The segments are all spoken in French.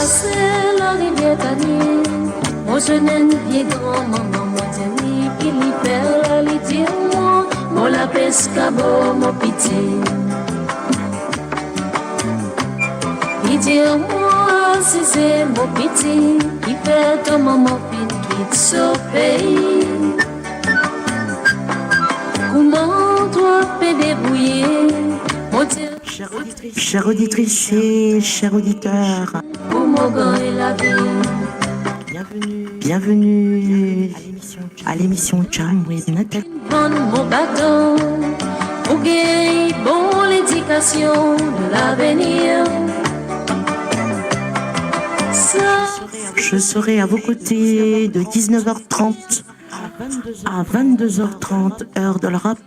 passé la rivière Tani, mon jeune vieux grand-maman, mon Tani, qui lui perd, lui dit moi, mon la pescabo, mon pitié. Il dit moi, si c'est mon pitié, qui fait ton maman, qui quitte ce pays. Comment toi peux débrouiller, mon Dieu? Chère auditrice et chers auditeurs, bienvenue à l'émission Jam with Nathalie. Mon bâton pour gagner bon l'éducation de l'avenir. Je serai à vos côtés de 19h30 à 22h30 heure de l'Europe.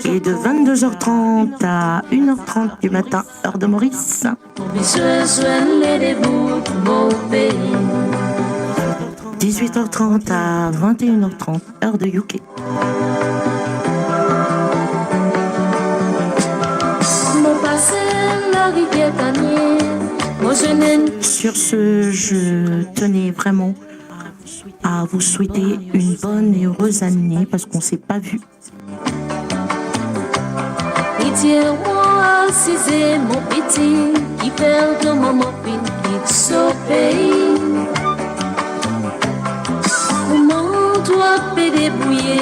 Et de 22h30 à 1h30 du matin, heure de Maurice. 18h30 à 21h30, heure de UK. Sur ce, je tenais vraiment à vous souhaiter une bonne et heureuse année parce qu'on ne s'est pas vu. Mon petit qui perd de mon qui se paye. Comment toi peux débrouiller?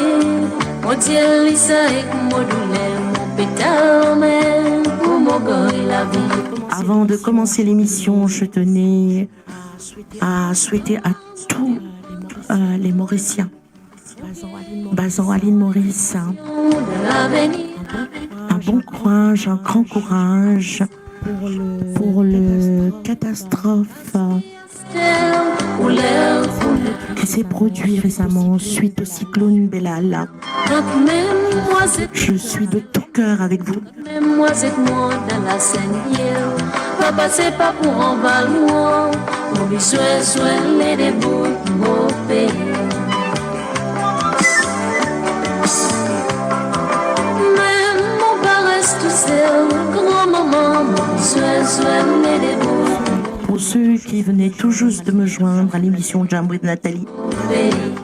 Mon Dieu, il sait que mon douleur, mon pétard, mais pour mon gars et la vie. Avant de commencer l'émission, je tenais à souhaiter à tous les Mauriciens, Bazan Aline Maurice, un bon courage, un grand courage pour le catastrophe qui s'est produit récemment suite au cyclone Bellal. Je suis de tout cœur avec vous. Moi, c'est moi dans la Seigneur. Papa, c'est pas pour en moi. Mon bichou est les débouts de mon pays. Mais mon père reste tout seul. Grand-maman, mon bichou est les débouts. Pour ceux qui venaient tout juste de me joindre à l'émission Jam with Nathalie,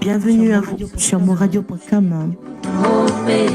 bienvenue à vous sur moradio.com. Mon pays.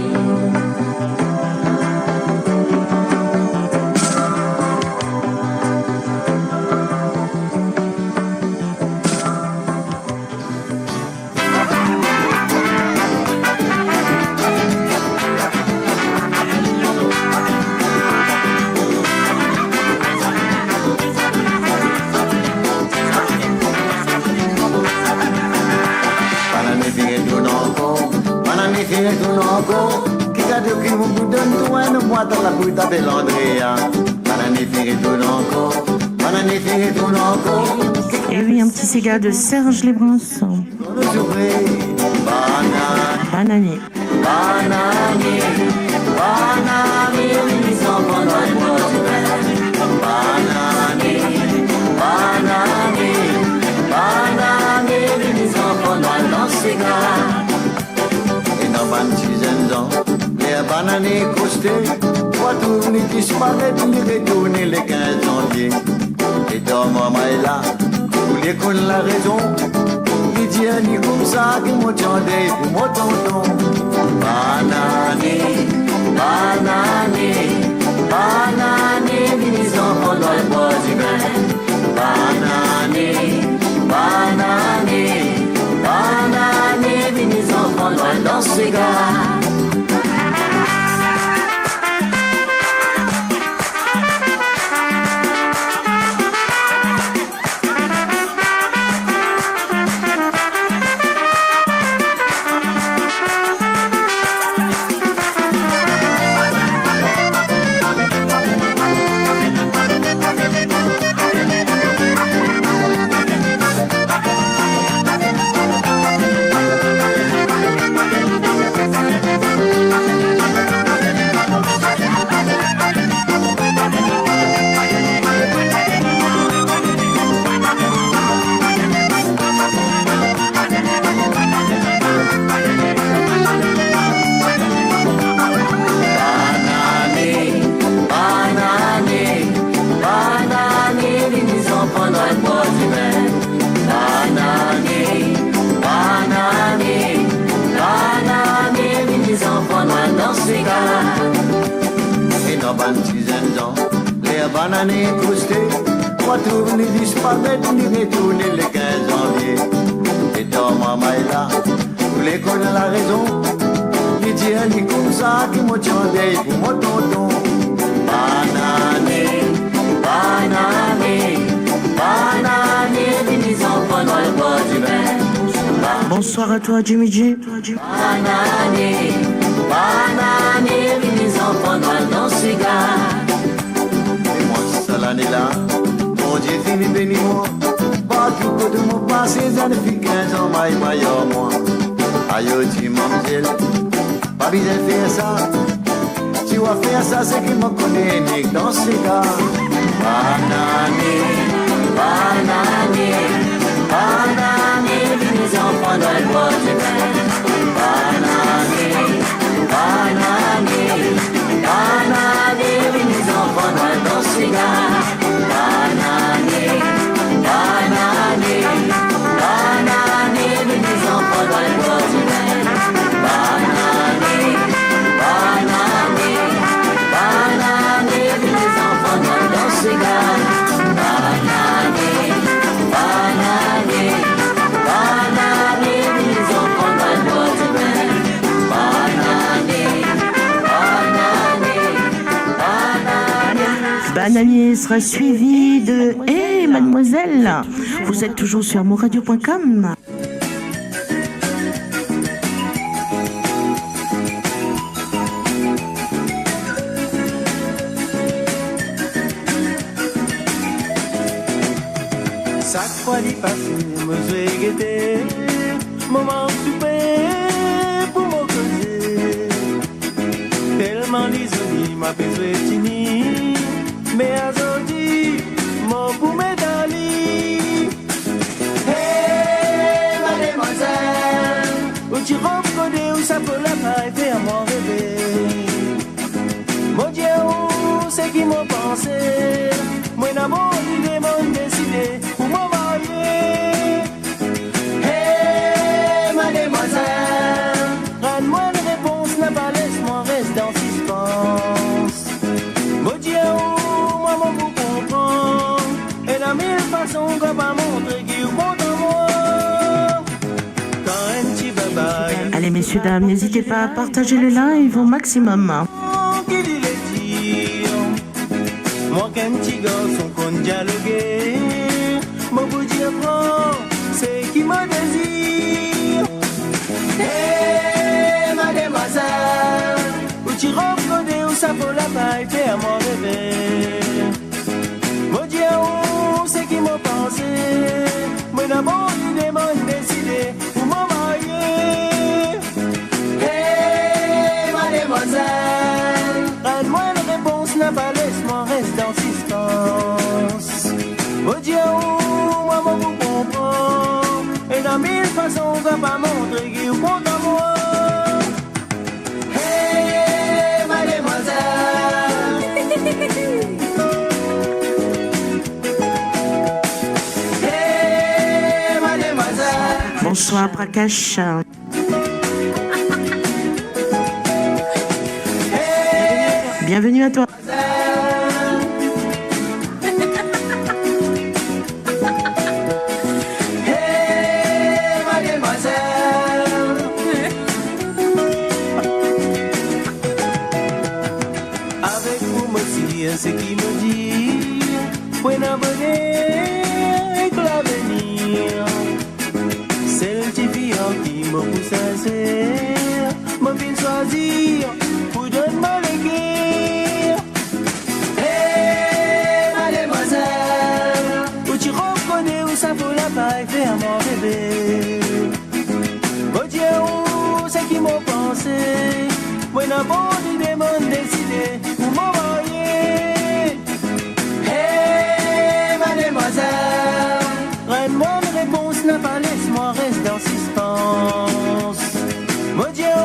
Et oui, un petit cigare de Serge Lebrun. Bananier. Banane costé, toi tourner disparaître, ni retourner les 15 janvier. Et ton maman est là, tous les cons la raison. Il dit ni comme ça que mon tendé, pour mon tonton. Banane, banane, banane, les enfants dans le bois du bain. Banane, banane, banane, les enfants dans le cigare. 26 ans. Les bananes croustées, moi trouve ni disparaître ni retourner le 15 janvier. Et ton maman est là, vous les connaissez la raison. Il dit elle est comme ça qui m'a tendé pour mon tonton. Banane, banane, banane, les enfants dans le bois du bain. Bonsoir à toi, Jimmy J. Banane, banane, les enfants dans le cigare. Et moi, ça l'année là, mon Dieu fini bénis-moi. Pas tout côté de mon passé, ça ne fait 15 ans, maille, moi. Aïe, tu m'emmènes, pas bien faire ça. Tu vas faire ça, c'est qui me connaît, Nick, dans ce cas. Banane, banane, banane, les enfants dans le bois du bain. Banane, banane, banane, les enfants dans le cigare. Banane, banane, banane, les enfants dans le bois du bain. Banane, banane, banane, les enfants dans le cigare. Banane, banane, banane, les enfants dans le bois du bain. Banane, banane, banane. Bananier sera suivi de Hey mademoiselle. Vous êtes toujours sur moradio.com. Chaque fois d'y passer, me suis guetté, moment souper pour me causer. Tellement d'isolis, ma besoin fini, mais aujourd'hui, mon pour m'étaler. Hey, mademoiselle, où tu reconnais où ça peut la parler à mon rêve. Mon Dieu, c'est qui m'a pensé, moi d'amour, l'idée m'a décidé. Hey, mademoiselle, rends-moi une réponse, n'a pas laisse-moi rester en suspens. Mon Dieu, moi, mon vous comprend. Et la mille façons qu'on va montrer qui vous compte en moi. Quand un petit bye-bye. Allez, messieurs, dames, n'hésitez pas à partager le live au maximum. Qui dit les tirs, moi qu'un petit garçon qu'on dialoguait. Mon vous dire prends, c'est qui me désire. Hey, mademoiselle, où tu reconnais où ça vaut la paille, fais à mon rêver. Mon Dieu, c'est qui m'a pensé, moi d'abord l'idée m'a décidé pour m'envoyer. Hey, mademoiselle, rends-moi une réponse, n'a pas laisse-moi rester en suspens. Mon Dieu, moi, vous comprends. Et dans mille façons, on va pas montrer qui vous compte en moi. Hey, mademoiselle. Hey, mademoiselle. Bonsoir, Prakash. Hey, bienvenue à toi. Ce qui me dit, point abonné avec l'avenir. C'est le petit pion qui me pousse à faire, me vient choisir pour donner ma guerre. Hey, mademoiselle, où tu reconnais où ça vaut la paille, fais à mon bébé. Oh Dieu, c'est qui m'a pensé, moi d'abord l'idée m'a décidé pour m'envoyer. Rends-moi une réponse, n'a pas laisse-moi rester en suspens. Mon Dieu,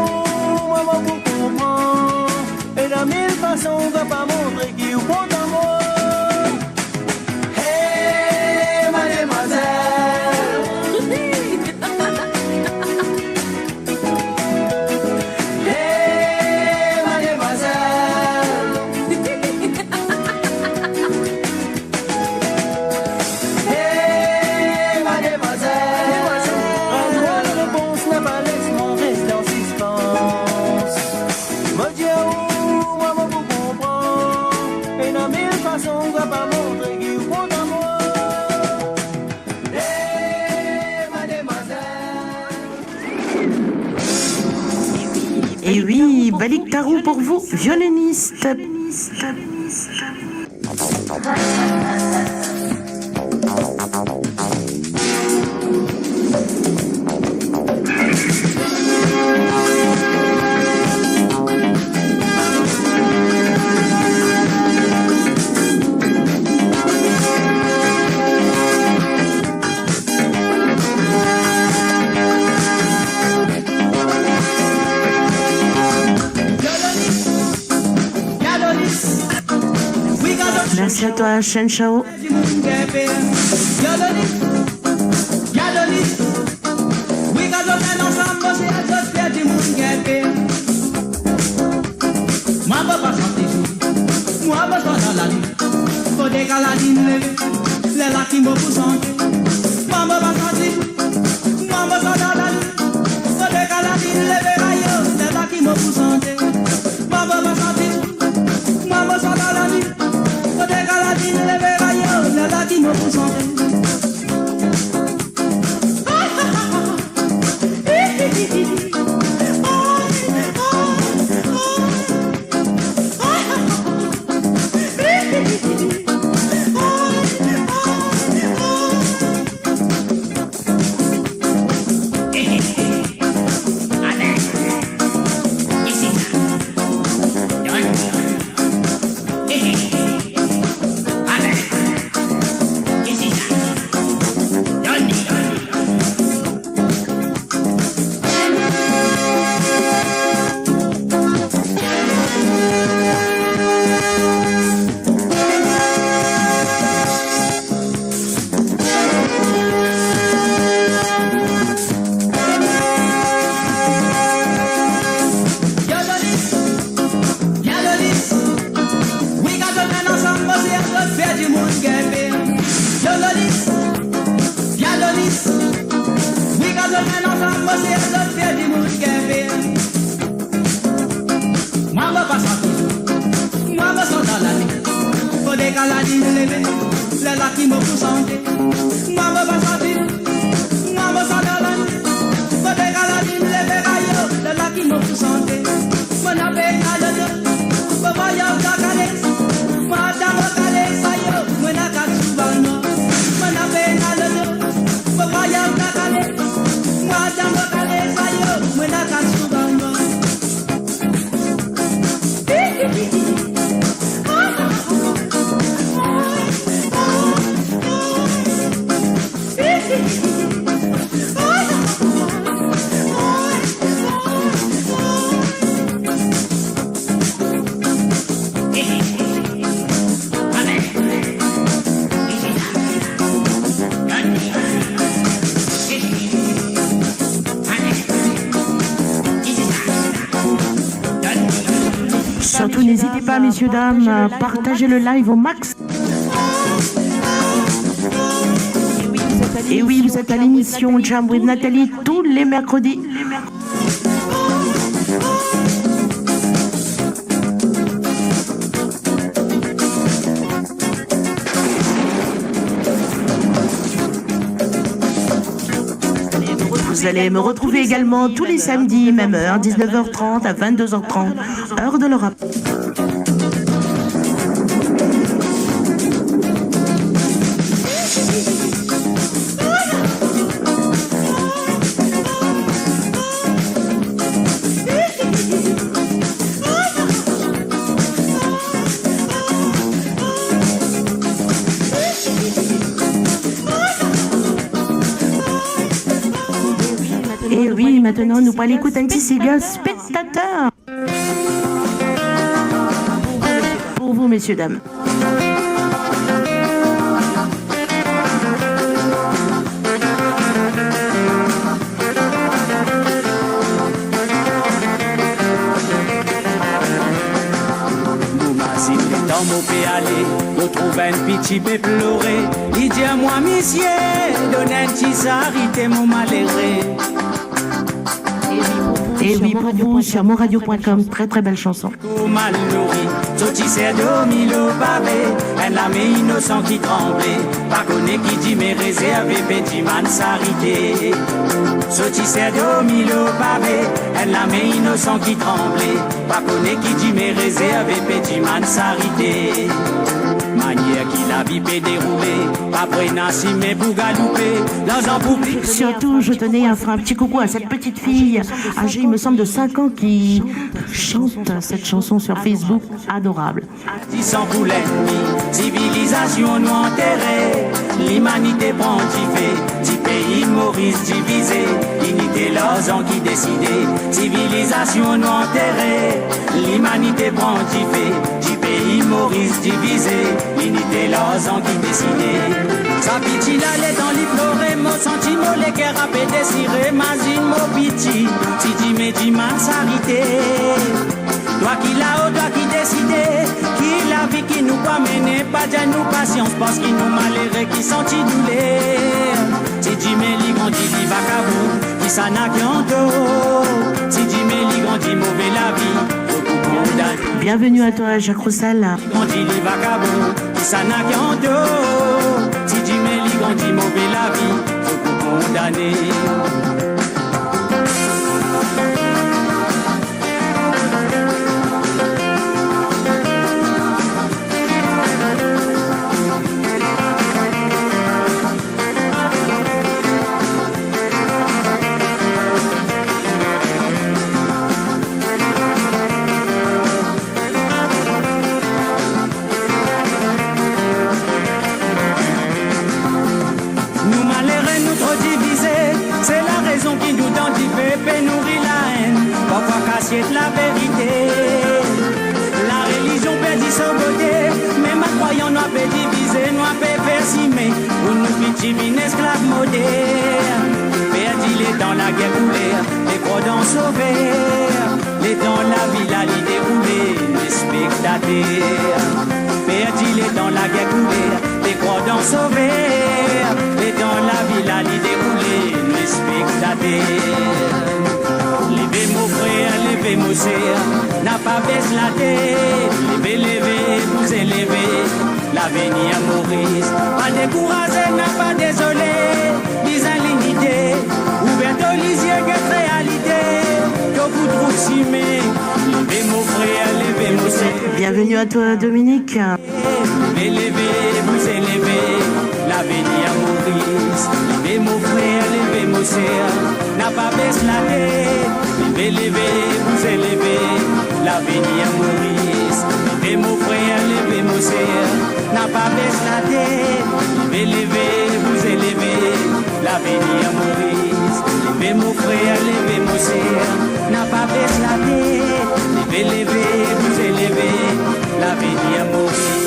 moi, vous comprends. Et dans mille façons, on va pas montrer qui vous compte en moi. Hey, mademoiselle. Hey, mademoiselle. Et oui, Balik Tarou pour vous, violoniste. Merci à toi, Shen Chao. Surtout, n'hésitez pas, messieurs, dames, à partager le live au max. Et oui, vous êtes à l'émission Jam with Nathalie tous les mercredis. Vous allez me retrouver également tous les samedis, même heure, 19h30 à 22h30, heure de l'Europe. Et oui, maintenant, nous allons écouter un petit cigare spectateur. Pour vous, messieurs, dames. Dans mon pays aller, on trouve un petit peu pleuré. Il dit à moi, monsieur, donne un petit sarité, mon malheureux. Et oui, pour vous, sur monradio.com, très très belle chanson. Mal nourri, sortissait d'Omilo pavé, un ami innocent qui tremblait, pas connaît qui dit mes réserves et petit man s'arrêter. Sortissait d'Omilo pavé, un ami innocent qui tremblait, pas connaît qui dit mes réserves et petit man s'arrêter. Manière qui la vie peut dérouler, pas prénassi mais pour galouper, dans un public. Surtout, je tenais à faire un petit coucou à cette petite fille âgée, il me semble, de 5 ans qui chante cette chanson sur Facebook, adorable. Sans pour l'ennemi, civilisation nous enterrée, l'humanité prend fait, petit pays Maurice divisé, unité leurs ans qui décidait, civilisation nous enterrée, l'humanité prend fait, petit pays Maurice divisé, unité leurs ans qui décidait. Sa piti l'allait dans l'iploré, mon sentiment les cœurs à désiré, mazine mon piti, si dit mais dit man s'arrêter. Toi qui là-haut, toi qui décidé, qui la vie qui nous pas mener, pas de nous patience, parce qu'il nous malheureux qui sentit douleur. Si dit mais li grandit, li vacabou, qui ça n'a qu'un dos. Si dit mais li grandit, mauvais la vie, beaucoup condamné. Bienvenue à toi, Jacques Roussel. Grandit, li vacabou, qui ça n'a qu'un dos. Si dit mais li grandit, mauvais la vie, beaucoup condamné. De la vérité, la religion perdit son beauté, mais ma croyance nous a fait diviser, nous a fait persimer, pour nous petit une esclave moderne. Perdu les dans la guerre coulée, les cordons sauvés, les dans la ville à l'y dérouler, les spectateurs. Perdu les dans la guerre coulée, les cordons sauvés, les dans la ville à l'y dérouler, les spectateurs. Levez mon frère, levez mon sœur, n'a pas baissé la tête. Levez, levez, vous élevez, l'avenir Maurice. Pas découragé, n'a pas désolé, les indignités. Ouverte aux lisiers, quelle réalité, que vous trouvez si mais. Levez mon frère, levez mon sœur. Bienvenue à toi, Dominique. Levez, levez, vous élevez, l'avenir Maurice. Levez mon frère, levez mon sœur, n'a pas baissé la tête. Levez, levez, vous élevez, l'avenir Maurice. Levez mon frère, levez mon sœur, n'a pas baissé la tête. Levez, levez, vous élevez, l'avenir Maurice. Levez mon frère, levez mon sœur, n'a pas baissé la tête. Levez, levez, vous élevez, l'avenir Maurice.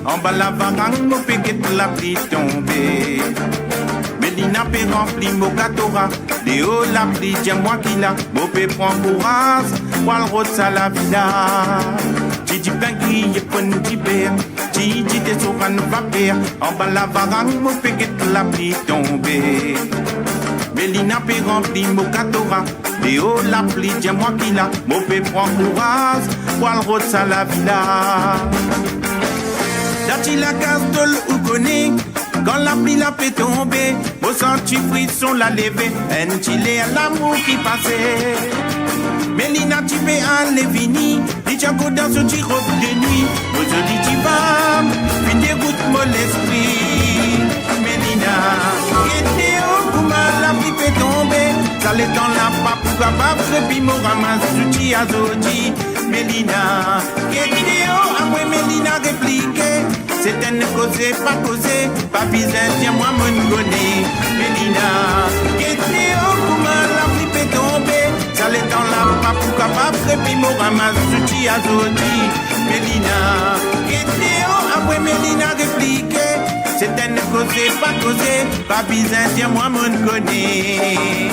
En bas la varang, mon péquet la pluie tombée. Mélina peut remplir mon gâteau-ra. Des hauts la pluie, tiens-moi qui l'a. Mon pé prend courage, moi le rôde à la villa. Titi Pengui, y'a pas de tibère. Titi t'es sur un vapeur. En bas la varang, mon péquet la pluie tombée. Mélina peut remplir mon gâteau-ra. Des hauts la pluie, tiens-moi qui l'a. Mon pé prend courage, moi le rôde à la villa. Dati la case de l'Oukoné, quand la pluie la fait tomber, mon senti frisson la lever, un chilé à l'amour qui passait. Mélina tu fais un lévini, dit Django dans ce petit robe de nuit, mon joli tibam, une dégoûte mon esprit. Mélina, était au Kouma, la pluie fait tomber, ça les dans la pape, capable, puis mon ramasse, souti à zodi. Mélina, était au, après Mélina répliqué. C'est un ne causé, pas bizarre, tiens-moi mon bonnet. Mélina, qu'est-ce comment la pluie peut tomber? Ça l'est dans la pape, capable, puis mon ramasse, souti à zodi. Mélina, qu'est-ce après Mélina répliqué? c'est un causé, pas causé, pas besoin de dire moi mon connaît.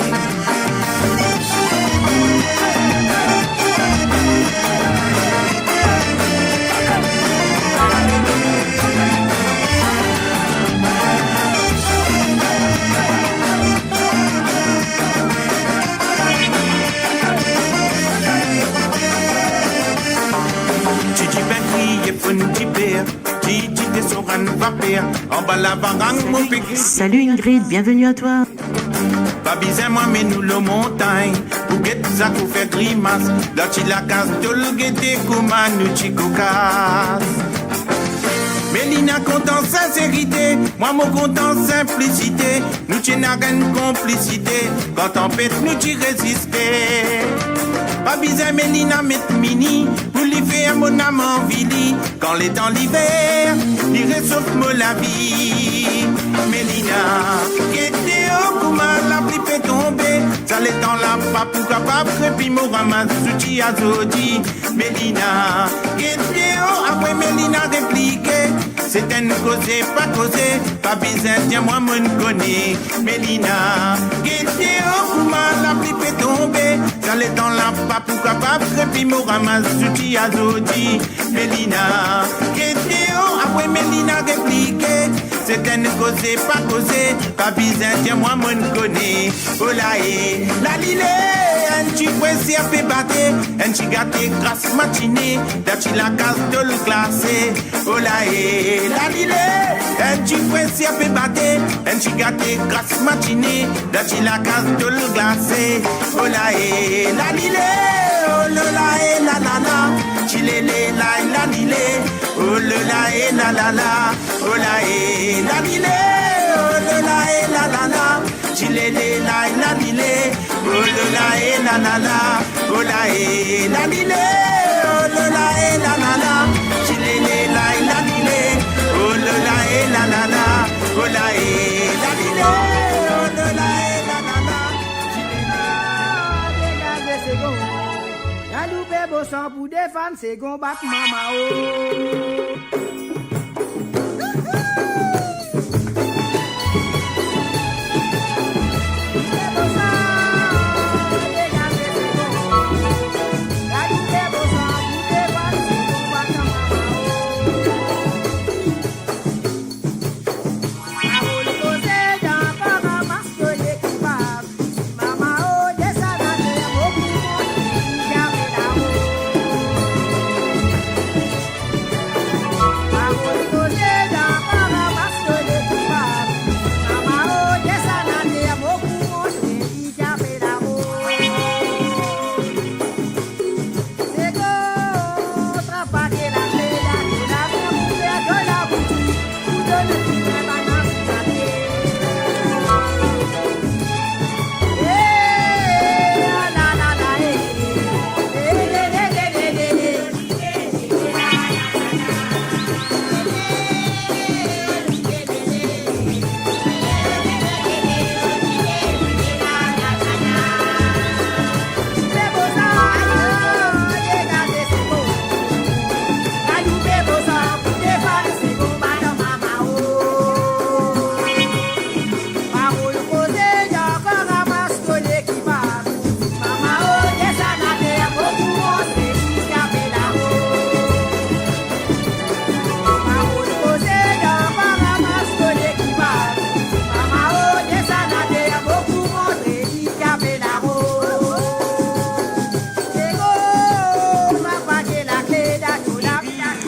Salut Ingrid, bienvenue à toi. Pas besoin moi mais nous le montagne pour get ça pour faire grimace là tu la casse tout le guetter comme nous chicocas. Mélina content sincérité, moi mon content simplicité, nous tiens à une complicité, quand on pète nous tu résister. Pas besoin Mélina mettre mini pour lui faire mon âme en vili. Quand les temps l'hiver, il réchauffe moi la vie. Mélina, qui était au comment la pluie peut tomber. Ça les temps là pas pour capable puis mon ramasse souti à zodi. Mélina, qui était au après Mélina répliqué. C'est un causé, pas causé, pas besoin tiens moi mon connais. Mélina, qui était au comment la pluie peut tomber. Ça les temps là pas pour capable puis mon ramasse souti à zodi. Mélina, qui était au après Mélina répliqué. C'est un causé, pas causé, pas besoin tiens moi mon connais. Oh là et la lilé, un petit poisson à fait battre, un petit gâté grasse matinée, d'acheter la casse de le glacé. Oh là et la lilé, un petit poisson à fait battre, un petit gâté grasse matinée, d'acheter la casse de le glacé. Oh là et la lilé, oh là et la la la, chilélé la lilé, oh là et la la la, oh là et la lilé, oh là et la la la, chilélé la lilé, oh là et la la la, oh là et la lilé, oh là et la la la, chilélé la lilé, oh là et la la la, oh là et la lilé, oh là et la la la, chilélé. Yaloupé beau sang pour défendre c'est gon bac mama oh.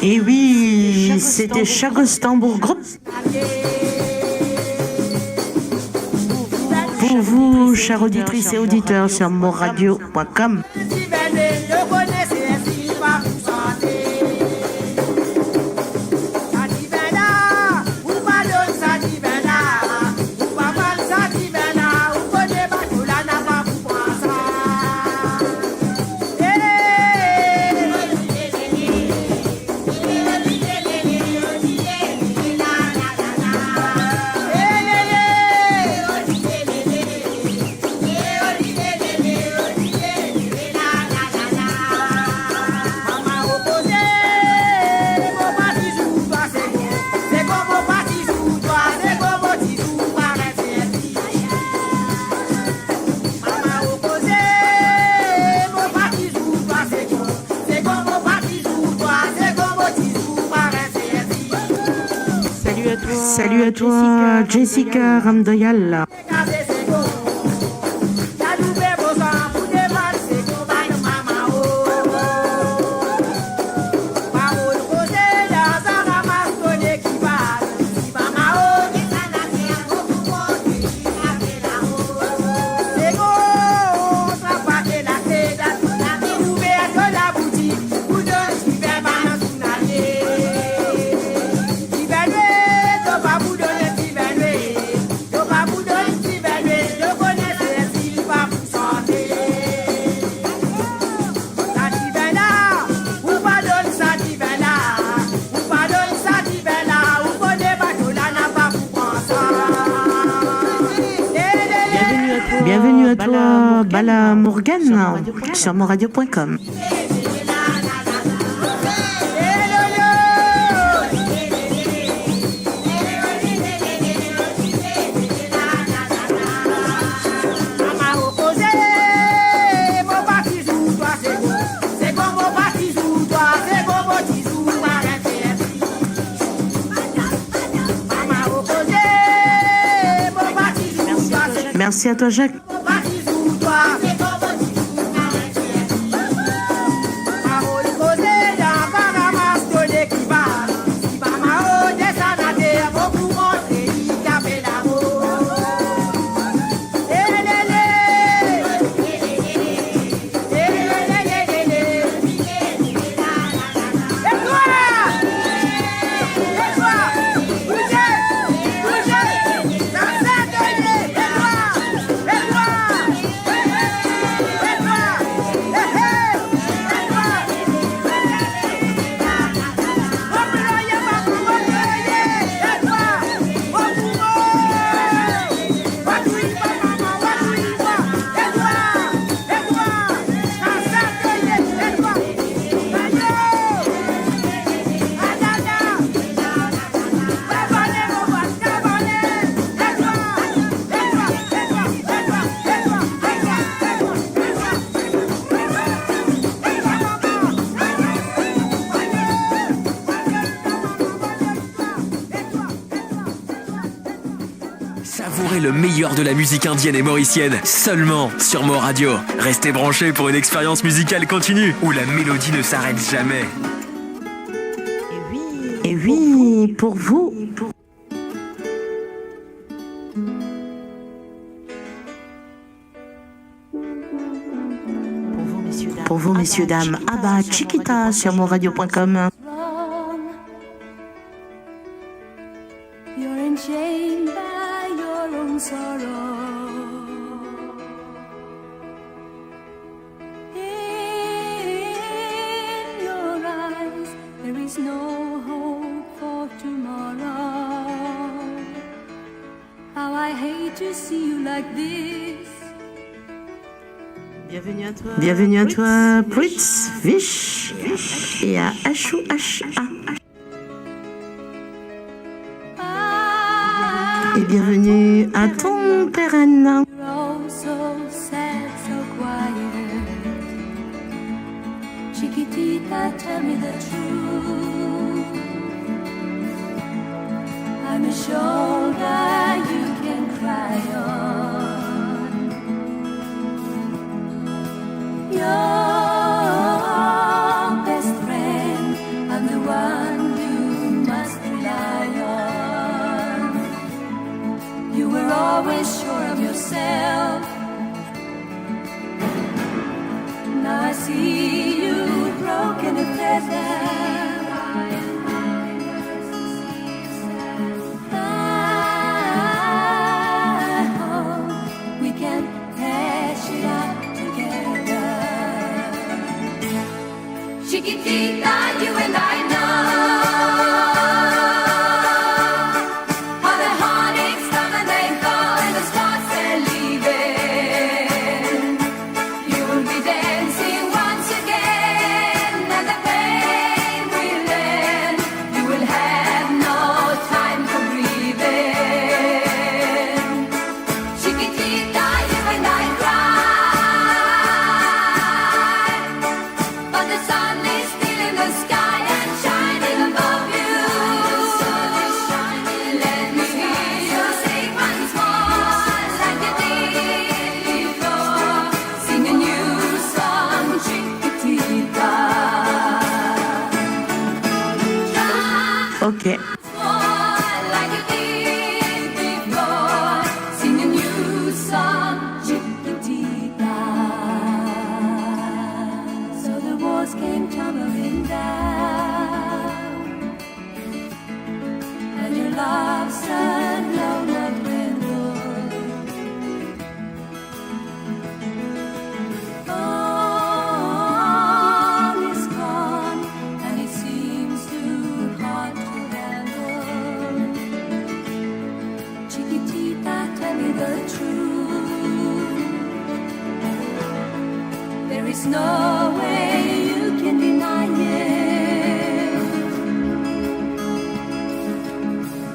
Et oui, c'était Chagostambour Group. Pour vous, chères auditrices et auditeurs sur moradio.com. Salut à toi, Jessica Ramdoyal. Bienvenue à toi, Bala Morgan, sur monradio.com. Merci à toi, Jacques. Savourez le meilleur de la musique indienne et mauricienne, seulement sur Mo Radio. Restez branchés pour une expérience musicale continue, où la mélodie ne s'arrête jamais. Et oui, pour vous. Pour vous, messieurs, dames, Abba Chiquita sur monradio.com. You're enchained by your own sorrow. In your eyes, there is no hope for tomorrow. How I hate to see you like this. Bienvenue à toi, Pritz, Vish et à H.O.H.A. Et bienvenue à ton pérenne. Chiquitita, tell me the truth. I'm a shoulder you can cry on. Your best friend, I'm the one you must rely on. You were always sure of yourself. Now I see you broken and feathered. I hope we can hash it out together. Chiquitita, you and I know how the heartaches come and they go and the stars they're leaving. You will be dancing once again and the pain will the truth. There is no way you can deny it.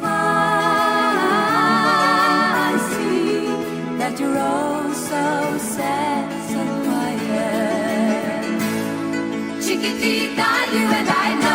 I see that you're all so sad, so quiet. Chiquitita, you and I know.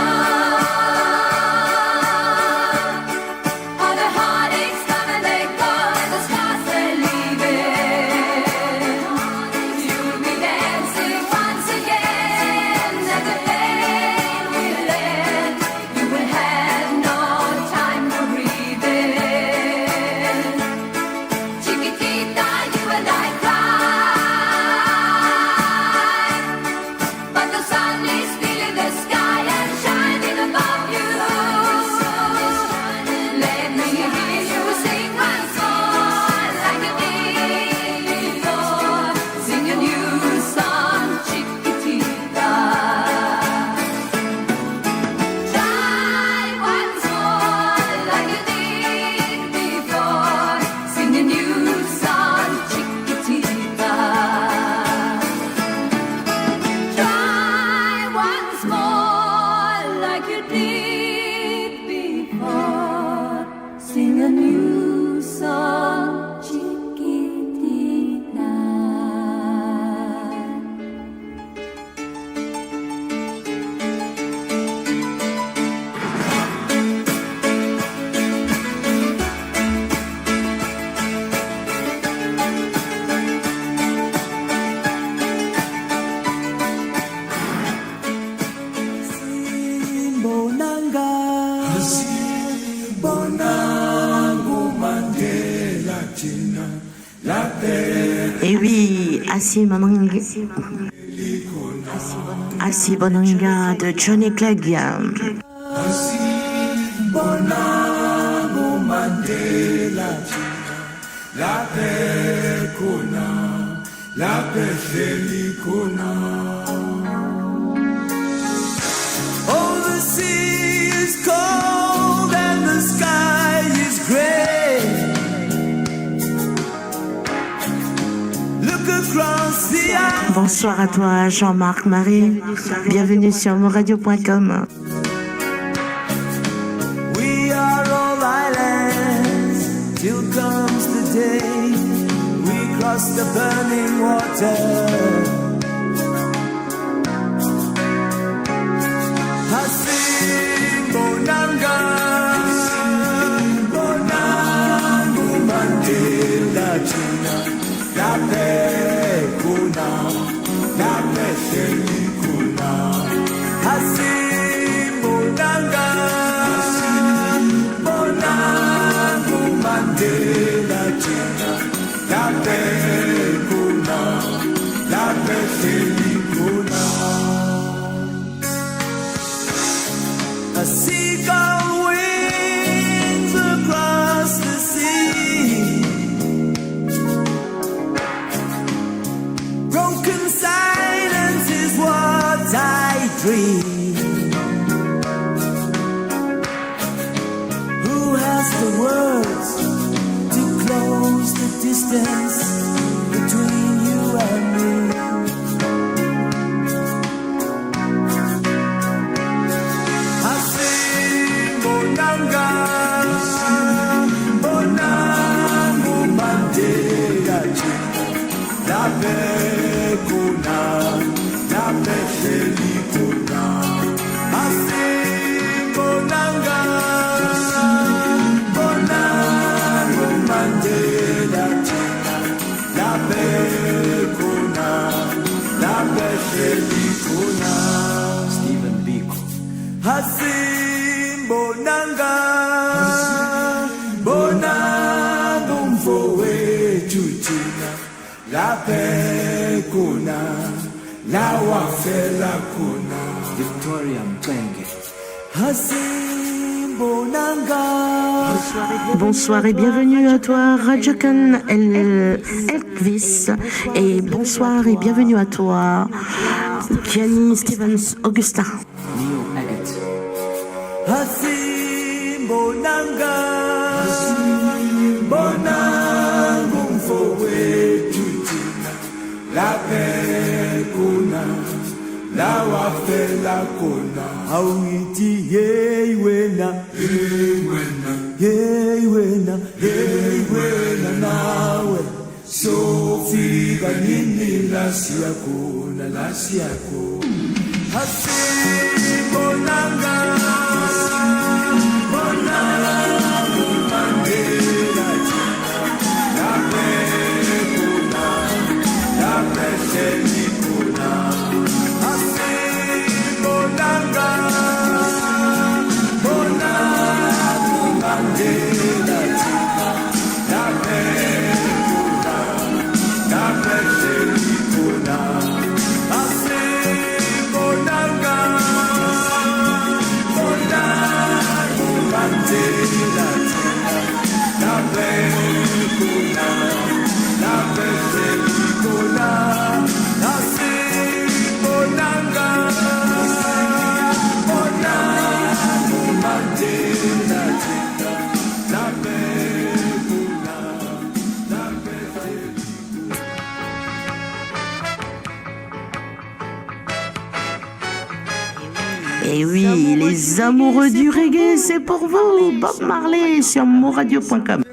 Et oui, Asibonanga de Johnny Clegg. Oh, the sea is cold and the sky is gray. Look across the eye. Bonsoir à toi, Jean-Marc Marie. Bienvenue sur moradio.com. We are all islands till comes the day we cross the burning water. Bonanga, Bonangu Mandela China, la paix kuna, la paix chérie kuna. Bonanga, Bonangu Mandela China, la paix kuna, la paix chérie kuna. A seagull wings across the sea. Broken silence is what I dream. Who has the words to close the distance between you and me? Bonangu Mandela China, la paix kuna, la paix chérie kuna. Bonanga, Bonangu Mandela China, la paix kuna, la paix chérie kuna. Stephen Biko. Bonanga, Bonangu mfowe chuchina, la paix kuna, la wafela kuna. Victoria Mpenge. Bonanga. Bonsoir et bienvenue à toi, Rajokan Elvis. Et bonsoir et bienvenue à toi, Kiani Stevens Augustin. Neo Agate. Bonanga, Bonangu la wafela kona awiti hey wena nawe sofika nini lasiyakona hasibonanga Et oui, les amoureux du reggae, c'est pour vous. Bob Marley sur moradio.com.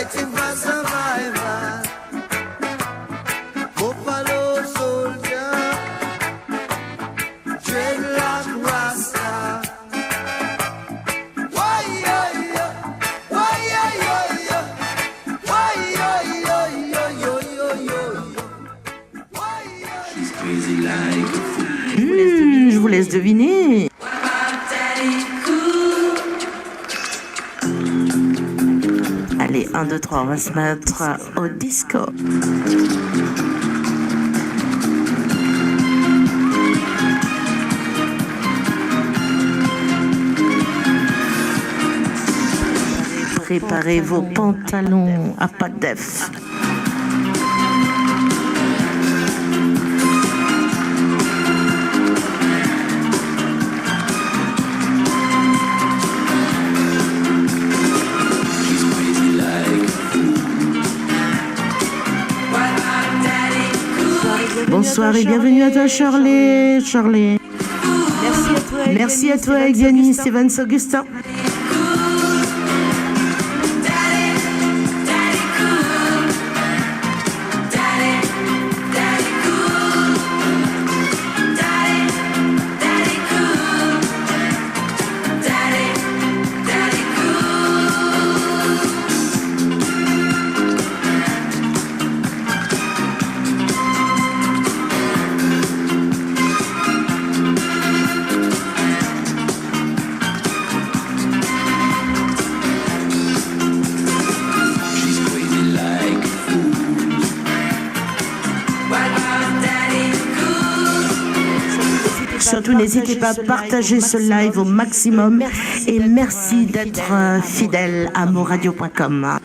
Fighting for survival. laisse deviner. Allez, 1, 2, 3, on va se mettre au disco. Préparez vos pantalons à pas d'eff. Bonsoir et bienvenue à toi, Charlie. Merci à toi, Exianis, Evans, Augustin. Surtout, n'hésitez pas à partager ce live au maximum et merci d'être fidèle à moradio.com.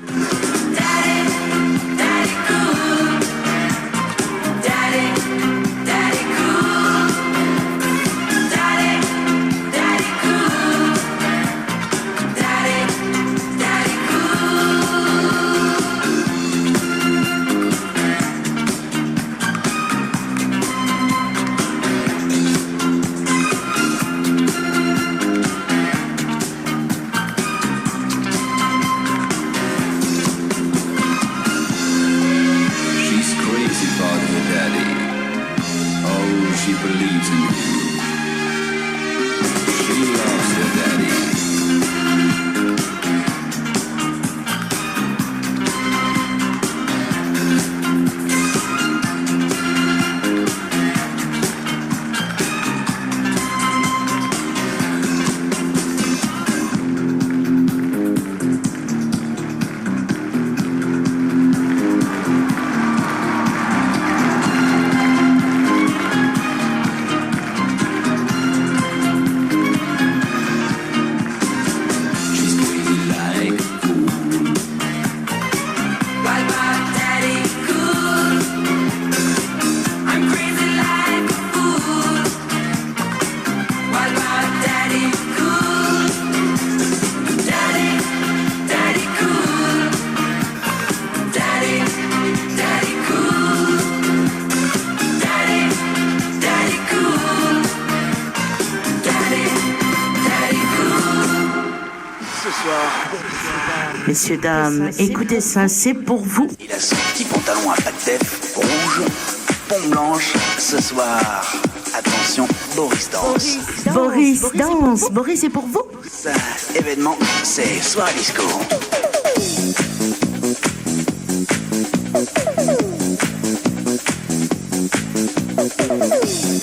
Messieurs, dames, écoutez ça, c'est pour vous. Il a son petit pantalon à patte-def, rouge, pompe blanche. Ce soir, attention, Boris danse. Boris danse. Boris, c'est pour vous. Ça, événement, c'est soirée disco.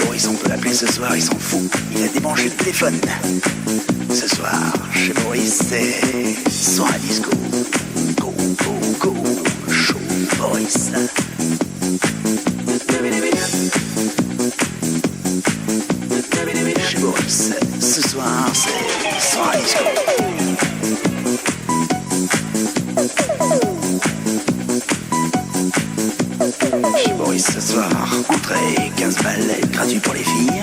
Boris, on peut l'appeler ce soir, il s'en fout. Il a débranché le téléphone. Ce soir, chez Boris, c'est soirée disco. Go, go, go, show Boris. Chez Boris, ce soir, c'est soirée disco. Chez Boris, ce soir, entrée 15 balles, gratuit pour les filles.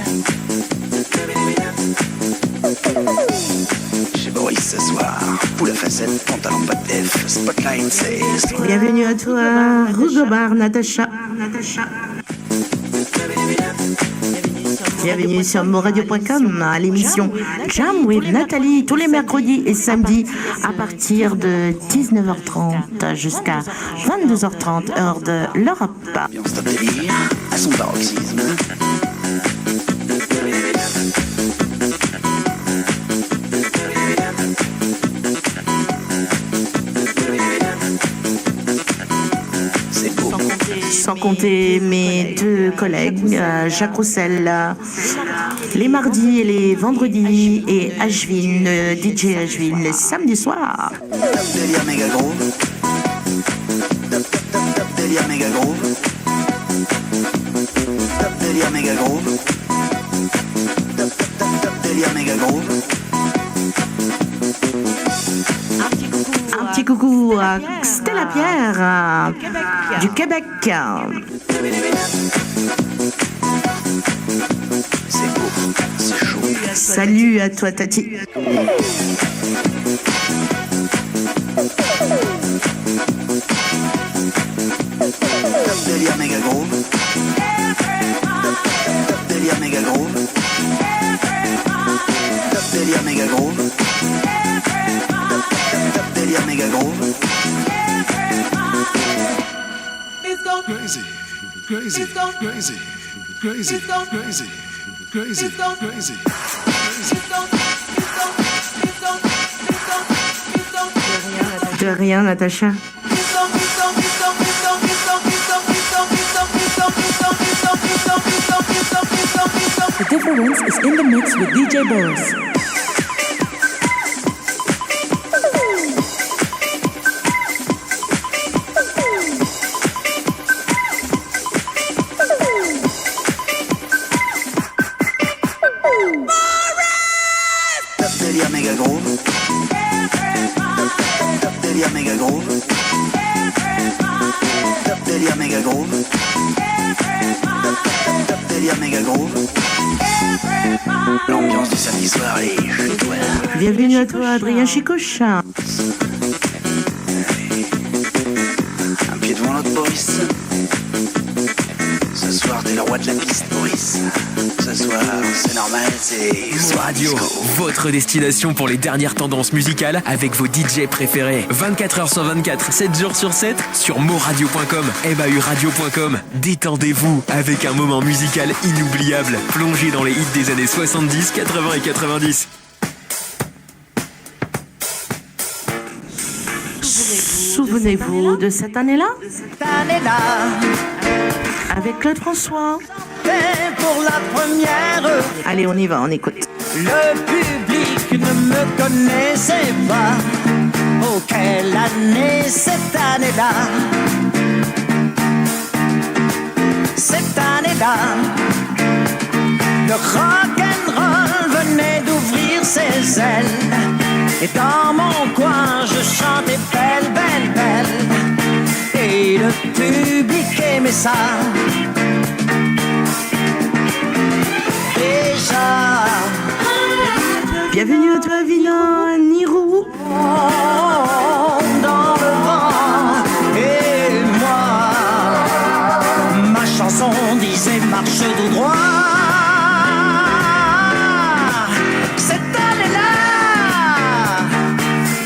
Chez Boris ce soir, poule à facettes, pantalon pas de def, spotlight, c'est... Bienvenue à toi, Rougobar, Natacha. Bienvenue sur moradio.com à l'émission Jam with Nathalie tous les mercredis et samedis à partir de 19h30 jusqu'à 22h30 heure de l'Europe. Ambiance top délire, à son paroxysme. compter mes deux collègues, Jacques Roussel, les mardis et les vendredis, et Ashvin, DJ Ashvin, les samedis soirs. Délire méga gros. Délire méga gros. Délire méga gros. Délire méga gros. Un petit coucou à Stella Pierre du Québec. C'est beau, c'est chaud. Salut à toi, Tati. Délire méga gros. Délire méga gros. Délire méga gros. Délire méga gros. Crazy, crazy, crazy, crazy, crazy, crazy, crazy. De rien, Natacha. The difference is in the mix with DJ Boris. Délire méga gros. Délire méga gros. Délire méga gros. Délire méga gros. L'ambiance du samedi soir est chez toi. Bienvenue à toi, Adrien Chicoche. Un pied devant l'autre, Boris. Ce soir, t'es le roi de la piste, Boris. Ce soir, c'est normal, c'est Mo Radio, votre destination pour les dernières tendances musicales avec vos DJ préférés. 24h sur 24, 7 jours sur 7 sur moradio.com, mahuradio.com. Détendez-vous avec un moment musical inoubliable. Plongez dans les hits des années 70, 80 et 90. Souvenez-vous de cette année-là? Cette année-là, avec Claude François. c'est pour la première. Allez, on y va, on écoute. Le public ne me connaissait pas. Oh, quelle année, cette année-là. Cette année-là, le rock'n'roll venait d'ouvrir ses ailes. Et dans mon coin, je chantais belle, belle, belle. Et le public aimait ça. Déjà. Bienvenue à toi, Vina Nirou. Dans le vent. Et moi, ma chanson disait marche tout droit. Cette année-là,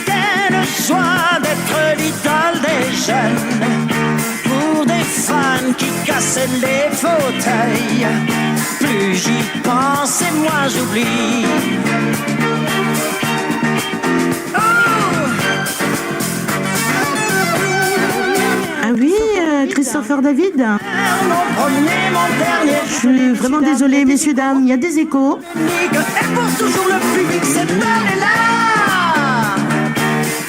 quelle joie d'être l'idole des jeunes. Pour des fans qui cassaient les fauteuils. Plus j'y pense et moins j'oublie. Ah oui, Christopher David. Je suis vraiment désolée, messieurs, dames, il y a des échos. Et pour toujours le public, cette année-là,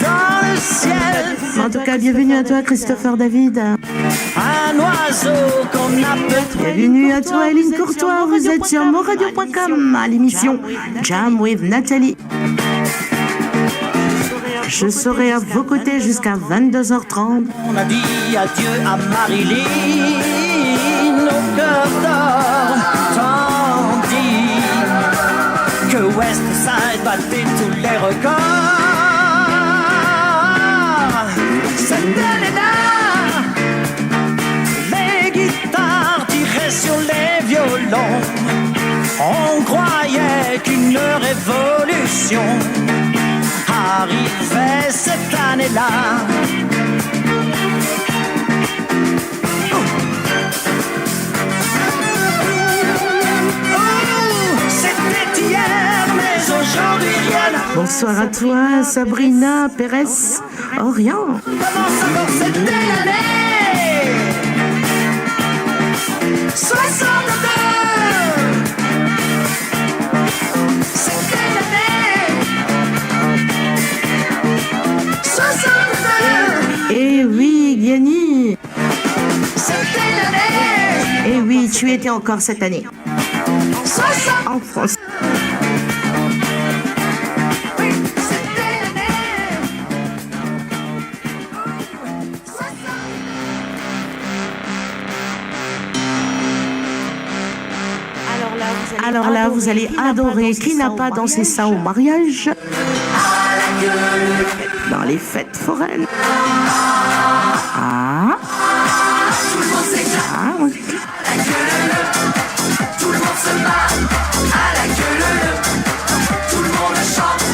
dans le ciel. En tout cas, bienvenue à toi, Christopher David. Un oiseau qu'on appelle. Bienvenue à toi, Eline Courtois. Vous êtes sur moradio.com à l'émission Jam with Nathalie. Je serai à vos côtés jusqu'à 22h30. On a dit adieu à Marilyn, au cœur d'or, tandis que Westside battait tous les records. Cette année-là, les guitares tiraient sur les violons. On croyait qu'une révolution arrivait cette année-là. C'était hier, mais aujourd'hui rien. Bonsoir à toi, Sabrina Pérez Orient. Comment ça va cette année? C'était l'année 62. Eh oui, Gianni. C'était l'année. Eh oui, tu étais encore cette année. En France. Alors là, vous allez adorer. Qui n'a pas dansé ça au mariage? Dans les fêtes foraines. Ah. Tout le monde s'éclate. Ah, oui. À la queue leu. Tout le monde se marre. À la queue leu. Tout le monde chante.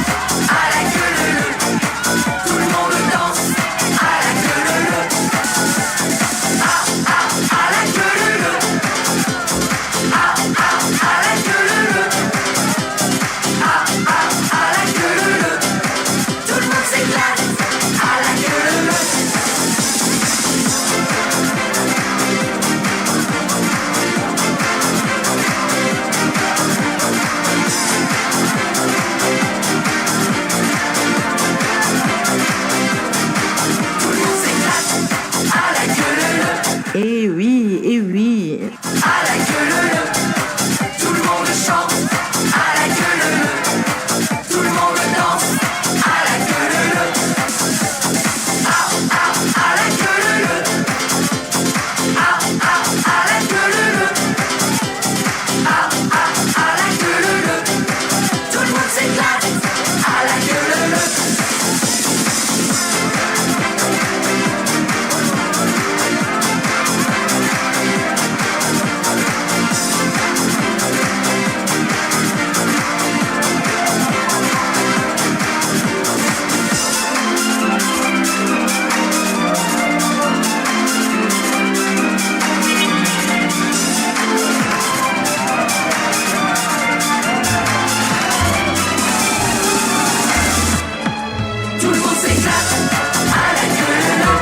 À la queue leu. Tout le monde danse. À la queue leu. Ah ah à la queue leu. Ah ah à la queue leu. Ah ah à la queue leu. Tout le monde s'éclate. À la queue leu. Eh oui, eh oui. À la queue leu, tout le monde chante. À la queue leu, tout le monde danse. À la queue leu, ah ah à la queue leu, ah ah à la queue leu, ah ah à la queue leu, tout le monde s'éclate. À la queue leu. Tout le monde s'éclate. À la queue leu.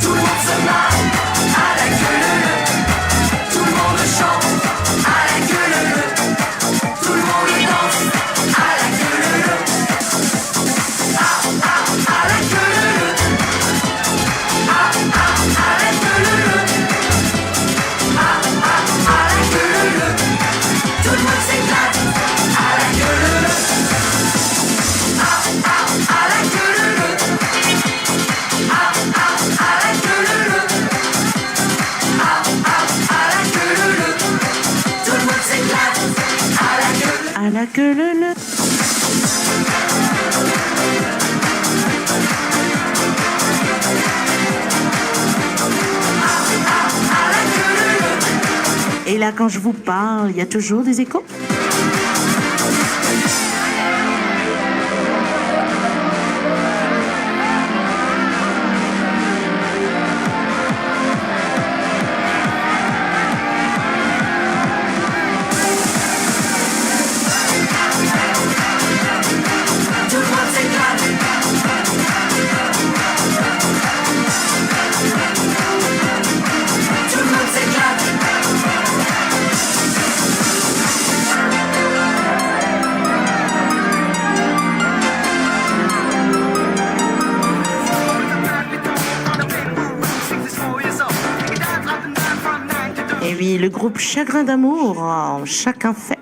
Tout le monde se marre. À la queue leu. Tout le monde chante. À la queue leu. Tout le monde danse. À la queue leu. Ah ah à la queue leu. Ah ah à la queue leu. Ah ah à la queue leu. Tout le monde s'éclate. À la queue leu. Ah ah à la queue leu. Ah ah à la queue leu. Ah ah à la queue leu. Tout le monde s'éclate. À la queue leu. À la queue leu. Et là, quand je vous parle, il y a toujours des échos. Tout le monde s'éclate. Tout le monde s'éclate. Et oui, le groupe Chagrin d'amour, chacun fait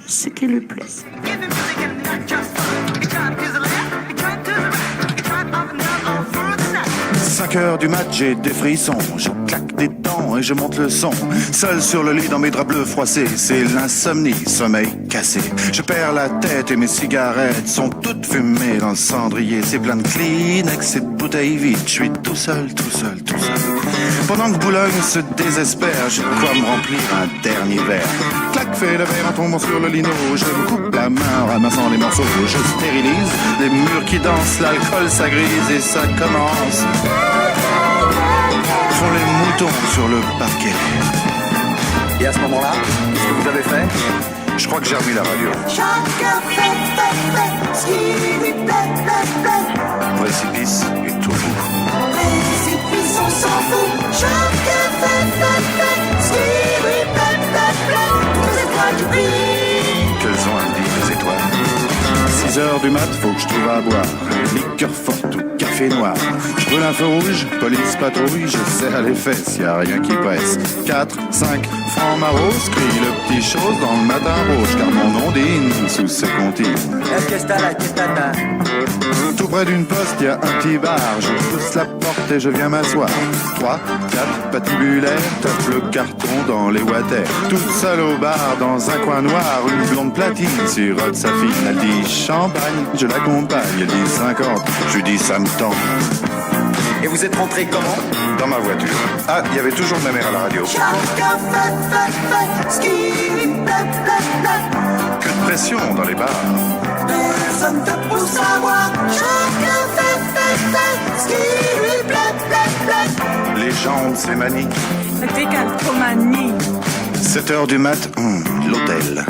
ce qui lui plaît. 5 heures du mat, j'ai des frissons. Je claque des dents et je monte le son. Seul sur le lit dans mes draps bleus froissés, c'est l'insomnie, sommeil cassé. Je perds la tête et mes cigarettes sont toutes fumées dans le cendrier. C'est plein de Kleenex et de bouteilles vides. Je suis tout seul, tout seul, tout seul. Pendant que Boulogne se désespère, j'ai de quoi me remplir un dernier verre. Clac, fais le verre en tombant sur le lino. Je me coupe la main en ramassant les morceaux. Je stérilise des murs qui dansent, l'alcool ça grise et ça commence. Font les moutons sur le parquet. Et à ce moment-là, qu'est-ce que vous avez fait? Je crois que j'ai remis la radio. Chacun fait ce qui lui plaît. Précipice et tout. Précipice, on s'en fout. Chacun fait ce qui 6h du mat, faut que je trouve à boire. Liqueur forte ou café noir. Je brûle un feu rouge, police patrouille, je serre les fesses, y a rien qui presse. 4, 5 francs maros, crie le petit chose dans le matin rouge, car mon ondine sous ses comptines. Tout près d'une poste, y a un petit bar, je pousse la porte et je viens m'asseoir. 3, 4 patibulaires, tape le carton dans les water. Toute seule au bar, dans un coin noir, une blonde platine sirote sa fille. Elle dit champagne, je l'accompagne, elle dit 50, je lui dis ça me tente. Et vous êtes rentré comment? Dans ma voiture. Ah, il y avait toujours ma mère à la radio. Chacun fait, ce qui lui plaît. Que de pression dans les bars. Personne te pousse à boire. Chacun fait, ce qui lui plaît. Les jambes, c'est manie. Décalcomanie. 7h du mat, l'hôtel.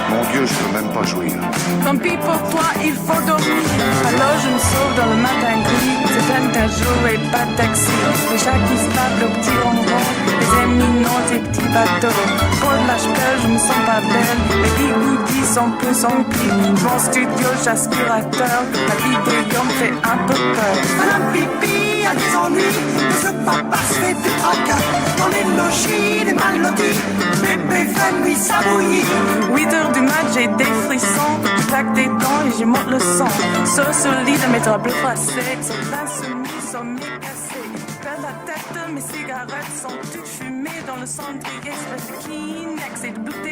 Mon Dieu, je peux même pas jouir. Tant pis pour toi, il faut dormir. Alors je me sauve dans le matin gris. C'est plein qu'un jour et pas de taxi. Les chats qui se tapent le petit rond-rond. Les éminents, des petits bateaux. Pour de la chapelle, je me sens pas belle. Les bigoudis sont plus emplis. Mon studio, j'aspirateur. La vie brillante fait un peu peur. Madame Pipi a des ennuis. Mais ce papa se fait du tracas. Dans les logis, les mal lotis. Bébé fait nuit, ça bouillit. 8h du mat, j'ai des frissons. Je claque des dents et j'y monte le son. Sur le lit de mes draps bleus froissés. Sur l'insoumis, sur mes cassés. Perds la tête, mes cigarettes sont toutes fumées dans le cendrier. C'est de Kleenex et de bouteilles.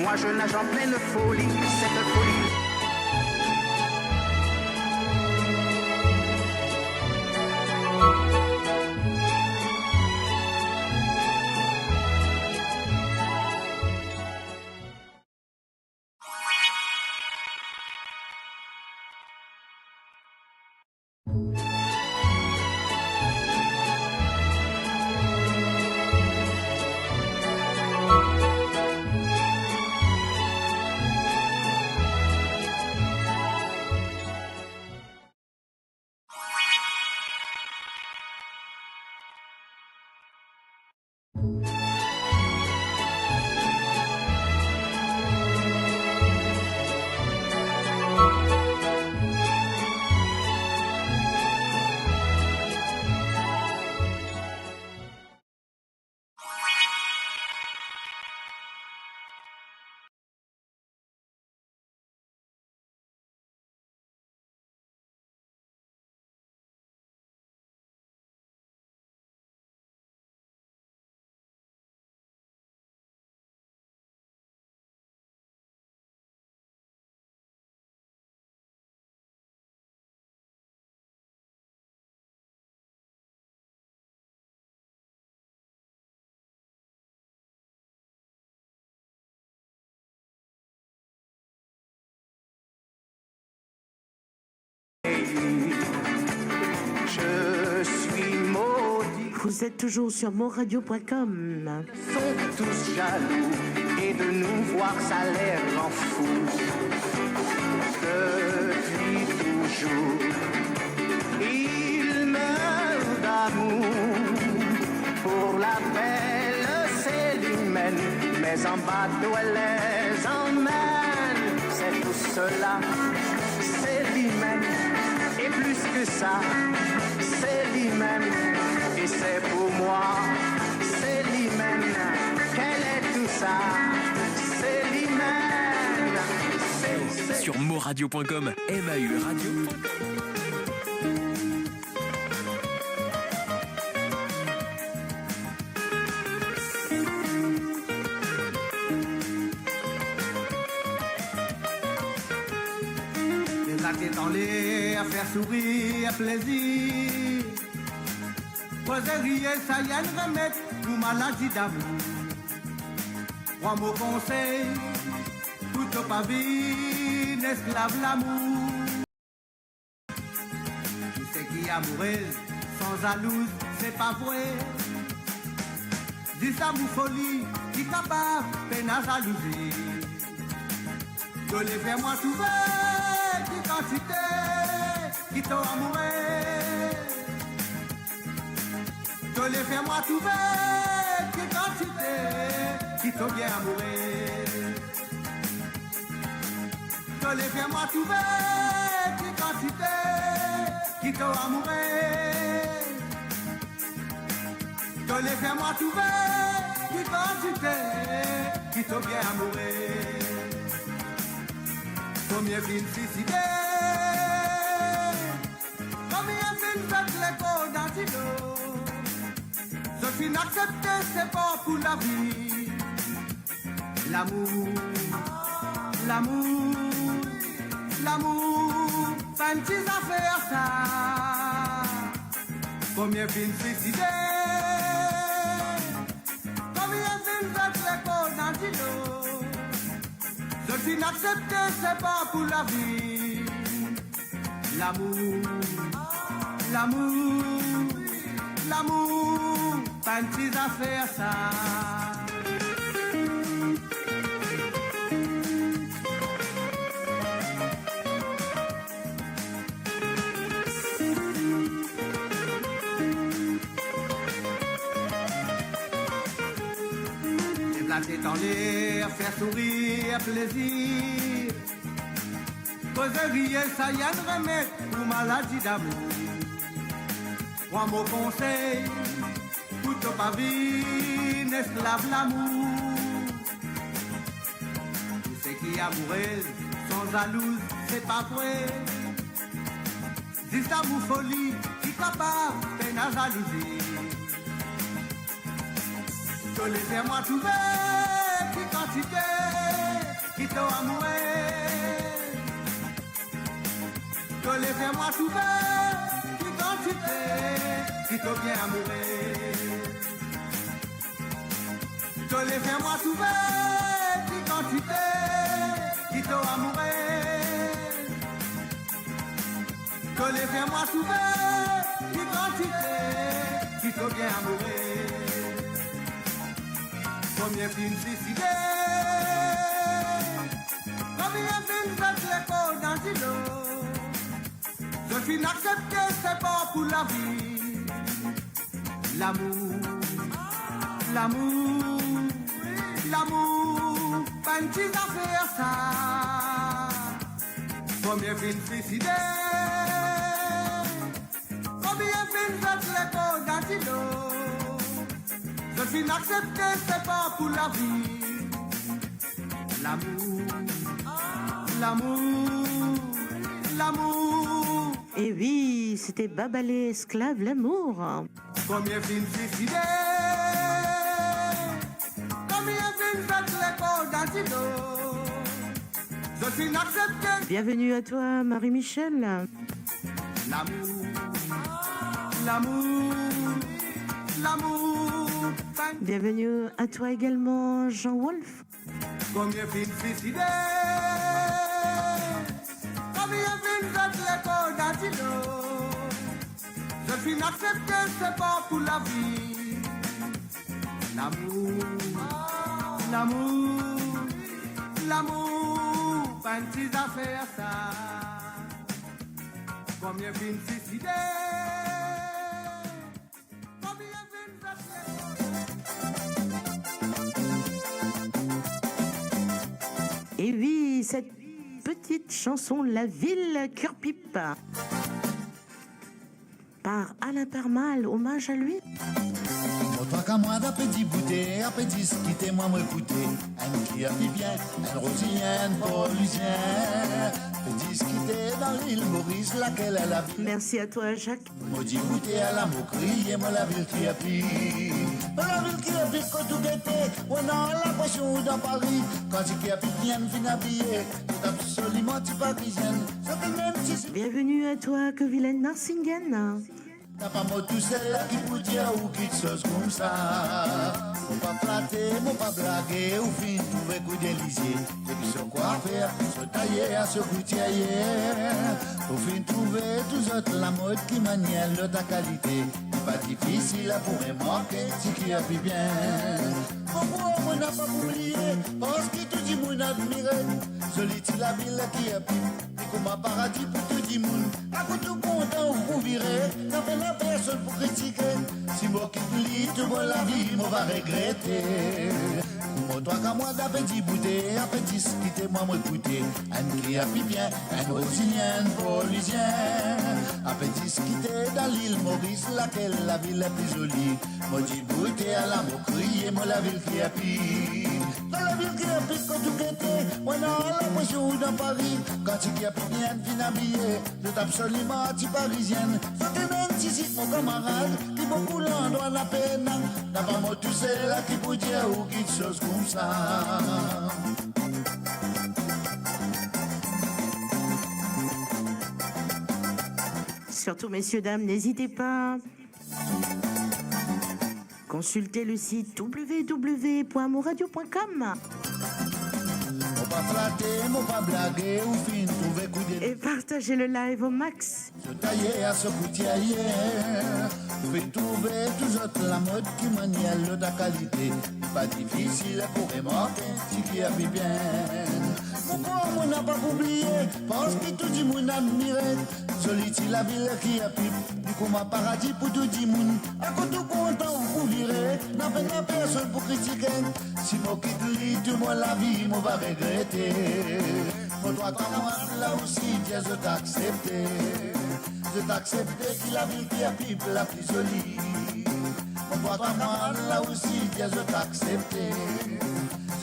Moi je nage en pleine folie, cette folie. Vous êtes toujours sur moradio.com. Sont tous jaloux et de nous voir ça les rend fous. Depuis toujours, ils meurent d'amour pour la belle Célimène, mais en bateau elle les emmène. C'est tout cela, Célimène, et plus que ça, Célimène, et c'est pour moi, Célimène, quel est tout ça, Célimène, Sur moradio.com, MAU radio.com. Dans les à faire sourire, plaisir. Poserie, ça y a un remède pour maladie d'amour. Trois mots conseils, tout au pavine, esclave l'amour. Tu sais qui amoureuse, sans jalouse, c'est pas vrai. Dis amour folie, qui capable, peine à jalousie. Je les fais moi trouver. Qui quantité, qui t'ont amouré. Je les fais moi trouver, qui quantité, qui t'ont bien amouré. Je les fais moi trouver, qui quantité, qui t'ont amouré. Je les fais moi trouver, qui quantité, qui t'ont bien amouré. Combien film suicidé, combien film fait l'écho dans l'îlot. Je suis accepté, c'est bon pour la vie. L'amour, l'amour, l'amour, pas une petite affaire ça. Combien film suicidé, combien film fait l'écho dans l'îlot. Je suis accepté, c'est pas pour la vie. L'amour, l'amour, l'amour, pas une petite affaire ça. Blaguer dans l'air, faire sourire, plaisir. Causerie, ça y a un remède pour maladie d'amour. Trois mots conseils, tout au pavine, esclave l'amour. Tu sais qui est amoureuse, sans jalouse, c'est pas vrai. Dis amour folie, qui capable, peine à jalousie. Je les fais moi trouver, qui quantité, qui t'ont amouré. Je les fais moi trouver, qui quantité, qui t'ont bien amouré. Je les fais moi trouver, qui quantité, qui t'ont amouré. Je les fais moi trouver, qui quantité, qui t'ont bien amouré. Combien film suicidé, combien film fait l'écho dans l'îlot. Je suis accepté, c'est bon pour la vie. L'amour, l'amour, l'amour, pas une petite affaire ça. Combien film suicidé, combien film fait l'écho dans l'îlot. Je suis accepté, c'est pas pour la vie. L'amour, l'amour, l'amour. Et oui, c'était Babalé, esclave l'amour. Combien film suicidé, combien film fait l'écho dans l'îlot. Je suis accepté. Bienvenue à toi, Marie-Michel. L'amour, l'amour, l'amour. Bienvenue à toi également, Jean Wolf. Combien film suicidé, combien film fait l'écho dans l'îlot. Je fin accepter, c'est pas pour la vie. L'amour, l'amour, l'amour, pas une petite affaire ça. Combien fin suicider, combien fin s'acheter. Et oui, cette petite chanson La Ville Cure-Pipe par Alain Permal, hommage à lui. Toi qu'à moi d'un petit bouté, un petit quitter moi m'écouter. Un qui a mis bien, un rosien, paulusien. Petit quitter dans l'île Maurice, laquelle elle a vu. Merci à toi, Jacques. Maudit bouté à la moquerie, et moi la ville qui a pris. La ville qui a pris quand tout était, on a la potion dans Paris. Quand il qui a pris bien, fin habillé, c'est absolument tu parisienne. Bienvenue à toi, que vilaine Narsingen. T'as pas moi tout seul là qui peut dire ou qui chose comme ça. Mon pas flatter, mon pas blaguer, ou fin trouver coup d'Élysée. Et puis sur quoi faire, se tailler à ce gouttier. Au fin trouver tous autres la mode qui manière de ta qualité. Pas difficile à pour manquer, si qui a vu bien. Pourquoi on n'a pas oublié, parce que tout le monde admire. Solitude la ville qui a pu, et comme un paradis pour tout le monde. À coup tout content ou vous virez, n'a fait la personne pour critiquer. Si moi qui lis tout bon la vie, moi va regretter. Moi toi qu'à moi d'un petit bouté, un petit quitter moi m'écouter. Un qui a pu bien, un rosilien, un paulusien. Un petit quitter dans l'île Maurice, laquelle la ville est plus jolie. Moi dit bouté à la moquerie, et moi la ville qui a pu. Dans la ville qui a pris quand tout était, on a la potion dans Paris. Quand tu a pris bien, fin habillé, c'est absolument anti-parisienne. Faut que même si c'est mon camarade, qui beaucoup l'endroit n'a peine. N'a pas moi tout seul là qui peut dire ou quelque chose comme ça. Surtout, messieurs, dames, n'hésitez pas. Consultez le site www.moradio.com. Et partagez le live au max. Se tailler à ce gouttier, vous pouvez trouver tout autre la mode qui manière de ta qualité. Pas difficile pour remarquer ce qui a vu bien. Pourquoi on n'a pas oublié, parce que tout le monde admire. Solitude la ville qui a pu, du coup ma paradis pour tout le monde. À côté tout content vous virez, n'a pas de personne pour critiquer. Si moi quitte lit tout moi la vie, moi va regretter. Pour toi comme moi là aussi, Dieu je t'accepte. Je t'accepte que la ville qui a pu la plus jolie. Pour toi comme moi là aussi, Dieu je t'accepte.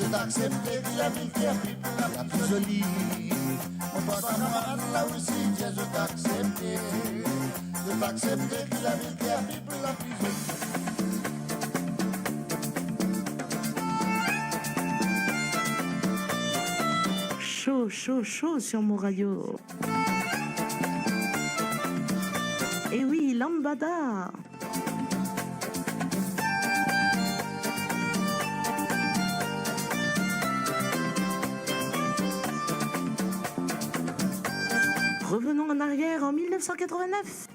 Je t'accepte que la ville qui a pu la plus jolie. Pour toi comme moi là aussi, Dieu je t'accepte. Je t'accepte que la ville qui a pu la plus jolie. Chaud, chaud, chaud sur mon radio. Et oui, Lambada. Revenons en arrière en 1989.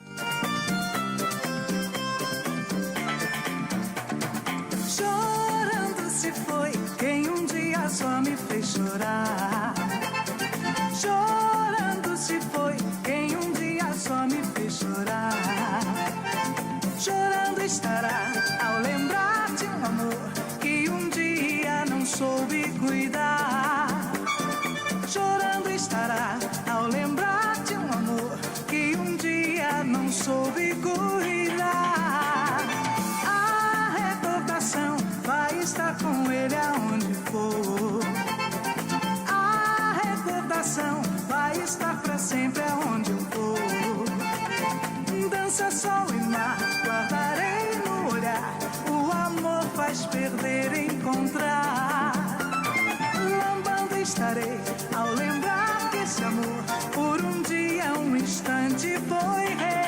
Chorando se foi quem dia só me fez chorar. Chorando se foi quem dia só me fez chorar. Chorando estará ao lembrar de amor que dia não soube cuidar. Chorando estará ao lembrar de amor que dia não soube cuidar. A recordação vai estar com ele aonde for. A recordação vai estar pra sempre aonde eu for. Dança, sol e mar, guardarei no olhar. O amor faz perder e encontrar. Lambando estarei ao lembrar que esse amor por dia, instante foi rei.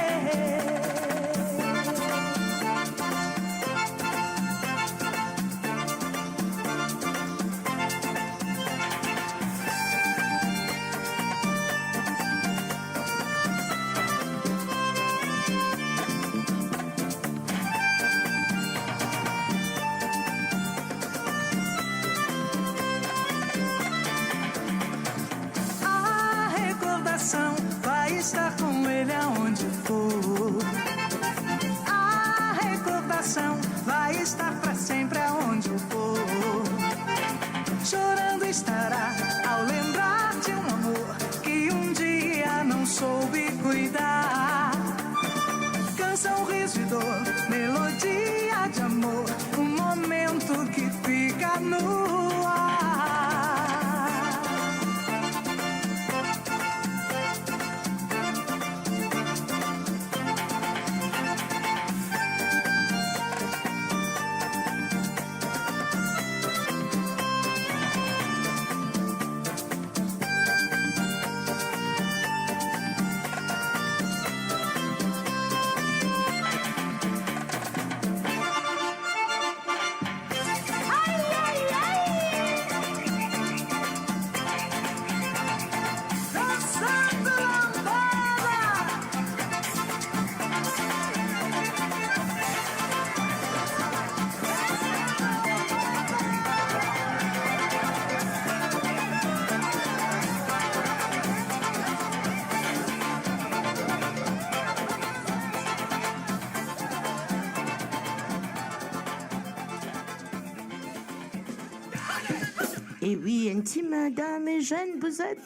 Et oui, intime, madame et jeune, vous êtes.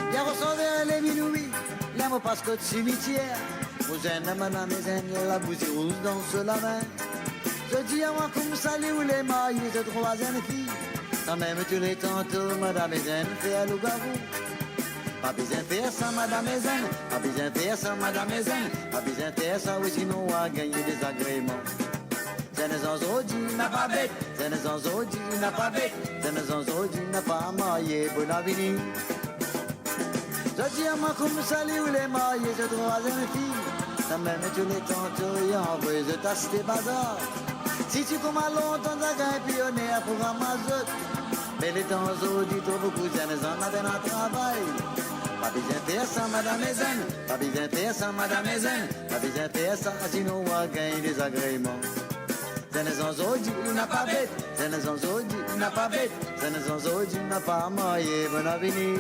Bien ressembler les minouis, les mots parce que de cimetière. Vous êtes madame et zen, la bougie rouge dans la main. Je dis à moi comme salut ou les mailles de troisième fille. Quand même tous les tantôt, madame et zen fait à loup-garou. Pas besoin de faire ça, madame et zen. Pas besoin de faire ça, madame et zen. Pas besoin de faire ça, oui, sinon on va gagner des agréments. Zenezonzodi n'a pas bête, Zenezonzodi n'a pas bête, Zenezonzodi n'a pas maillé, bon avenir. Je dis à moi comme salut ou les mailles de troisième fille. Quand même tous les tantôt, il y a envoyé de tasses des bazars. Si tu commences longtemps, t'as qu'un pionnier pour ramasser. Mais les temps aujourd'hui, trop beaucoup de jeunes en avaient un travail. Pas besoin de faire ça, madame et zen. Pas besoin de faire ça, madame et zen. Pas besoin de faire ça, sinon on va gagner des agréments. Zenezonzodi n'a pas bête, Zenezonzodi n'a pas bête, Zenezonzodi n'a pas maillé, bon avenir.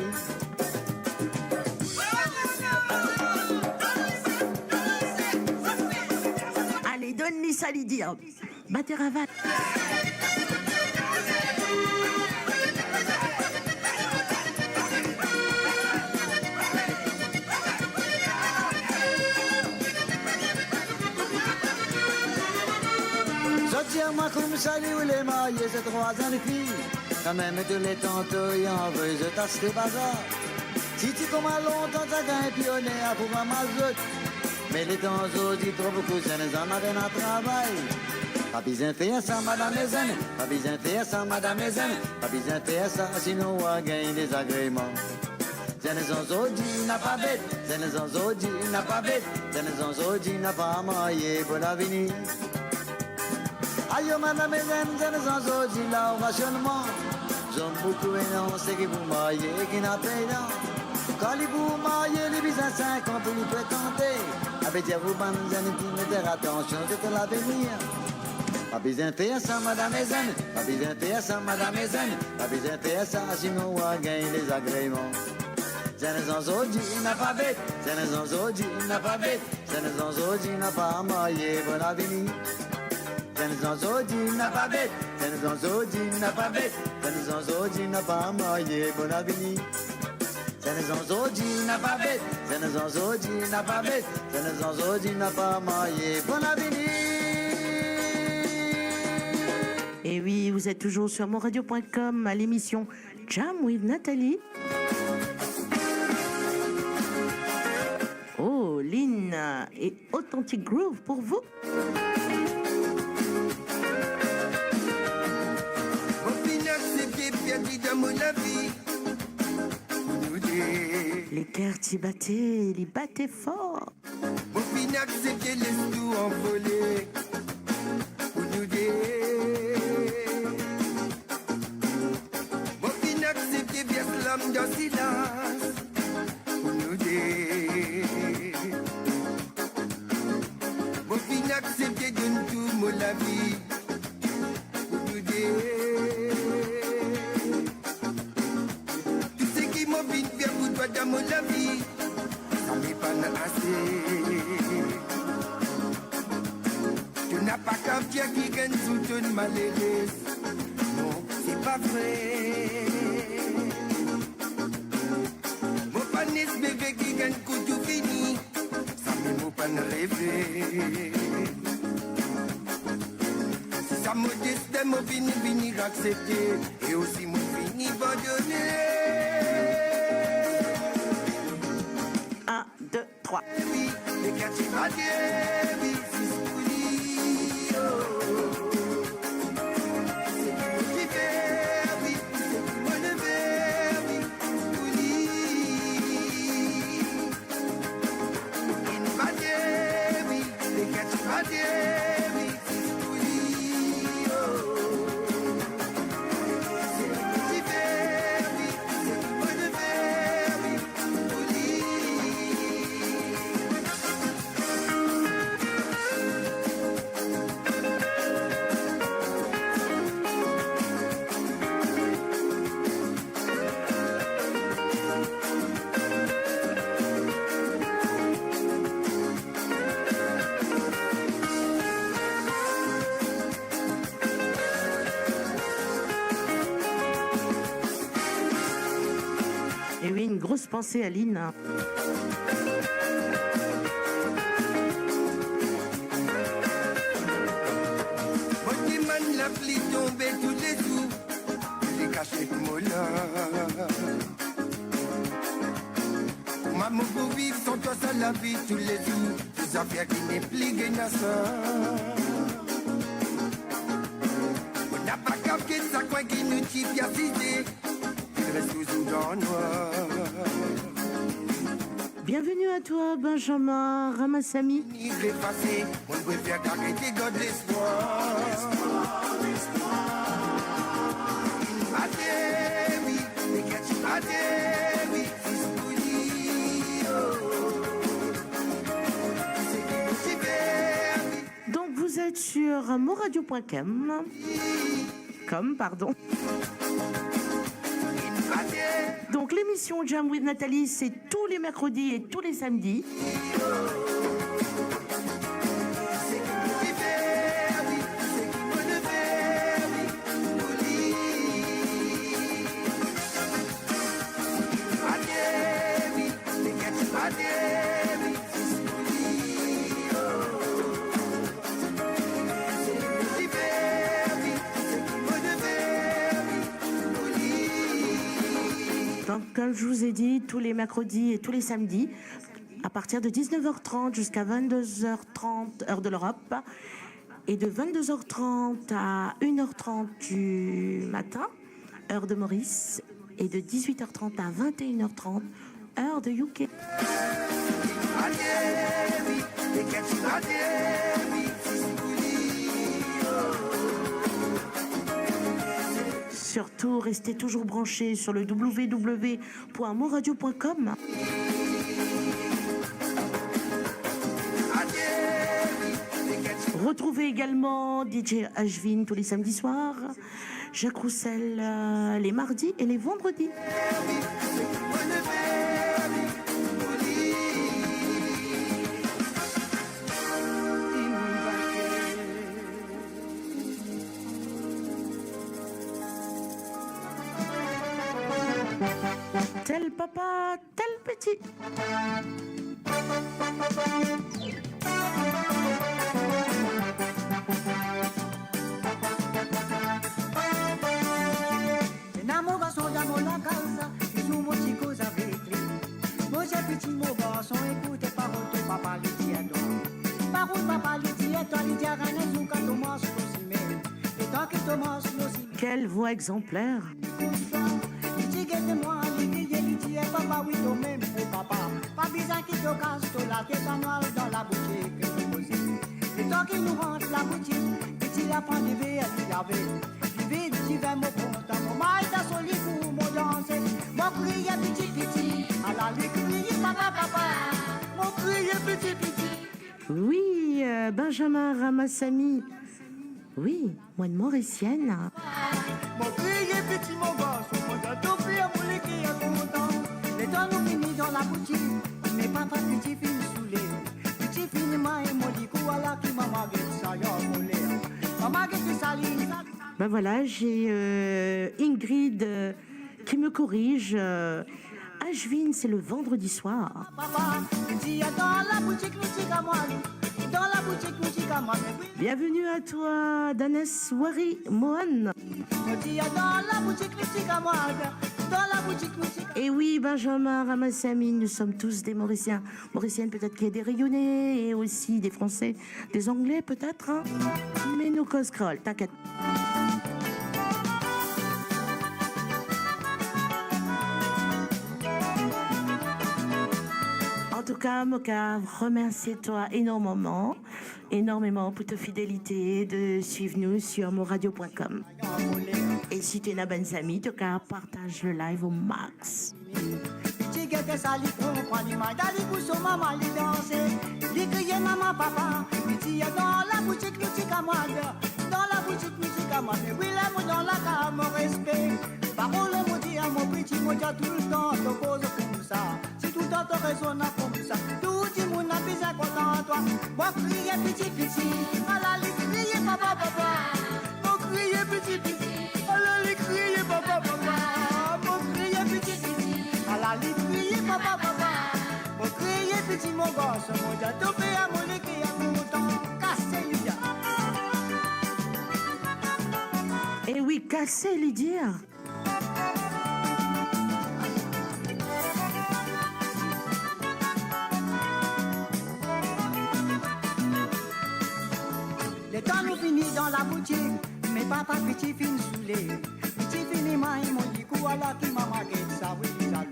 Allez, donne-lui ça, Lydia. Battez ravat. Je dis à moi comme salut ou les mailles, c'est trois jeunes filles. Quand même tous les tantôt, y en veut, je tasse des bazars. Si tu commences longtemps, t'as qu'un pionnier pour ramasser. Mais les temps aujourd'hui, trop beaucoup de jeunes en avaient un travail. Pas besoin de faire ça, madame et zen. Pas besoin de faire ça, madame et zen. Pas besoin de faire ça, sinon on va gagner des agréments. Zenezonzodi n'a pas bête, Zenezonzodi n'a pas bête, Zenezonzodi n'a pas maillé, bon avenir. Aïe, madame et zen, Zenezonzodi, là, au rationnement. J'aime beaucoup et non, c'est qui vous maillez, qui n'a pas non. Quand les vous maillez, les bisins 5 ans, peut nous fréquenter. Avec dire vous, bonnes jeunes qui mettez attention, c'est l'avenir. Pas besoin de faire ça, madame et zen. Pas besoin de faire ça, madame et zen. Pas besoin de faire ça, sinon on va gagner des agréments. Zenezonzodi n'a pas bête, Zenezonzodi n'a pas bête, Zenezonzodi n'a pas maillé, bon avenir. Zenezonzodi n'a pas bête, Zenezonzodi n'a pas bête, Zenezonzodi n'a pas maillé, bon avenir. Zenezonzodi n'a pas bête, Zenezonzodi n'a pas bête, Zenezonzodi n'a pas maillé, bon avenir. Et oui, vous êtes toujours sur monradio.com à l'émission Jam with Nathalie. Oh, Lynn et Authentic Groove pour vous. Les cœurs t'y battaient, ils battaient fort. Mon pinac, c'est qu'elle laisse tout envoler. Pour nous dire. Mon pinac, c'est qu'elle vient slam dans silence. Pour nous dire. Mon pinac, c'est qu'elle donne tout mon la vie. Pour nous dire. Tout ce qui m'a vu faire pour toi dans mon la vie. Ça m'est pas assez. Tu n'as pas qu'un fier qui gagne sous ton malheureuse. Non, c'est pas vrai. Mon panis bébé qui gagne coup tout fini. Ça m'est mon pan rêvé. Si ça me destin, mon fini accepter. Et aussi mon fini va donner. 1, 2, 3. Oui, les quartiers radiés, oui, c'est ce qu'on c'est qui fait, oui, c'est qui me lever, oui, une radiée, oui, les quartiers radiés, oui, c'est ce qu'on c'est qui fait, oui, c'est qui me lever, oui, Grosse pensée à Lynn. La pluie tombait tous les jours, j'ai caché le moulin. Maman, pour vivre sans toi, ça la vie tous les jours, des affaires qui n'est plus guénassa. On n'a pas capté ça, quoi qui nous tire bien cisé, il reste toujours dans le noir. Bienvenue à toi, Benjamin Ramassamy. Il est passé, on préfère arrêter God l'espoir. Donc vous êtes sur moradio.com. Pardon. Donc l'émission Jam with Nathalie, c'est tous les mercredis et tous les samedis. Donc, comme je vous ai dit, tous les mercredis et tous les samedis, à partir de 19h30 jusqu'à 22h30, heure de l'Europe, et de 22h30 à 1h30 du matin, heure de Maurice, et de 18h30 à 21h30, heure de UK. Surtout, restez toujours branchés sur le www.moradio.com. Retrouvez également DJ Ashvin tous les samedis soirs, Jacques Roussel les mardis et les vendredis. Tel papa, tel petit. Namo garçon d'amour la casa, sous mon chico avec lui. Moi j'ai petit mon garçon, écoutez parole de papa lui dit à toi. Parole papa lui dit à toi, lui dit à Rana Zouka Thomas Losimé. Et tant que Thomas Losimé. Quelle voix exemplaire. Moi, lui dit papa, oui, toi-même, papa. Pas besoin qu'il te casse, toi, la tête à noir dans la boutique. Et tant qu'il nous rentre la boutique, petit lapin de verre, il avait. Vite, tu vas me prendre, mon mal t'a soli pour mon danser. Mon crier petit, petit. À la lui crier papa, papa. Mon crier petit, petit. Oui, Benjamin Ramassamy. Oui, moi de Mauricienne. Mon crier petit, mon gosse. Mon gâteau pire, mon lait qui est content. Les temps nous finissent dans la boutique. Mais papa, petit fini saoulé. Petit fini, moi et mon dit quoi là qui m'a marqué ça, y'a volé. Maman, qu'est-ce que ça lit? Ben voilà, j'ai Ingrid qui me corrige. Ashvin, c'est le vendredi soir. Papa, petit dans la boutique, musique à moi. Dans la boutique, musique à moi. Bienvenue à toi, Danes Wari Mohan. Et oui, Benjamin Ramassamy, nous sommes tous des Mauriciens. Mauriciennes, peut-être qu'il y a des Rayonnais et aussi des Français, des Anglais peut-être, hein. Mais nous cause créole, t'inquiète. En tout cas, Moka, remercie-toi énormément pour ta fidélité de suivre nous sur moradio.com. Et si tu es un bon ami, tu partage le live au max. Maman, papa, dans la boutique musique à moi, dans la boutique musique à moi, mais oui, l'amour dans la cave, mon respect. Parole, mon dit à mon petit, moi, tout le temps, te pose comme ça. Si tout le temps, te raisonne comme ça, tout le monde a besoin content toi. Moi, crier petit, petit, à la lit, crier papa, papa. Moi, crier petit, petit, à la lit, crier papa, papa. Moi, crier petit, petit, à la lit, crier mon gosse, mon dia, topé à mon écrit à mon temps, cassé Lydia. Eh oui, cassé Lydia. Les temps nous finit dans la boutique, mais papa petit fin saoulé. Petit fini moi ils m'ont dit quoi là qui maman get ça oui les alou.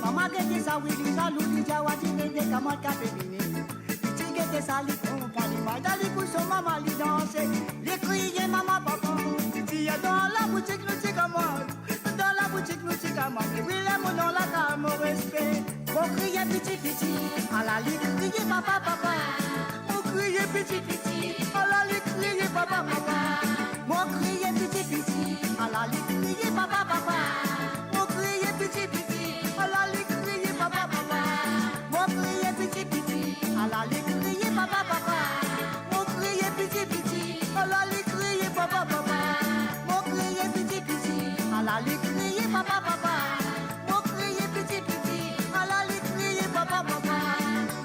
Maman get ça oui les alou, les jawadi les comment café vini. Petit get ça les compagnie mal dans les coups maman les danser. Les crier maman papa. Petit dans la boutique nous c'est comme moi. Dans la boutique nous c'est comme moi. Oui les mots dans la calme au respect. Faut crier petit petit, à la ligue crier papa papa. Crier petit petit, à la ligue crier papa papa. Moi crier petit petit, à la ligue crier papa papa. Moi crier petit petit, à la ligue crier papa papa. Moi crier petit petit, à la ligue crier papa papa. Moi crier petit petit, à la ligue crier papa papa. Moi crier petit petit, à la ligue crier papa papa. Moi crier petit petit, à la ligue crier papa papa.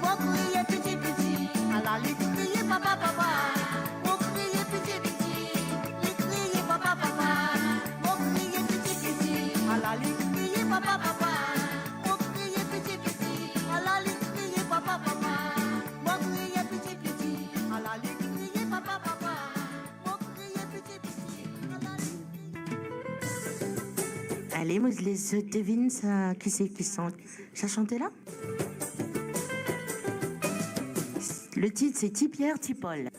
Moi crier petit petit, à la ligue crier papa papa. Moi crier petit petit, les crier papa papa. Moi crier petit petit, à la ligue crier papa papa. Moi crier petit petit, à la ligue crier papa papa. Moi crier petit petit, à la ligue crier papa papa. Moi crier petit petit, à la ligue. Allez, moi, je les devine, ça, qui c'est qui chante? Ça chantait là? Le titre, c'est Tipierre, Tipol.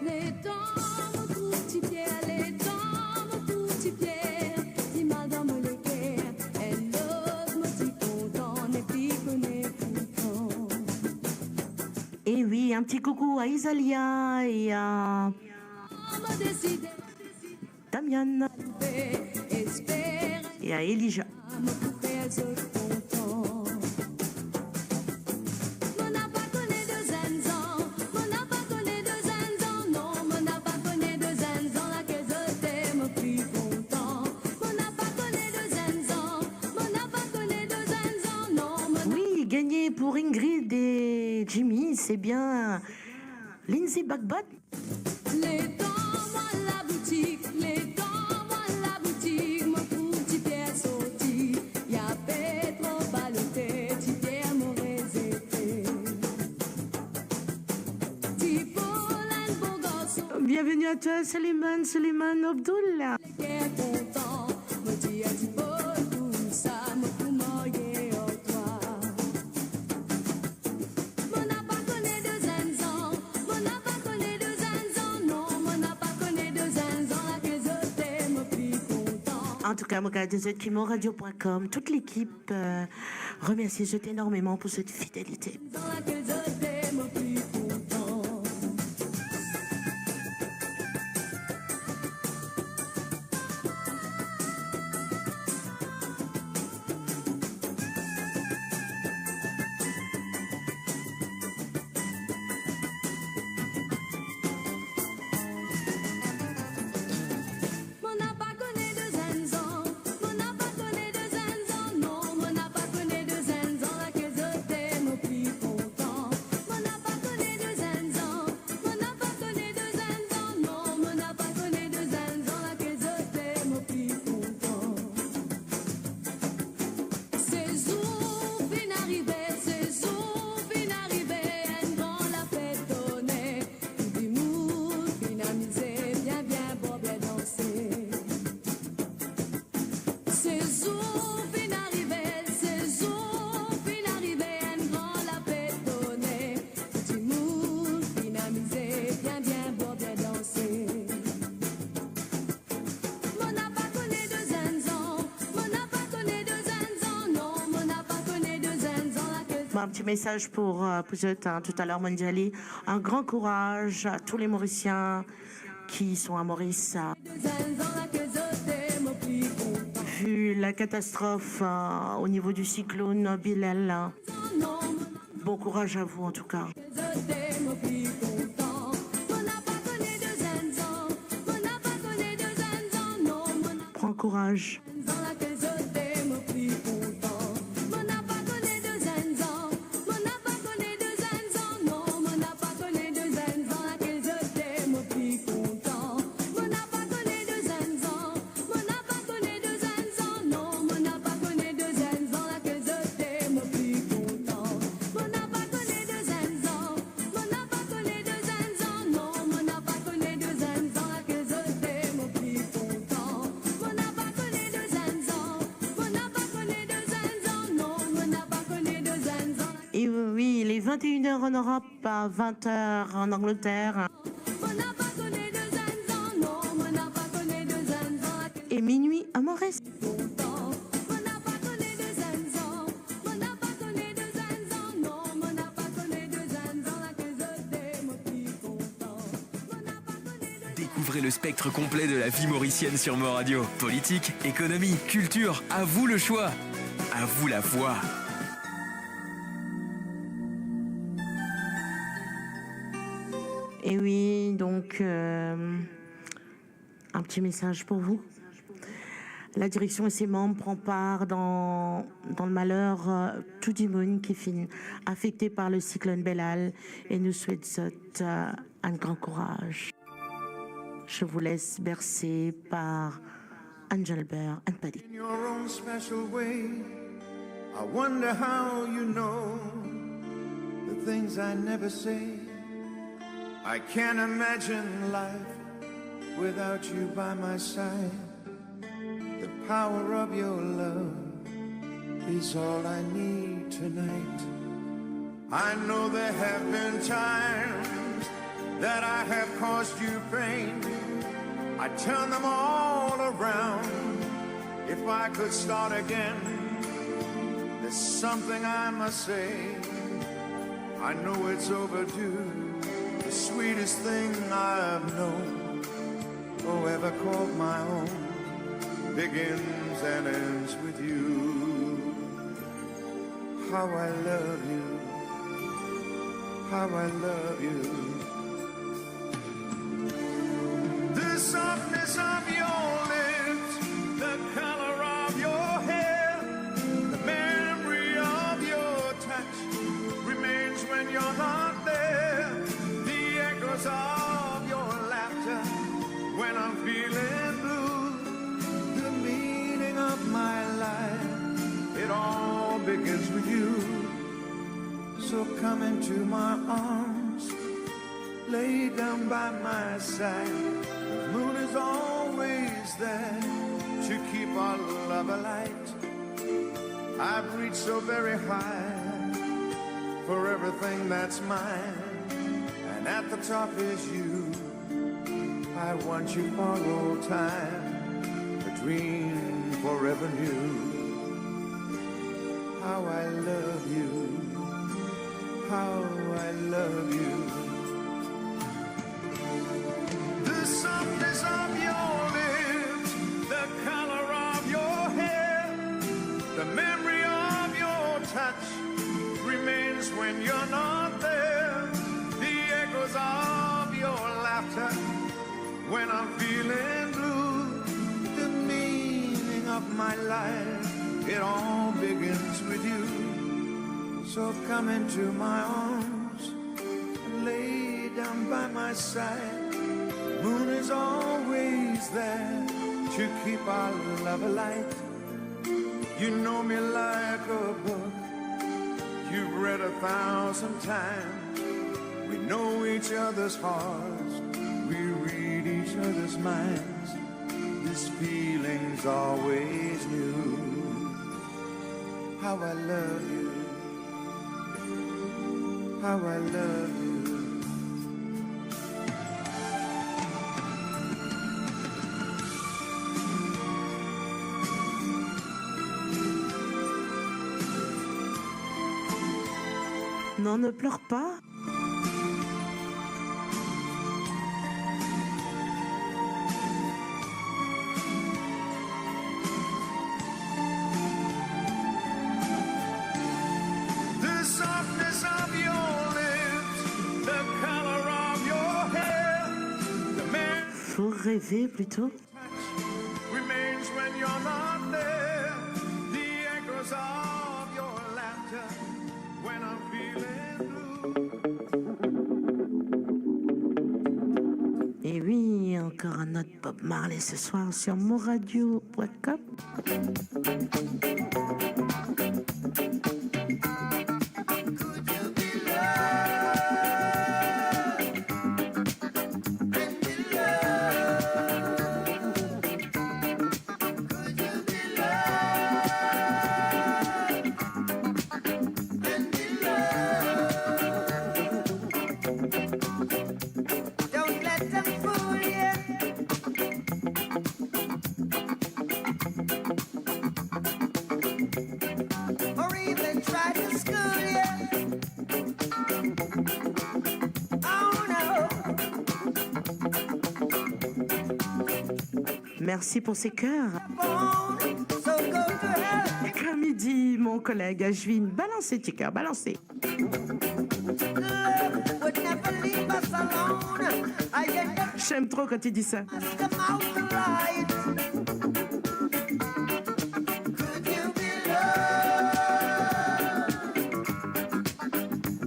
Les temps, mon petit Pierre, les temps, mon petit Pierre, dis mal dans mon équerre, elle ose, mon petit content, n'est plus connaît pourtant. Et oui, un petit coucou à Isalia et à Damian et à Elijah. Oui, gagné pour Ingrid et Jimmy, c'est bien Lindsay Bagbot. Les temps, moi la boutique, les temps, moi la boutique, mon petit Pierre sorti, y a trop baloté, petit Pierre mon résété. Petit Paulin, beau garçon. Bienvenue à toi, Suleiman Abdullah. Qui est content, me dit à petit Paul, tout ça, me coumoyer au toit. Mon n'a pas connu de zinzan, mon n'a pas connu de zinzan, non, mon n'a pas connu de zinzan, la que je t'aime, me plus content. En tout cas, mon gars, de Radio.com, toute l'équipe remercie, je t'aime énormément pour cette fidélité. Dans la que je t'aime, me plus content. Mon n'a pas connu de zinzan, mon n'a pas connu de zinzan, non, mon n'a pas connu de zinzan, la que je t'aime au plus content. Mon n'a pas connu de zinzan, mon n'a pas connu de zinzan, non, mon n'a pas connu de zinzan, la que je t'aime au plus content. C'est jour fin arrivé, un grand la fête donnée, tout du monde fin amusé, bien bon, bien dansé. C'est jour fin arrivé, un grand la fête donnée, tout du monde fin amusé, bien bon, bien dansé. Mon n'a pas connu de zinzan, mon n'a pas connu de zinzan, non, mon n'a pas connu de zinzan, la que Bon, un petit message pour vous êtes, tout à l'heure, Mondiali. Un grand courage à tous les Mauriciens qui sont à Maurice. zinzan, la que je t'aime au plus content. Vu la catastrophe au niveau du cyclone Bilal, bon courage à vous en tout cas. Je t'aime au plus content. Mon n'a pas connu de zinzan, mon n'a pas connu de zinzan, non, mon n'a Prends courage. zinzan, la 21h en Europe, à 20h en Angleterre. Et minuit à Maurice. Découvrez le spectre complet de la vie mauricienne sur Mo Radio. Politique, économie, culture, à vous le choix. À vous la voix. Et oui, donc, un petit message pour vous. La direction et ses membres prennent part dans le malheur tout du monde qui est affecté par le cyclone Belal et nous souhaitons un grand courage. Je vous laisse bercer par Angel Bear and Paddy. In your own special way, I wonder how you know the things I never say. I can't imagine life without you by my side. The power of your love is all I need tonight. I know there have been times that I have caused you pain. I turn them all around. If I could start again, there's something I must say. I know it's overdue. The sweetest thing I've known, or ever called my own, begins and ends with you. How I love you, how I love you. The softness of your lips, the color of your hair, the memory of your touch remains when you're not there. The echoes of your laughter when I'm feeling blue. The meaning of my life, it all begins with you. So come into my arms, lay down by my side. The moon is always there to keep our love alight. I've reached so very high for everything that's mine, and at the top is you. I want you for all time, a dream forever new. How I love you, how I love you. The softness of your lips, the color of your hair, the memory of your touch remains when you're not there. The echoes of your laughter when I'm feeling blue. The meaning of my life, it all begins with you. So come into my arms and lay down by my side. Moon is always there to keep our love alight. You know me like a book you've read 1,000 times. We know each other's hearts, we read each other's minds. This feeling's always new. How I love you, how I love you. Non, ne pleure pas. The softness of your lips, the color of your hair, the man Faut rêver plutôt. remains when you're not there. The echoes of your laughter when I'm feeling blue. Et oui, encore un autre Bob Marley ce soir sur moradio.com. try to school you. Oh no. Merci pour ces cœurs. So go to hell. Comme il dit mon collègue Ashwin, balancez tes cœurs, balancez. Would never leave us alone. I end up J'aime trop quand il dit ça. come out the light. Could you be loved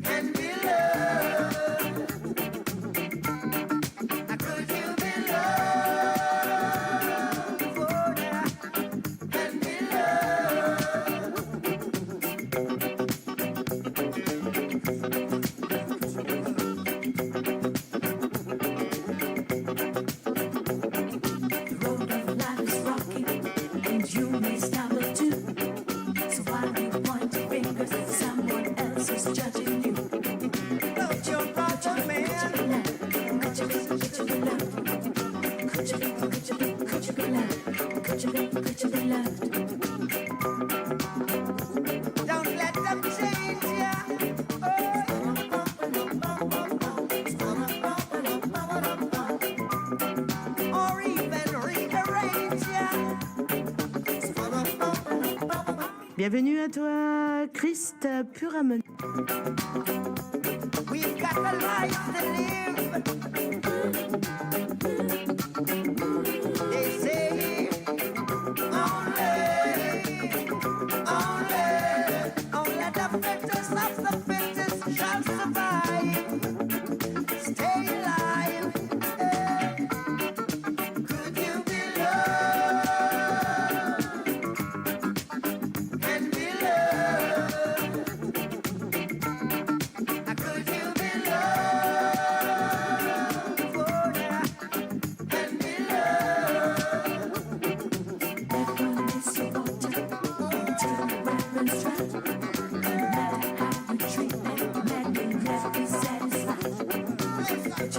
and be loved? Could you be loved, oh, yeah, and be The road of life is rocky, and you may stumble too. So why do you point your fingers? Someone else is judging you. Don't you brother, man? Could you be loved? Could you be loved? Could you be loved? Could you be loved? Don't let them change ya. Or even rearrange ya. Bienvenue à toi, Christ Puramon. We've got a life to live. They say only the fittest of the fittest shall survive. Stay alive. Could you be loved and be loved? Could you be loved, oh yeah, and be loved? Everyone is so water to the weapons trapped. No matter how you treat them, man will never be satisfied. Could you be loved?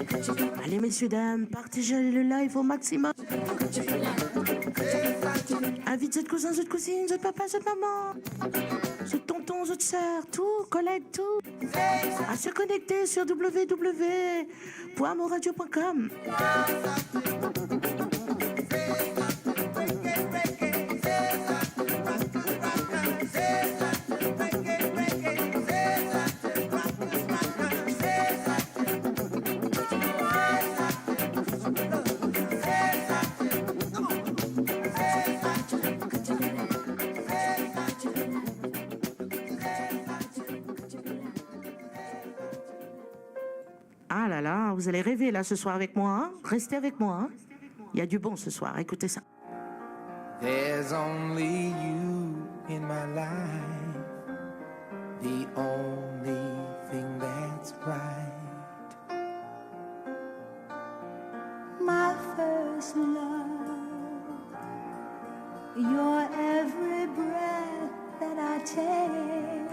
Could you be Allez, messieurs, dames, partagez le live au maximum. Invite cette cousin, cette cousine, cette papa, cette maman, cette tonton, cette sœur, tout, collègue, tout, à se connecter sur www.moradio.com. Ah là là, vous allez rêver là ce soir avec moi, hein? Restez avec moi, hein? Il y a du bon ce soir, écoutez ça. There's only you in my life, the only thing that's right. My first love, your every breath that I take,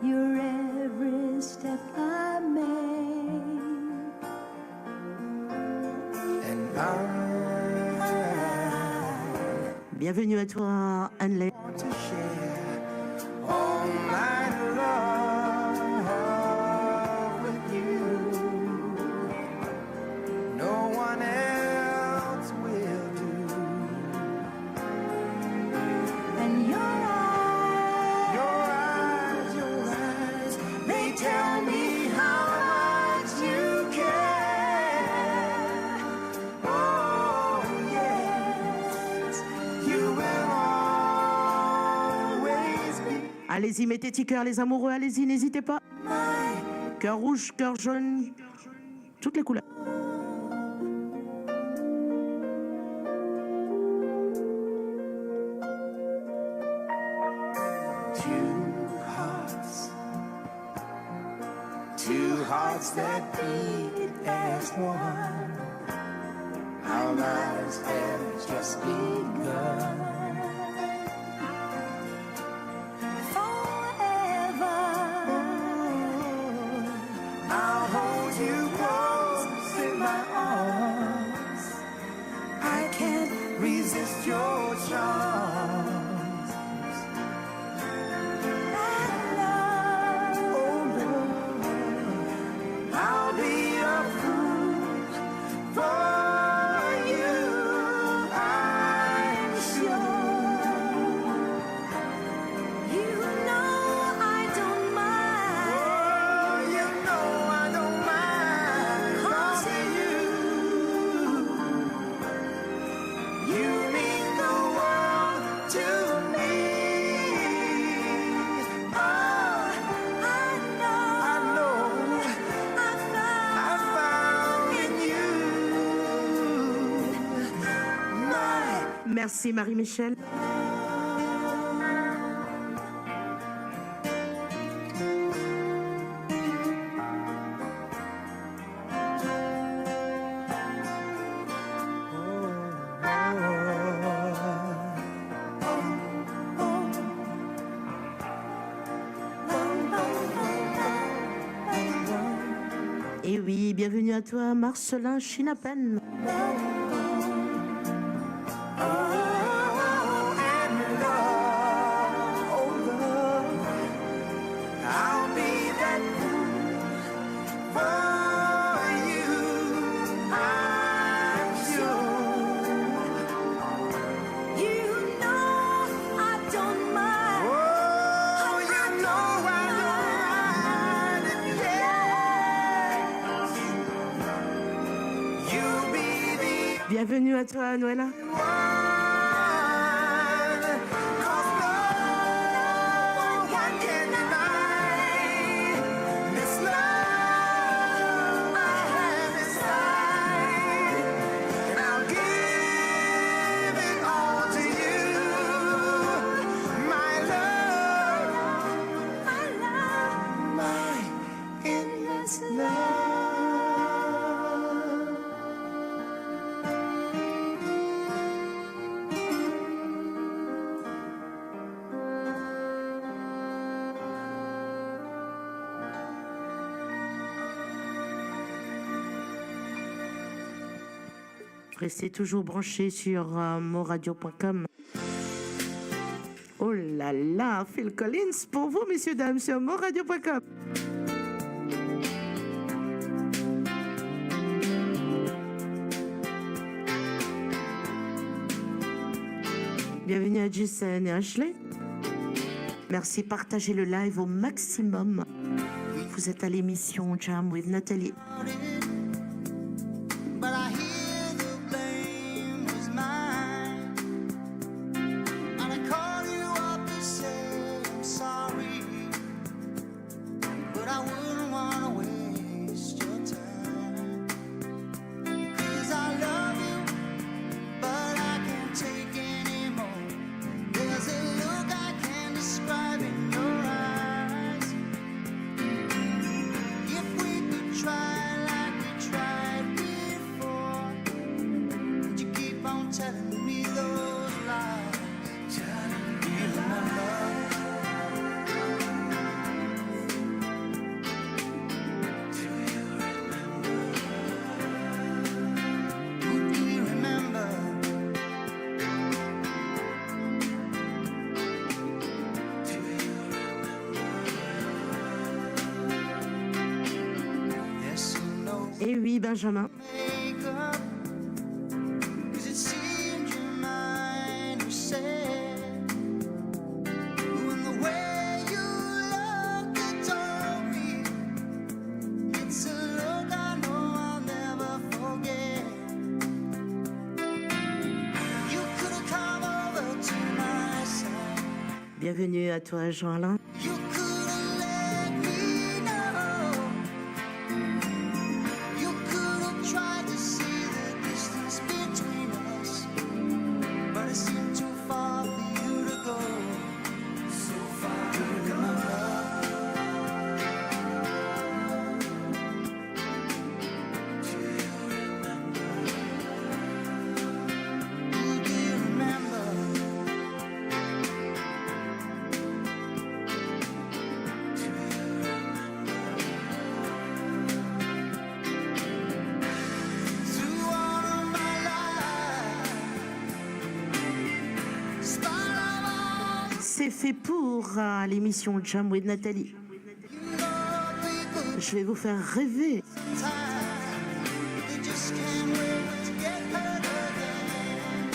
your every step I make. And Bienvenue à toi, Anne-Lé. to share all my love with you. No one else will do. And your eyes, they tell me how much you care. Oh yes, you will always be. Allez-y, mettez petit cœur, les amoureux, allez-y, n'hésitez pas. Cœur rouge, cœur jaune, toutes les couleurs. Two hearts that beat as one. Our lives have just begun. I'll hold you close in my arms. I can't resist your charms. Merci Marie-Michel. Et oui, bienvenue à toi Marcelin Chinapen. Bienvenue à toi, Noëlla. Restez toujours branchés sur moradio.com. Oh là là, Phil Collins pour vous, messieurs, dames, sur moradio.com. Bienvenue à Jason et Ashley. Merci, partagez le live au maximum. Vous êtes à l'émission Jam with Nathalie. But I hear the blame was mine, and I call you up to say I'm sorry, but I wouldn't want to waste your time, 'cause I love you, but I can't take anymore. There's a look I can't describe in your eyes. If we could try like we tried before, would you keep on telling me those lies? Telling me do you remember? Yes or no? Et oui, Benjamin. Makeup, 'cause it seemed your mind was set. When the way you looked, it told me it's a look I know I'll never forget. You could have come over to my side. Bienvenue à toi, Jean-Alain. You could have let me know. You could have tried to see the distance between us, but it seemed too far for you to go. So far to go. Do you remember? Through all of my life, spite of all C'est fait pour l'émission Jam with Nathalie. Je vais vous faire rêver. time, they just can't wait to get hurt again.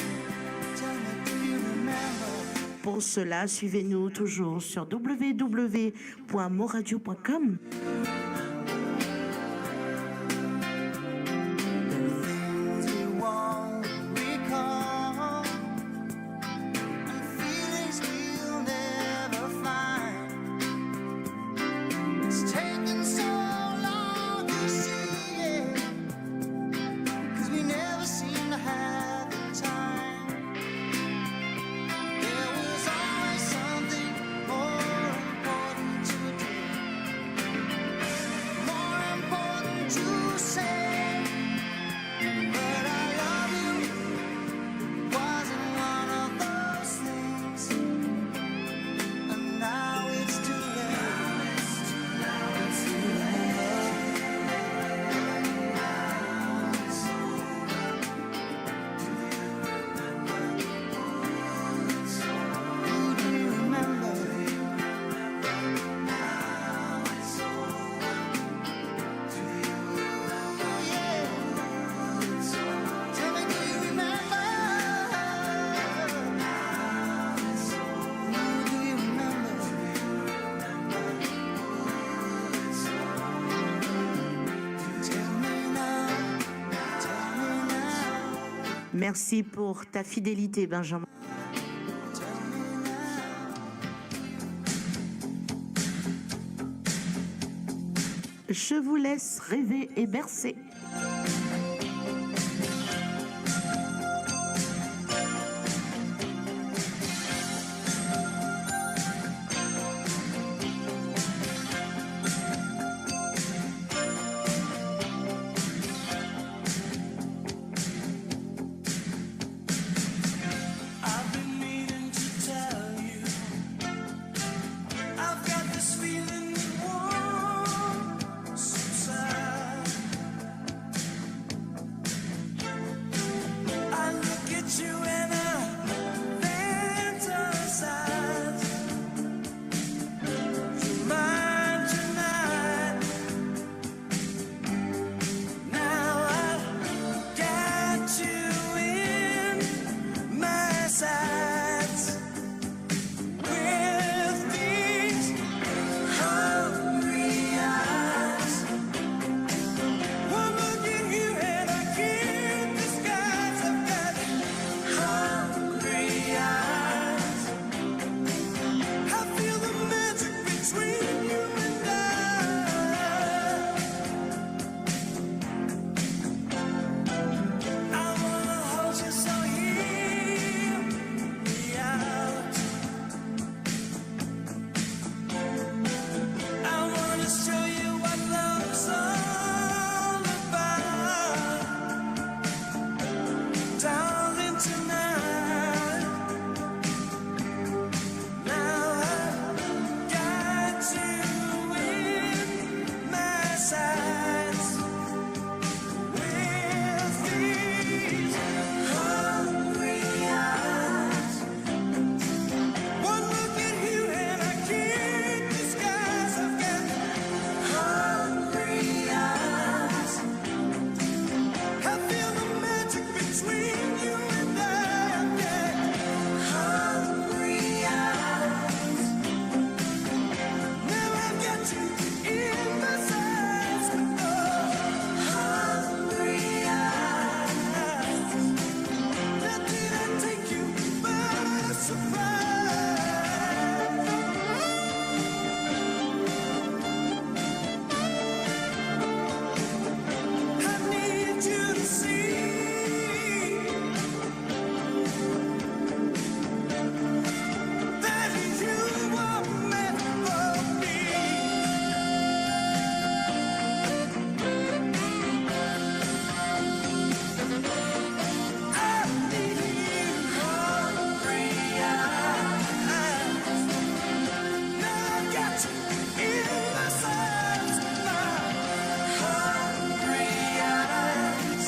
Tell me, do you remember? Pour cela, suivez-nous toujours sur www.moradio.com. Things we won't recall, and feelings we'll never find. It's taken so long to see it, 'cause we never seem to have the time. Merci pour ta fidélité, Benjamin. Je vous laisse rêver et bercer. I've been needing to tell you, I've got this feeling warm inside. I look at you and I fantasize. You're mine tonight. Now I've got you in my sights with these hungry eyes. One look at you and I can't disguise. I've got hungry eyes. I feel the magic between you and I. I wanna hold you so hear me out. I wanna show you what love's all about, darling, tonight. Now I've got you in my sights with these hungry eyes. One look at you and I can't disguise. I've got hungry eyes. I feel the magic between you and I. I've got hungry eyes. Now I've got you in my sights. Oh, hungry eyes. Now did I take you by surprise? I need you to see that you were meant for me. I need you, hungry eyes. Now I've got you in my sights. My hungry eyes.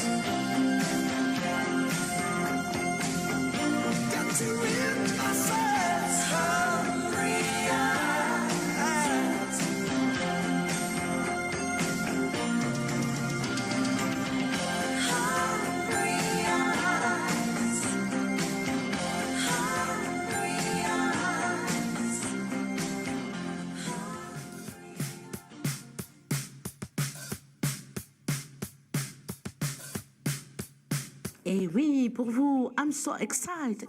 Got you in my sights. Hungry eyes. Hungry eyes. Hungry eyes. Et oui, pour vous, I'm so excited.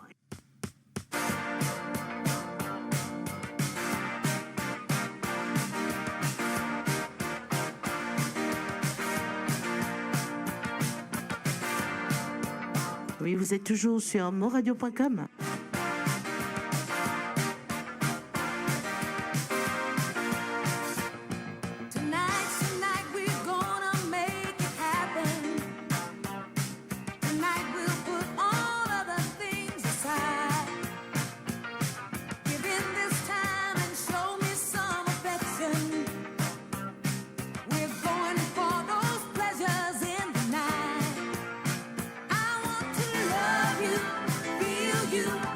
Oui, vous êtes toujours sur moradio.com. Tonight, we're gonna make it happen. Tonight we'll put all other things aside. Give in this time and show me some affection. We're going for those pleasures in the night. I want to love you, feel you.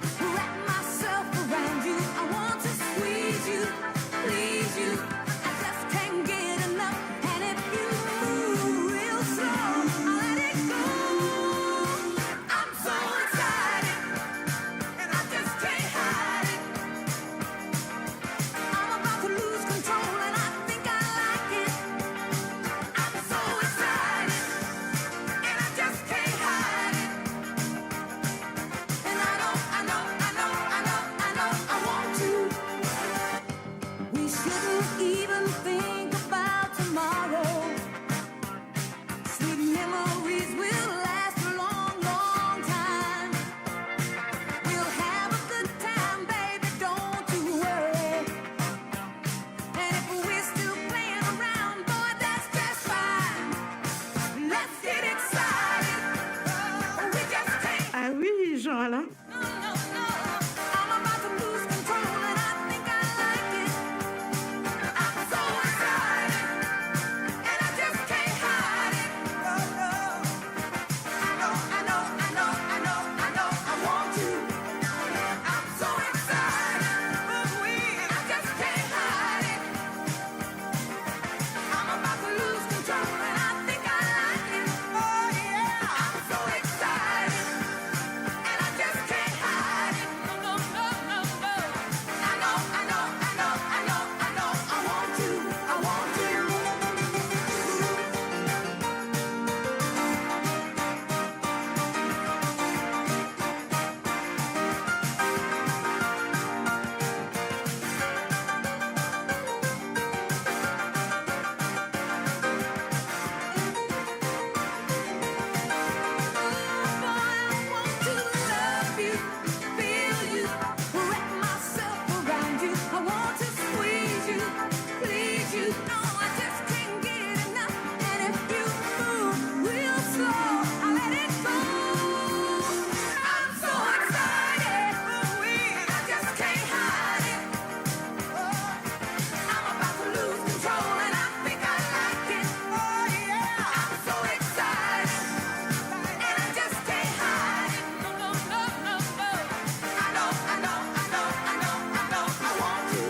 know I want to.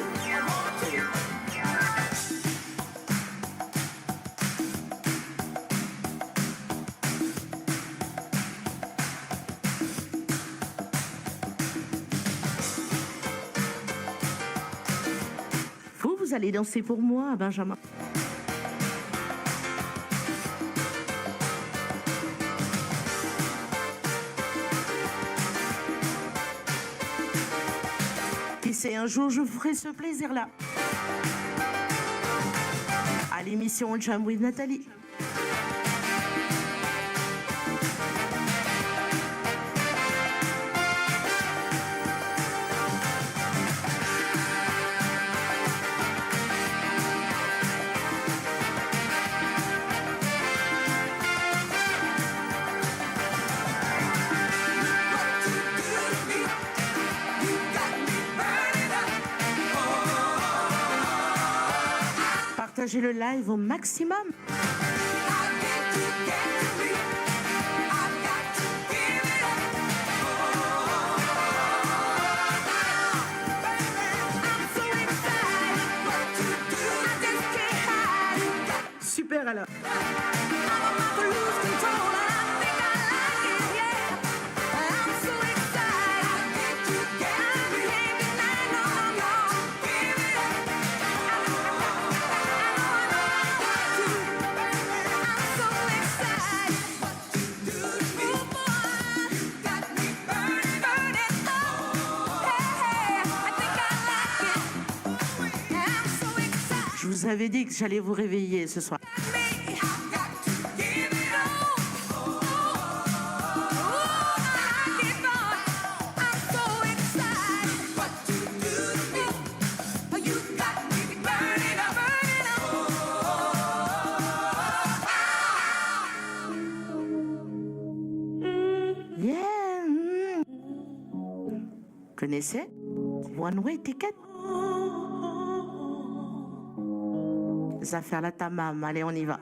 Vous allez danser pour moi, Benjamin. Qui sait, un jour je vous ferai ce plaisir-là. À l'émission Jam with Nathalie. Partagez le live au maximum. Super alors. Je vous avais dit que j'allais vous réveiller ce soir. Connaissez One Way Ticket? Les affaires la tamam, allez on y va.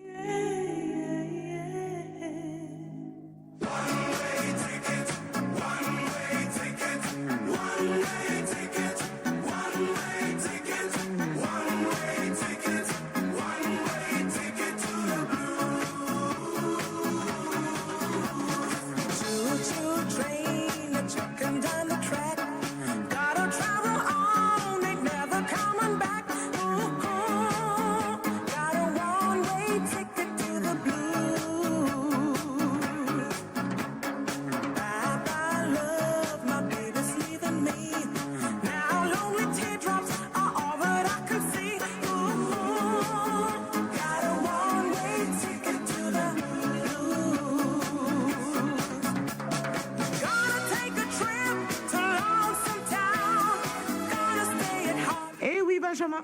Benjamin.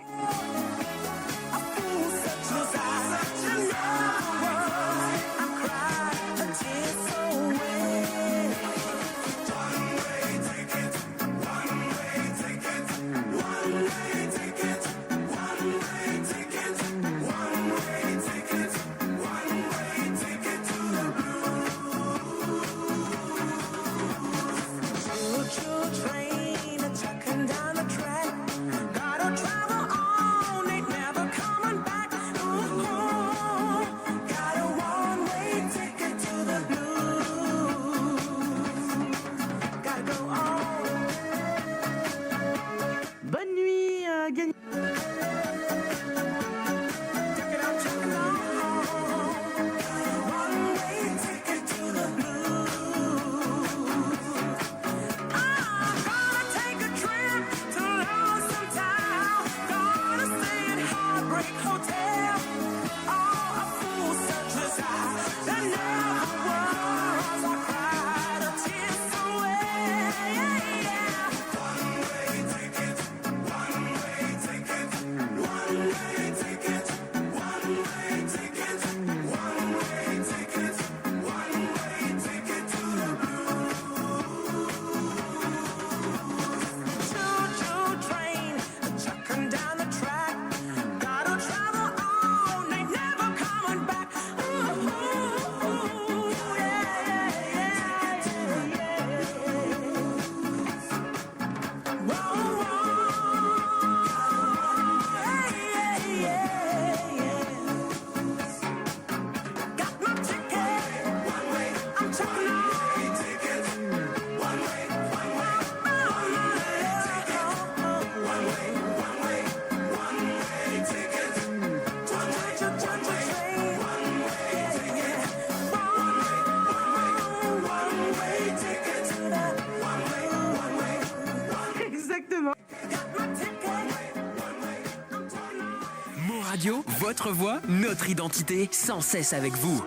Mo Radio, votre voix, notre identité, sans cesse avec vous.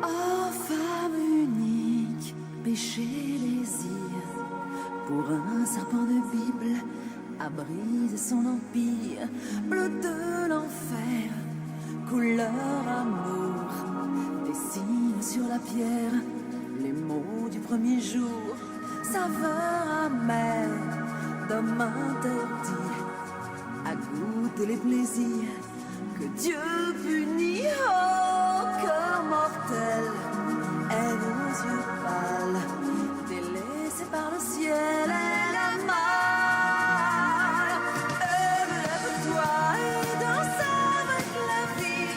Oh, femme unique, péché désir, pour un serpent de Bible, à briser son empire, bleu de l'enfer, couleur amour, dessine sur la pierre les mots du premier jour, saveur amère d'homme interdit, à goûter les plaisirs que Dieu punit. Oh, cœur mortel, elle aux yeux pâles, délaissée par le ciel, elle a mal. Lève-toi et danse avec la vie,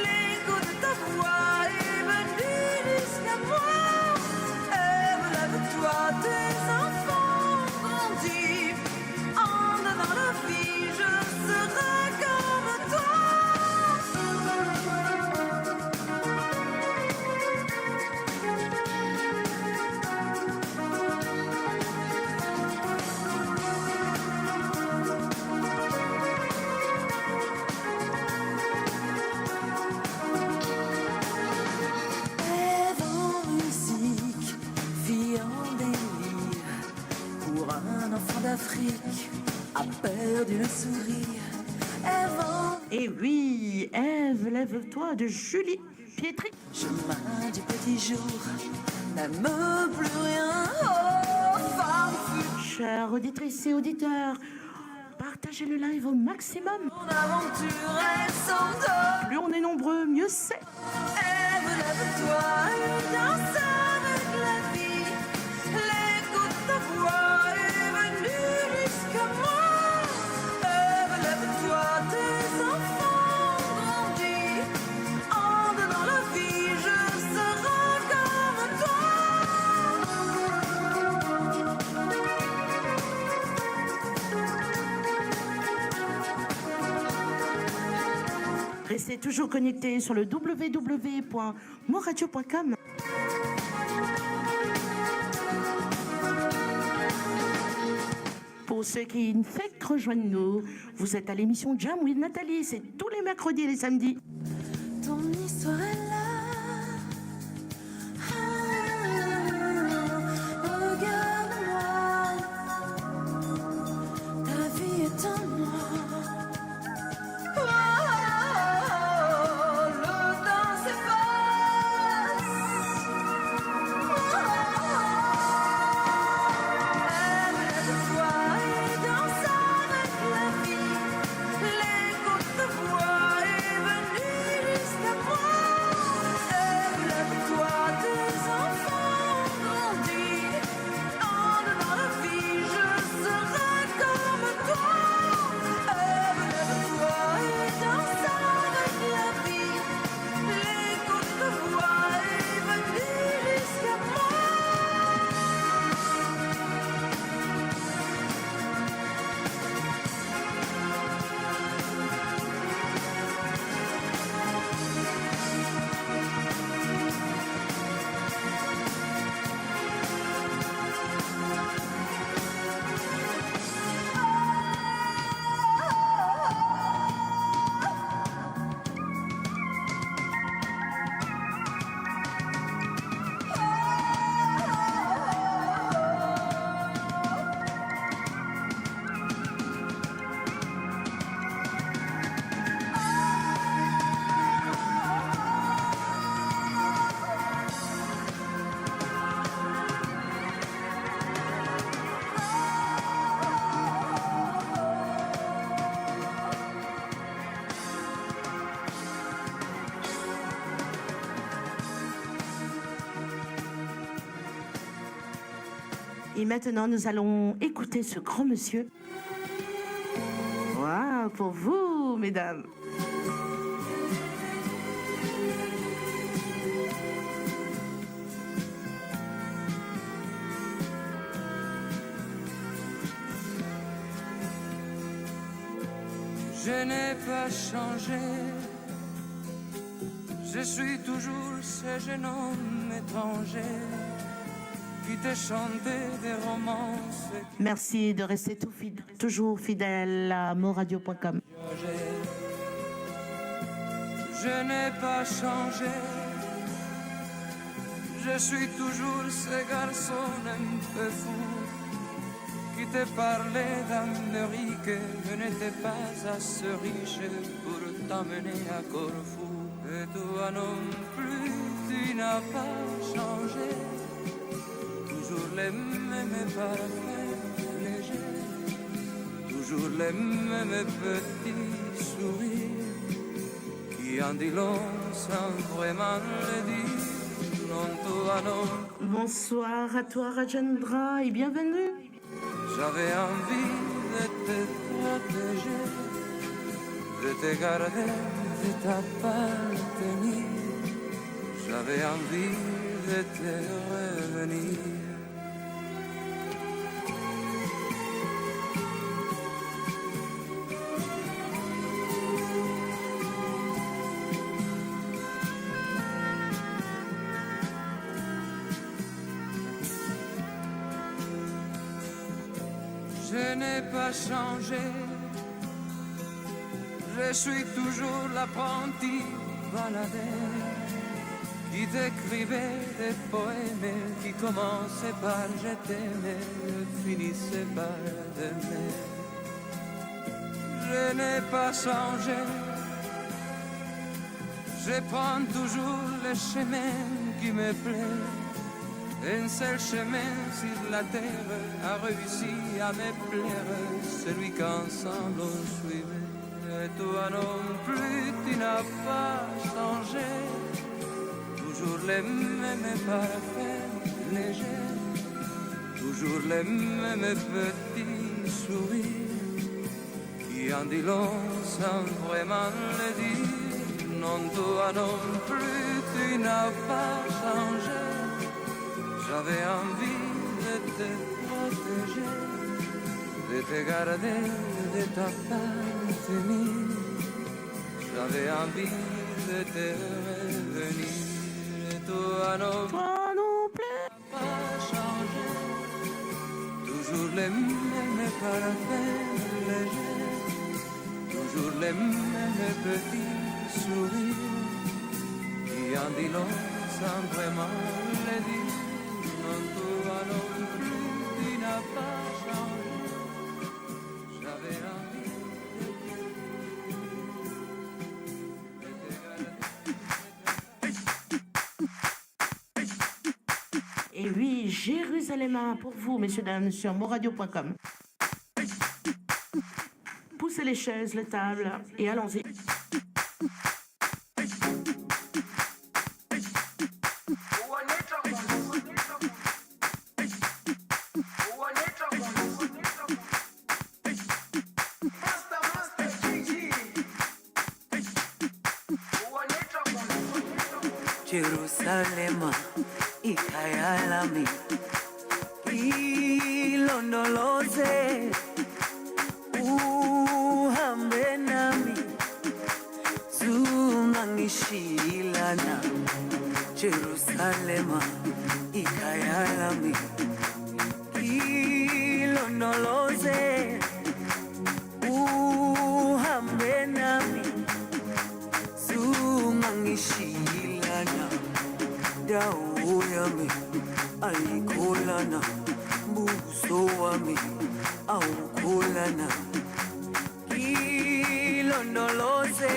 l'écho de ta voix est venu jusqu'à moi. Lève-toi, tes enfants grandis, en devant la vie, je serai comme toi. Ève en musique, fille en délire, pour un enfant d'Afrique, a perdu le sourire. Ève en... Et oui, Ève, lève-toi de Julie Pietri. Chemin du petit jour, n'aime plus rien. Oh, femme fut Chères auditrices et auditeurs, partagez le live au maximum. mon aventure, elle s'endort. Plus on est nombreux, mieux c'est. Ève, lève-toi et danse avec la vie. L'écho de ta voix est venu jusqu'à moi. Ève, lève-toi, tes enfants grandis. En donnant la vie, je serai comme toi. Restez toujours connectés sur le www.moradio.com. Pour ceux qui ne font que rejoindre nous, vous êtes à l'émission Jam with Nathalie, c'est tous les mercredis et les samedis. Ton histoire est là. Ah, regarde-moi. Ta vie est en moi. Oh, le temps s'efface. Lève-toi et danse avec la vie. L'écho de ta voix est venu jusqu'à moi. Lève-toi, tes enfants grandis. En donnant la vie, je serai comme toi. Lève-toi et danse avec la vie. L'écho de ta voix est venu jusqu'à moi. Et maintenant, nous allons écouter ce grand monsieur. Waouh, pour vous, mesdames. Je n'ai pas changé. Je suis toujours ce jeune homme étranger qui te chantait des romances. Merci de rester toujours fidèle à moradio.com. Je n'ai pas changé. Je suis toujours ce garçon un peu fou qui te parlait d'Amérique. Je n'étais pas assez riche pour t'emmener à Corfou. Et toi non plus, tu n'as pas changé. Toujours les mêmes parfums légers, toujours les mêmes petits sourires qui en dit long sans vraiment le dire. Non, toi non. Bonsoir à toi Rajendra et bienvenue. J'avais envie de te protéger, de te garder, de t'appartenir. J'avais envie de te revenir. Je n'ai pas changé. Je suis toujours l'apprenti baladeur qui t'écrivait des poèmes qui commençaient par je t'aimais, finissaient par t'aimer. Je n'ai pas changé. Je prends toujours le chemin qui me plaît. Un seul chemin sur la terre a réussi à me plaire, celui qu'ensemble on suivait. Et toi non plus, tu n'as pas changé. Toujours les mêmes parfums légers, toujours les mêmes petits sourires qui en dit long sans vraiment le dire. Non, toi non plus, tu n'as pas changé. J'avais envie de te protéger, de te garder, de t'appartenir. J'avais envie de te revenir. Et toi non plus, pas changé. Toujours les mêmes parfums légers, toujours les mêmes petits sourires qui en dit long sans vraiment le dire. Non, toi non plus, tu n'as pas changé. J'avais envie de Et oui, Jérusalem pour vous, messieurs, dames, sur moradio.com. Poussez les chaises, les tables et allons-y. Jerusalema ikhaya lami ilondoloze uhambe nami zungangishilana Jerusalema ikhaya lami ilondoloze uhambe nami zungangishilana dawo yami ayikholana buso wami awukholana ilondoloze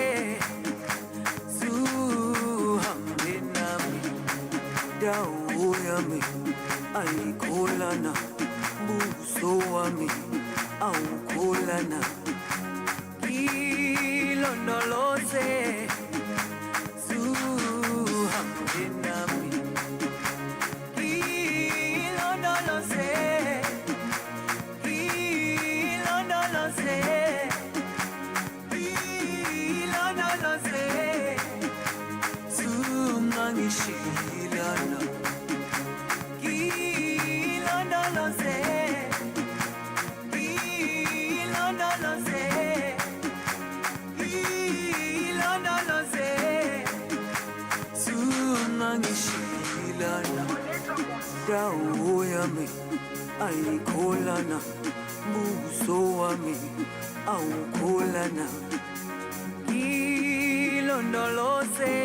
zuhambe nami dawo yami ayikholana buso wami awukholana ilondoloze zuhambe nami ilondoloze ilondoloze ilondoloze zungangishilana ilondoloze ilondoloze dawo yami ayikholana buso wami awukholana ilondoloze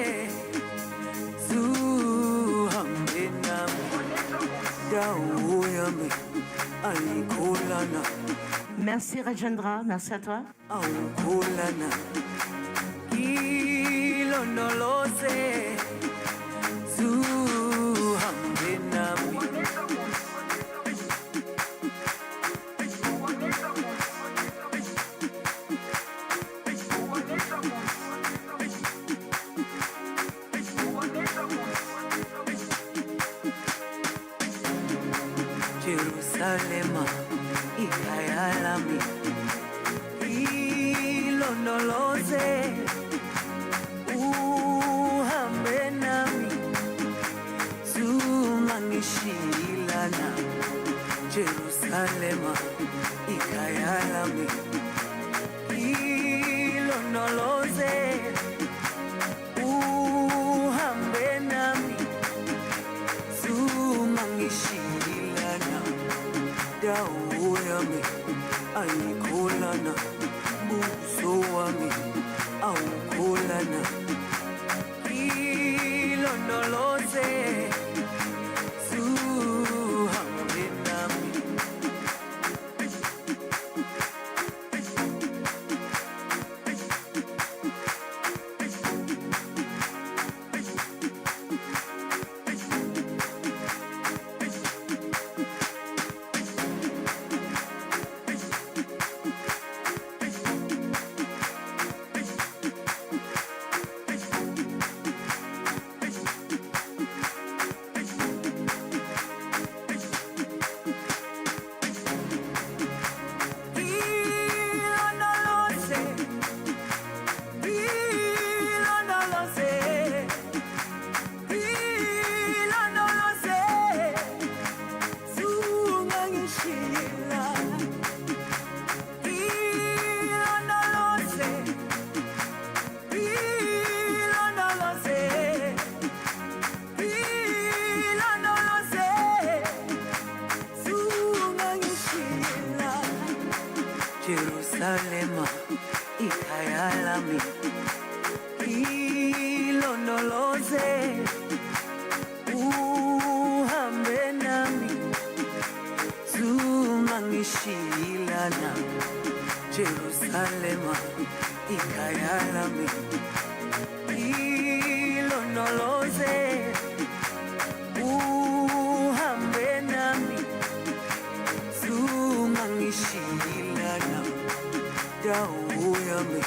zuhambe nami dawo yami ayikholana. Merci Rajendra, merci à toi. awukholana ilondoloze zuhambe nami. Jerusalema ikhaya lami ilondoloze uhambe nami zungangishilana. Jerusalema ikhaya lami ilondoloze uhambe nami zungangishilana. Dawo yami ayikholana buso wami awukholana ilondoloze zuhambe nami. Jerusalema ikhaya lami ilondoloze uhambe nami zungangishilana. Jerusalema ikhaya lami ilondoloze uhambe nami zungangishilana. Dawo yami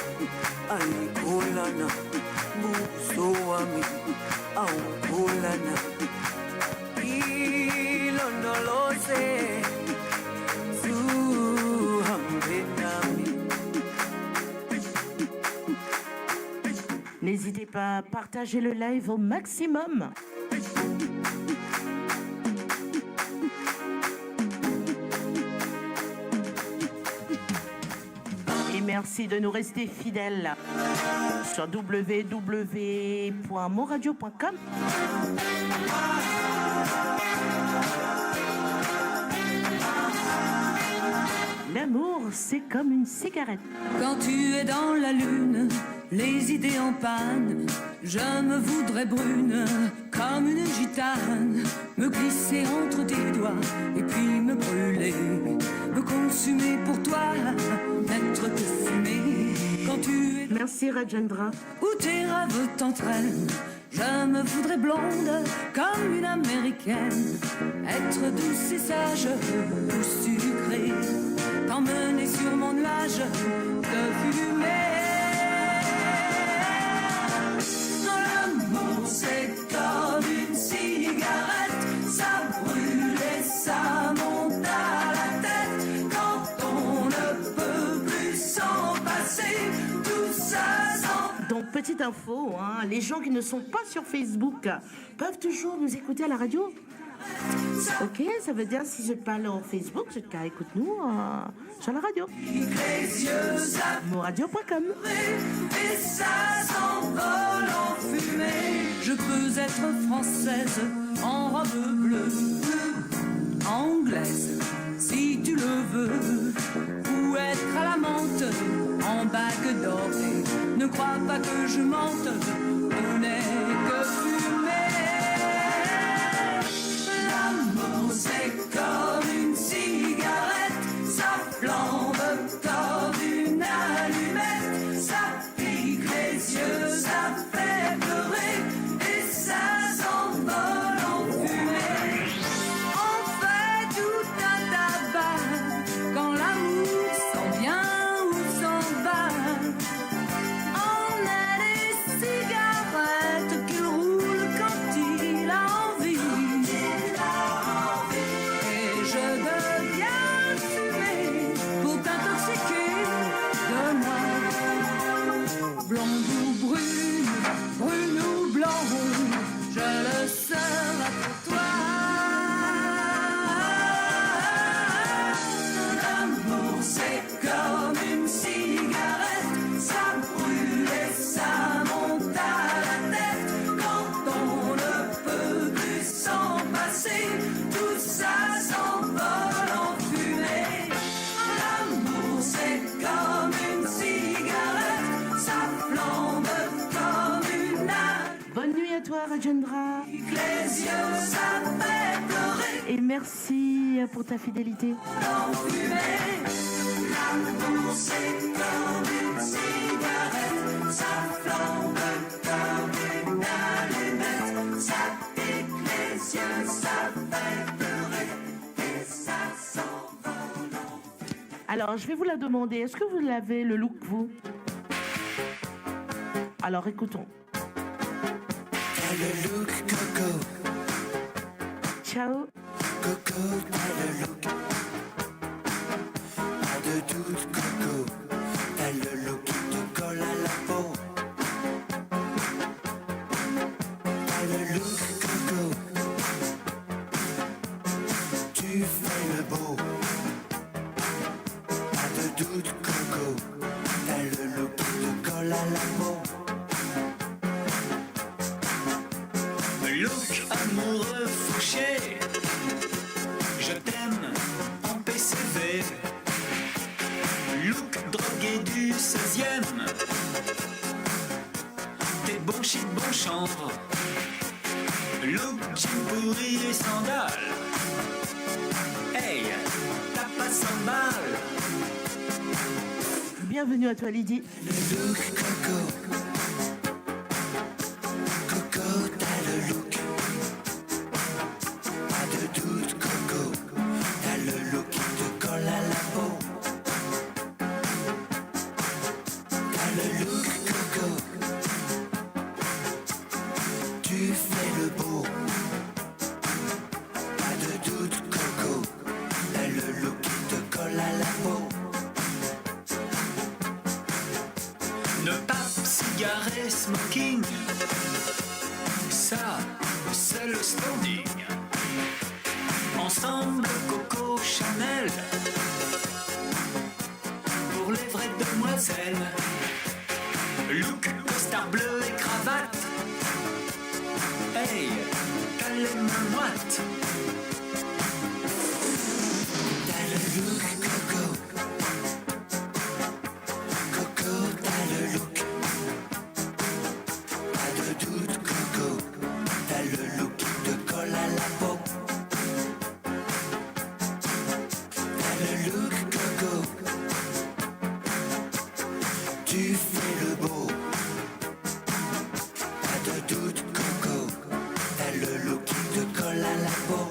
ayikholana buso wami awukholana ilondoloze zuhambe nami. N'hésitez pas à partager le live au maximum. Et merci de nous rester fidèles sur www.moradio.com. L'amour, c'est comme une cigarette. Quand tu es dans la lune, les idées en panne, je me voudrais brune comme une gitane, me glisser entre tes doigts et puis me brûler, me consumer pour toi, n'être que fumée. Quand tu es... Merci Rajendra. Où tes rêves t'entraînent, je me voudrais blonde comme une américaine, être douce et sage ou sucrée, t'emmener sur mon nuage de fumée. L'amour c'est comme une cigarette, ça brûle et ça monte à la tête. Quand on ne peut plus s'en passer, tout ça s'en... Donc petite info, hein, les gens qui ne sont pas sur Facebook peuvent toujours nous écouter à la radio. Ok, ça veut dire si je parle en Facebook, je te écoute-nous sur la radio. Moradio.com. Et ça s'envole en fumée. Je peux être française en robe bleue, anglaise, si tu le veux, ou être à la menthe, en bague dorée. Ne crois pas que je mente, on n'est que fumée. L'amour c'est comme une cigarette, ça flambe comme une allumette, ça pique les yeux, ça fait pleurer et ça s'envole en fumée. On fait tout un tabac quand l'amour s'en vient ou s'en va. On a des cigarettes qu'il roule quand il a envie. Et je deviens fumée pour t'intoxiquer de moi. Blonde ou brune, brune ou blonde, je le serai pour toi. L'amour c'est comme une cigarette, ça brûle et ça monte à la tête. Quand on ne peut plus s'en passer, tout ça s'envole en fumée. L'amour c'est comme une cigarette, ça flambe comme une âme. Bonne nuit à toi, Rajendra. Les yeux, ça fait pleurer. Et merci pour ta fidélité. En fumée. L'amour c'est comme une cigarette, ça flambe comme une allumette, ça pique les yeux, ça fait pleurer et ça s'envole en fumée. Alors, je vais vous la demander. Est-ce que vous l'avez, le look, vous? Alors, écoutons. T'as le look coco, Ciao. coco, t'as le look. Pas de doute coco, t'as le look qui te colle à la peau. T'as le look coco, tu fais le beau. Pas de doute coco, t'as le look qui te colle à la peau. Look amoureux fauché, je t'aime en PCV. Look drogué du 16e, t'es bon shit, bon chanvre. Look jean pourri et sandales. Hey, t'as pas 100 balles. Bienvenue à toi, Lydie. Le look coco, coco, t'as le look. Pas de doute coco, t'as le look qui te colle à la peau. T'as le look coco, tu fais le beau. Pas de doute coco, t'as le look qui te colle à la peau. Ne pas cigarette, smoking, ça c'est le standing. Ensemble Coco Chanel, pour les vraies demoiselles. Look costard bleu et cravate. Hey, t'as les mains moites. T'as le look coco, coco, t'as le look. Pas de doute coco, t'as le look qui te colle à la peau. T'as le look coco, tu fais le beau. Pas de doute coco, t'as le look qui te colle à la peau.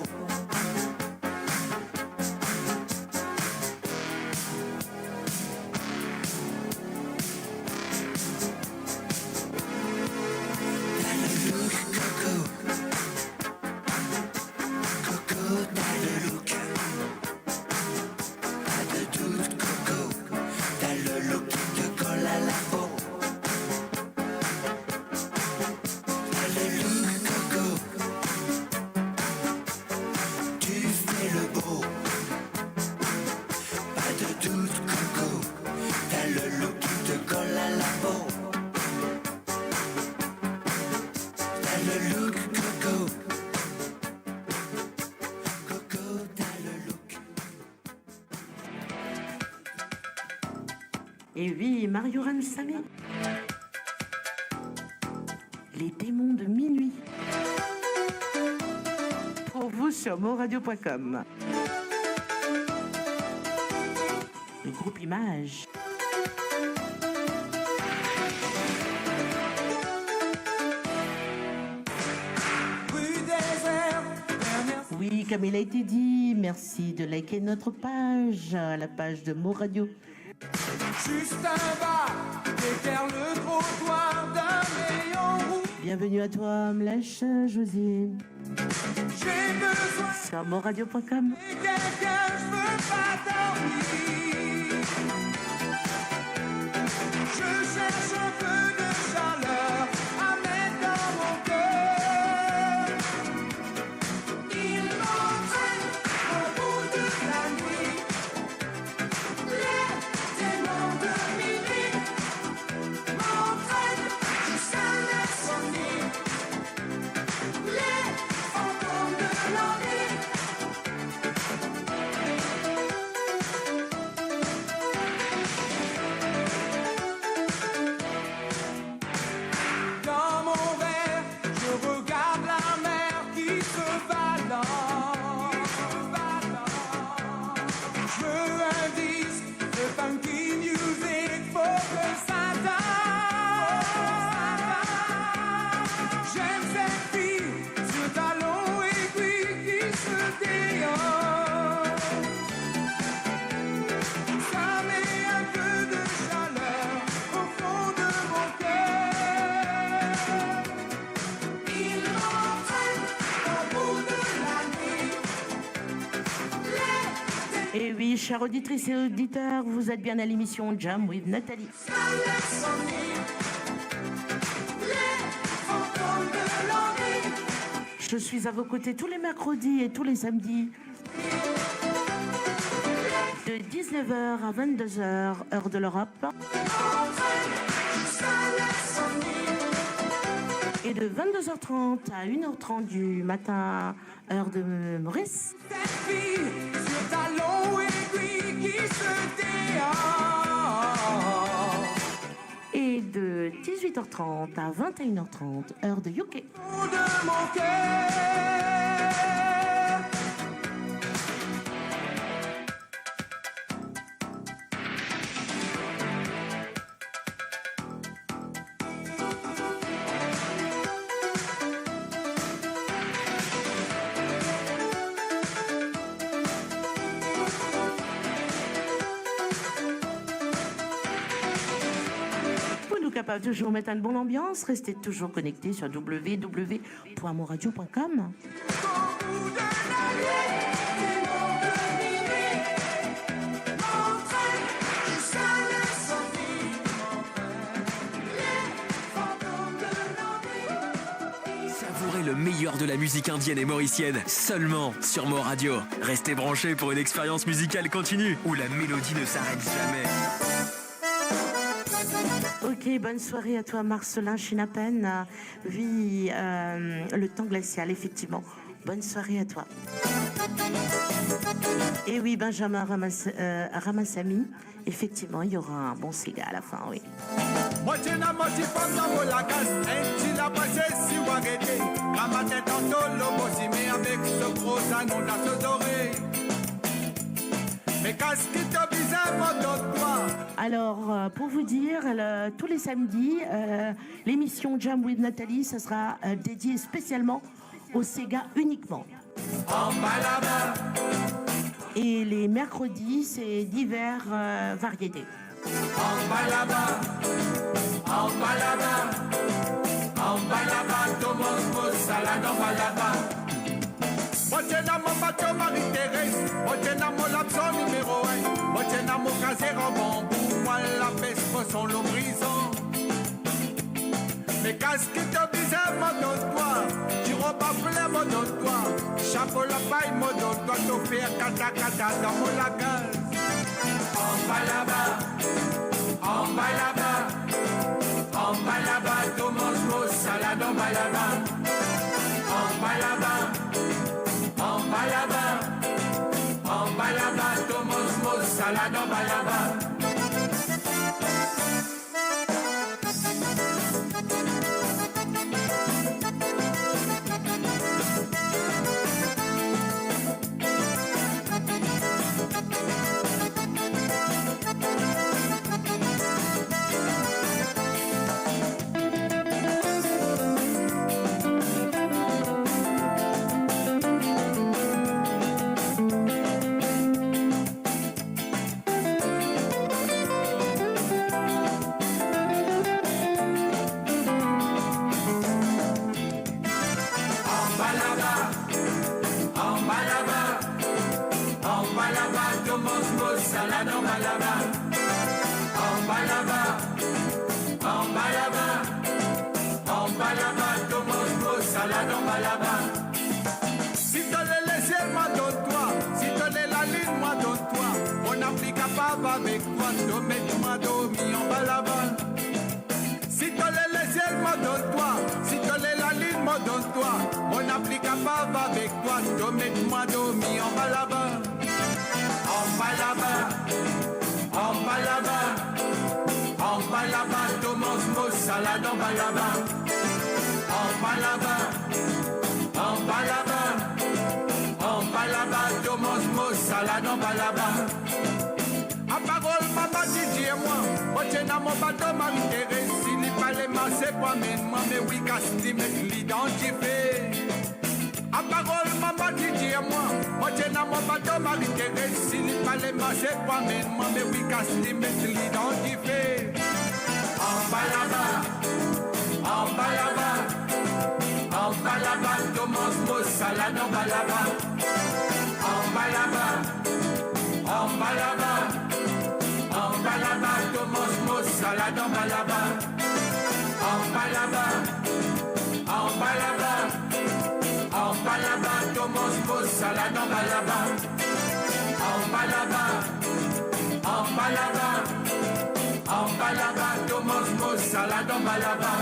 Et oui, Mario Ramsamy. Les démons de minuit. Pour vous sur moradio.com. Le groupe Image. Oui, comme il a été dit, merci de liker notre page, la page de Moradio. Juste un bas, éclaire le trottoir d'un rayon rouge. Bienvenue à toi, Mlèche José. J'ai besoin sur moradio.com. de quelqu'un, je veux pas dormir. Je cherche un peu de chaleur à mettre dans mon cœur. Il m'entraîne au bout de la nuit. Les démons de minuit m'entraînent jusqu'à l'insomnie. Les fantômes de l'ennui. Dans mon verre, je regarde la mer qui se balance. Je veux un disque de funky music pour que ça danse. J'aime cette fille sur talons aiguilles qui se déhanche. Ça met un peu de chaleur au fond de mon cœur. Il m'entraîne au bout de la nuit. Et oui, chers auditrices et auditeurs, vous êtes bien à l'émission Jam with Nathalie. Je suis à vos côtés tous les mercredis et tous les samedis. De 19h à 22h, heure de l'Europe. Et de 22h30 à 1h30 du matin, heure de Maurice. Sur talons aiguilles qui se déhanche. Et de 18h30 à 21h30, heure de UK. De mon cœur. Pour nous capables de toujours mettre une bonne ambiance, restez toujours connectés sur www.moradio.com. Savourez le meilleur de la musique indienne et mauricienne seulement sur Mo Radio. Restez branchés pour une expérience musicale continue où la mélodie ne s'arrête jamais. Ok, bonne soirée à toi Marcelin Chinapen. Oui, le temps glacial, effectivement. Bonne soirée à toi. Et oui, Benjamin Ramassamy. Effectivement, il y aura un bon cigare à la fin, oui. Alors, pour vous dire, tous les samedis, l'émission Jam with Nathalie, ça sera dédié spécialement au Sega uniquement. Et les mercredis, c'est divers variétés. Motiena mon bateau Marie-Thérèse, motiena mon lapson numéro 1, motiena mon caser en bambou, moi la peste pour son lombrison. Mais qu'est-ce qui te disait mon donne-toi, tu repas mon donne-toi, chapeau la paille mon donne-toi, te faire kata dans mon lagage. En bas là-bas, tout mange mon salade en bas là-bas. En bas là-bas, tout mange mon salade en bas là-bas. va avec toi, do, mets-moi do, mi en bas là-bas. Si tu les ciels, me donne-toi. Si tu la lune, me donne-toi. Mon appli capable avec toi, do, mets-moi do, mi en bas là-bas. En bas là-bas, en bas là-bas, en bas là-bas, Thomas Mo, salade en bas là-bas. En bas là-bas, en bas là-bas, en bas là-bas, Thomas Mo, salade en bas là-bas. A parole, maman, Didi et moi, moi tiens à mon bateau, Marie-Thérèse, s'il n'y fallait masser, moi, mais oui, Casti, mais l'identifier. A parole, maman, Didi et moi tiens à mon bateau, Marie-Thérèse, s'il n'y fallait masser, moi, mais oui, Casti, mais l'identifier. En bas là-bas, en bas là-bas, en bas là-bas, Thomas Mo, salade en bas là-bas. En bas là-bas, en bas là-bas. En bas là-bas, Thomas Mo, salade en bas là-bas. En bas là-bas, en bas là-bas, en bas là-bas, Thomas Mo, salade en bas là-bas. En bas là-bas, en bas là-bas, en bas là-bas, Thomas Mo, salade en bas là-bas.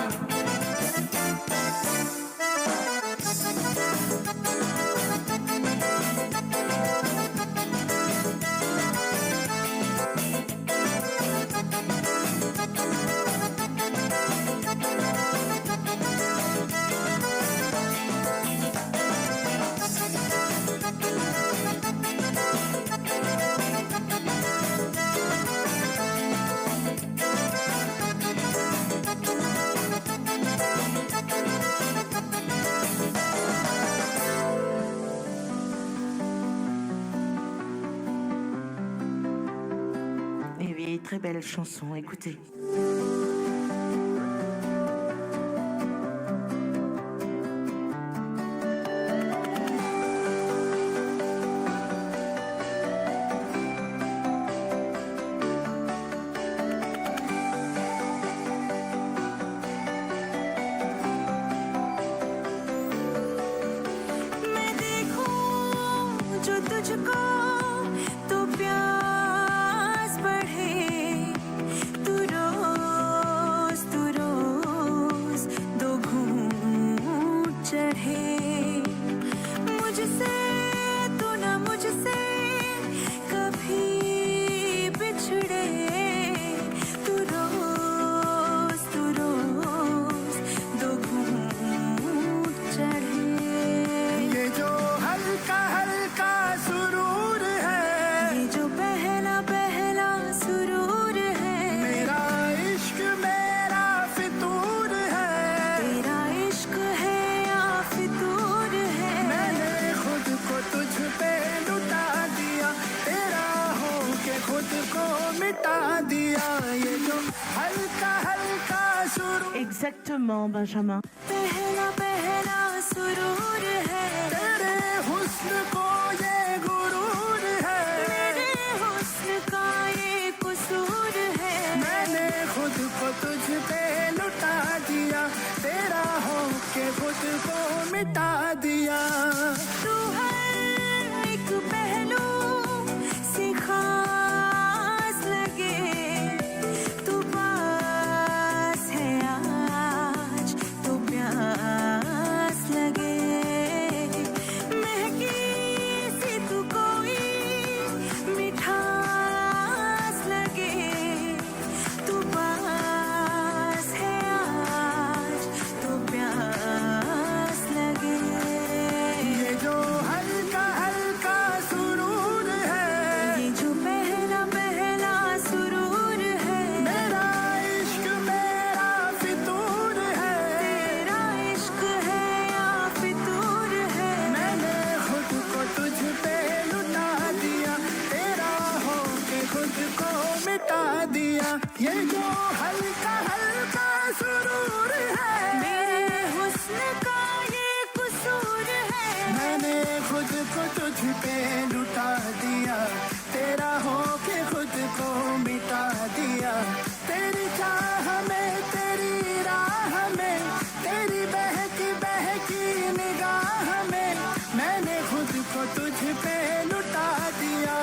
Et oui, très belle chanson, écoutez. मैं देखूं जो तुझको तो प्यास बढ़े तू रोज दो घूंट चढ़े मुझसे तू ना मुझसे कभी बिछड़े तू रोज दो घूंट चढ़े ये जो हल्का हल्का सुरूर है, ये जो पहला पहला सुरूर है, मेरा इश्क मेरा फितूर है, तेरा इश्क है या फितूर है। मैंने खुद को तुझ पे लुटा दिया, तेरा हो के खुद को मिटा दिया। ये जो हल्का हल्का सुरूर, Exactement, Benjamin. पहला पहला सुरूर है, तेरे हुस्न को ये गुरूर है, मेरे हुस्न का ये कसूर है। मैंने खुद को तुझ पे लुटा दिया, तेरा हो के खुद को मिटा दिया। तू हर एक पहलू से खास लगे, तू पास है आज तो प्यास लगे, महकी सी तू कोई मिठास लगे, तू पास है आज तो प्यास लगे। ये जो हल्का हल्का सुरूर है, ये जो पहला पहला सुरूर है, मेरा इश्क मेरा फितूर है, तेरा इश्क है या फितूर है। मैंने खुद को तुझ पे लुटा दिया, तेरा हो के खुद को मिटा दिया। ये जो हल्का हल्का सुरूर है, मेरे हुस्न का ये कसूर है, मैंने खुद को तुझ पे लुटा दिया, तेरा हो के खुद को मिटा दिया। तेरी चाह में तेरी राह में, तेरी बहकी बहकी निगाह में, मैंने खुद को तुझ पे लुटा दिया।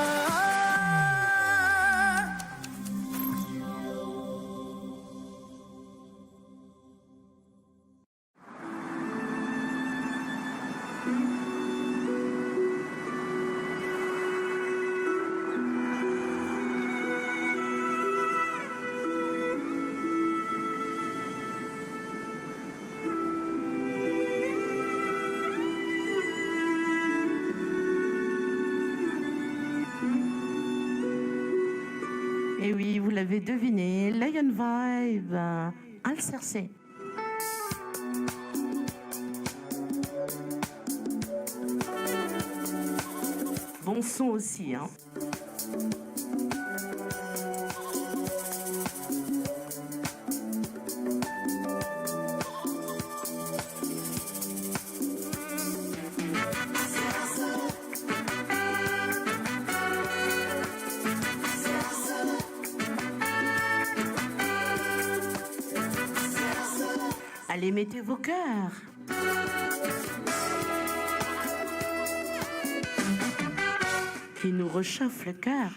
Et oui, vous l'avez deviné, Lion Vibe, Alcercé. Bon son aussi, hein. Allez, mettez vos cœurs. Qui nous réchauffe le cœur.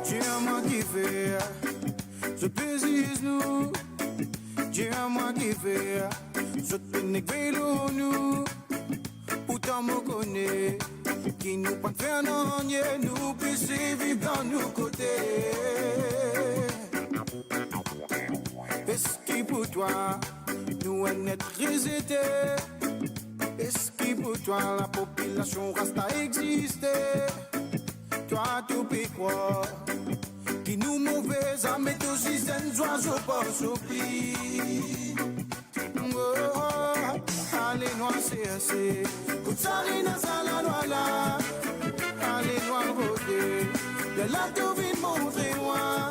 Dieu m'a kiffé, ce plaisir nous. Dieu m'a kiffé, ce pénégré nous. Pourtant me connaît, qui nous pas faire non, nous puissions vivre dans nos côtés. Est-ce qui pour toi, nous en être résétés? Est-ce qui pour toi, la population reste à exister? Toi, tu peux croire qui nous mauvais à mettre au système, oiseaux pas s'oublie. Allez, noir, c'est assez. Coup de sarine, ça la noix là. Allez, noir, rodé. De la tout vite, montrez-moi.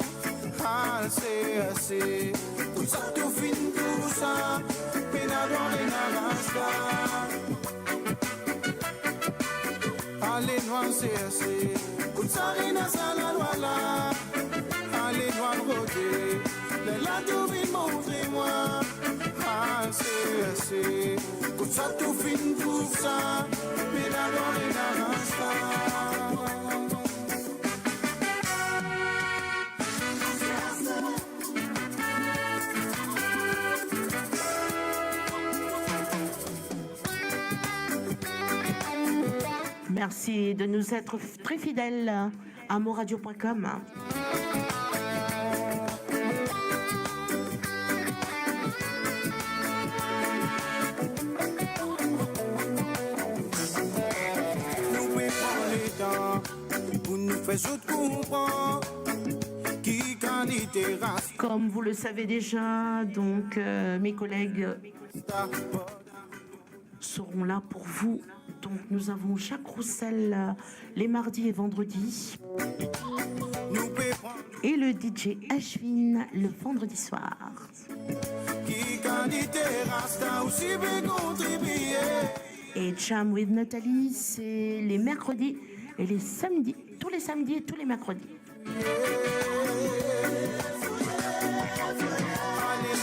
Ah, c'est assez. Tout ça, tout fin, tout ça. Pénador et narasta. Allez, noir, c'est assez. Coup de sarine, ça la noix là. Allez, noir, rodé. De la tout vite, montrez-moi. Ah, c'est assez. Tout ça, tout fin, tout ça. Pénador et narasta. Merci de nous être très fidèles à moradio.com. Nous préparons les temps pour nous faire autres comprendre qui qualité race. Comme vous le savez déjà, donc mes collègues seront là pour vous. Donc nous avons Jacques Roussel les mardis et vendredis. Et le DJ Ashwin le vendredi soir. Qui qualité race t'as aussi bien contribué. Et Jam with Nathalie, c'est les mercredis et les samedis. Tous les samedis et tous les mercredis. Allez,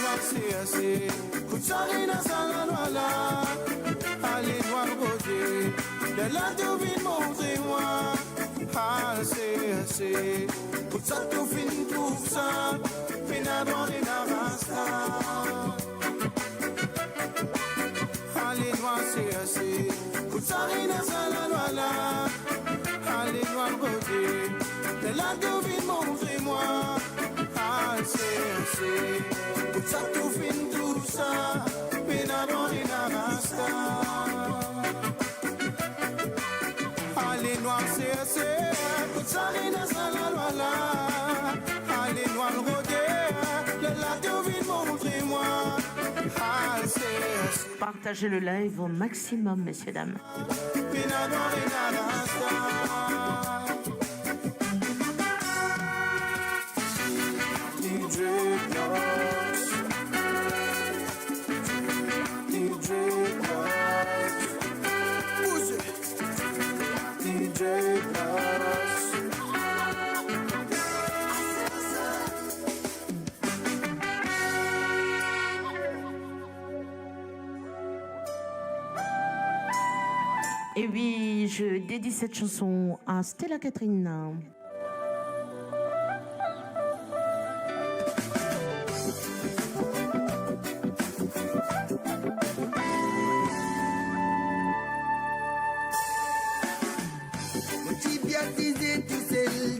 noir, c'est assez. Coup de sarine, ça la noix là. Allez, noir, rodé. De la tout vite, montrez-moi. Ah, c'est assez. Tout ça, tout fin, tout ça. Pénador et narasta. Allez, noir, c'est assez. Coup de sarine, ça la noix là. Allez, noir, rodé. De la tout vite, montrez-moi. Ah, c'est assez. Tout ça, tout fin, tout ça. Pénador et narasta. Allez, noir, c'est assez. Tout ça, ça la loi là. Allez, noir, rodé. Le lac de ville, montrez-moi. Ah, c'est assez. Partagez le live au maximum, messieurs, dames. Pénador et narasta. DJ Box. DJ Box. Pousse. DJ Box. Et oui, je dédie cette chanson à Stella Catherine. Motiviatisé, tu sais, le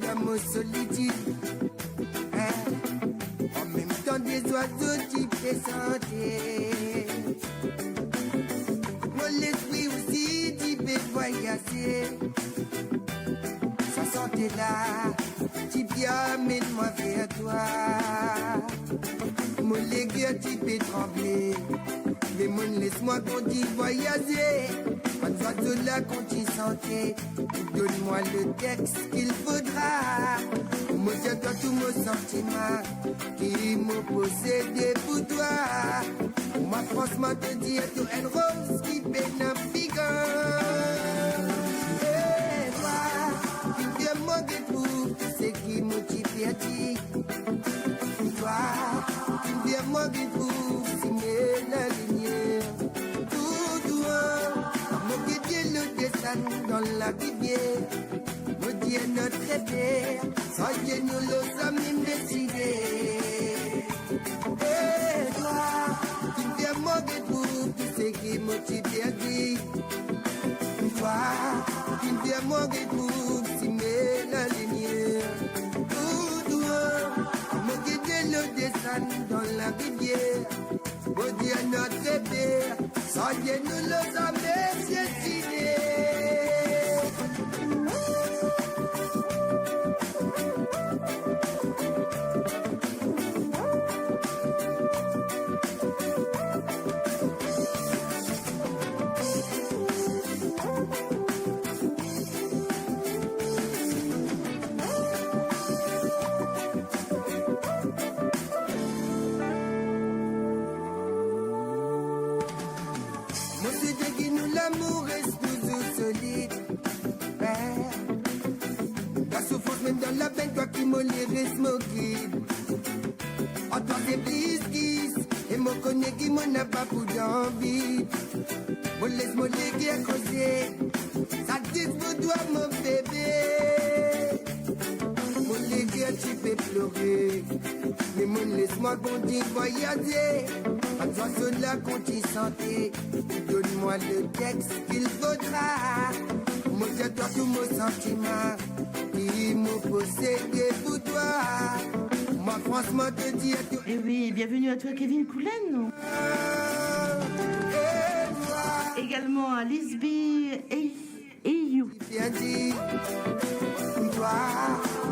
En même temps des oiseaux qui fait chanter. Mon esprit aussi qui fait voyager. Sa santé là, qui vient mène-moi vers toi. Mon légué qui fait trembler. Mais mon laisse-moi continuer voyager. Quand oiseau là continue chanter. Donne-moi le texte qu'il faudra. Moi j'attends tous mes sentiments qui m'ont possédé pour toi. Moi franchement te dire tout une rose qui peine un piquant. Et toi, qui viens manquer pour c'est qui motive perdu. Toi, qui viens manquer pour signer la lumière. Tout doigt, mon guidier le descend dans la rivière. Mon Dieu notre Père, soyez nous les amis décidés. Et toi, tu viens manquer pour tout ce qui motive perdu. Toi, tu viens manquer pour signer la lumière. Tout doigt, mon guidier le descend dans la rivière. Mon Dieu notre Père, soyez nous les amis décidés. L'amour reste toujours solide. La souffrance même dans la peine, toi qui m'en reste mon guide. En toi c'est kiss et mon connaît qui m'en a pas pour d'envie. Mon laisse mon légué à causer. Ça dit pour toi mon bébé. Mon légué tu peux pleurer. Mais mon laisse-moi continuer voyager. À toi cela continue santé. Donne-moi le texte qu'il faudra. Moi j'adore tous mes sentiments qui m'ont possédé pour toi. Moi franchement te dis à toi. Et oui, bienvenue à toi Kevin Coulen. Également à Lisby et You. Bien dit, toi,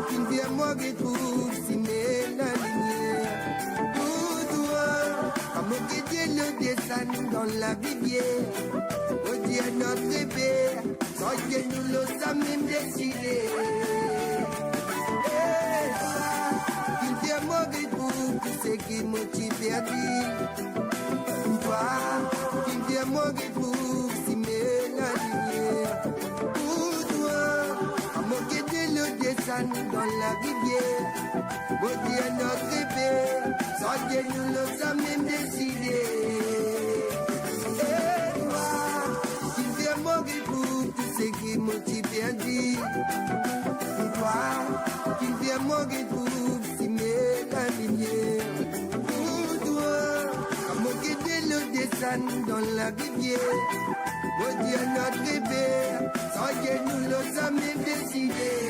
tu ne viens moi retrouve si la lumière. Mon guidier le descend dans la rivière. Oh Dieu notre Père, soyez nous les amis décidés. Et toi, qui vient mourir pour tout ce qui motive perdu. Toi, qui vient mourir pour s'aimer la lumière. Pour toi, mon guidier le descend dans la rivière. Oh Dieu notre Père, soyez nous les amis décidés. Et toi, qui viens mourir pour tout ce qui motive perdu. Toi, qui viens mourir pour s'aimer la lumière. Pour toi, mon guidier le descend dans la rivière. Oh Dieu notre Père, soyez nous les amis décidés.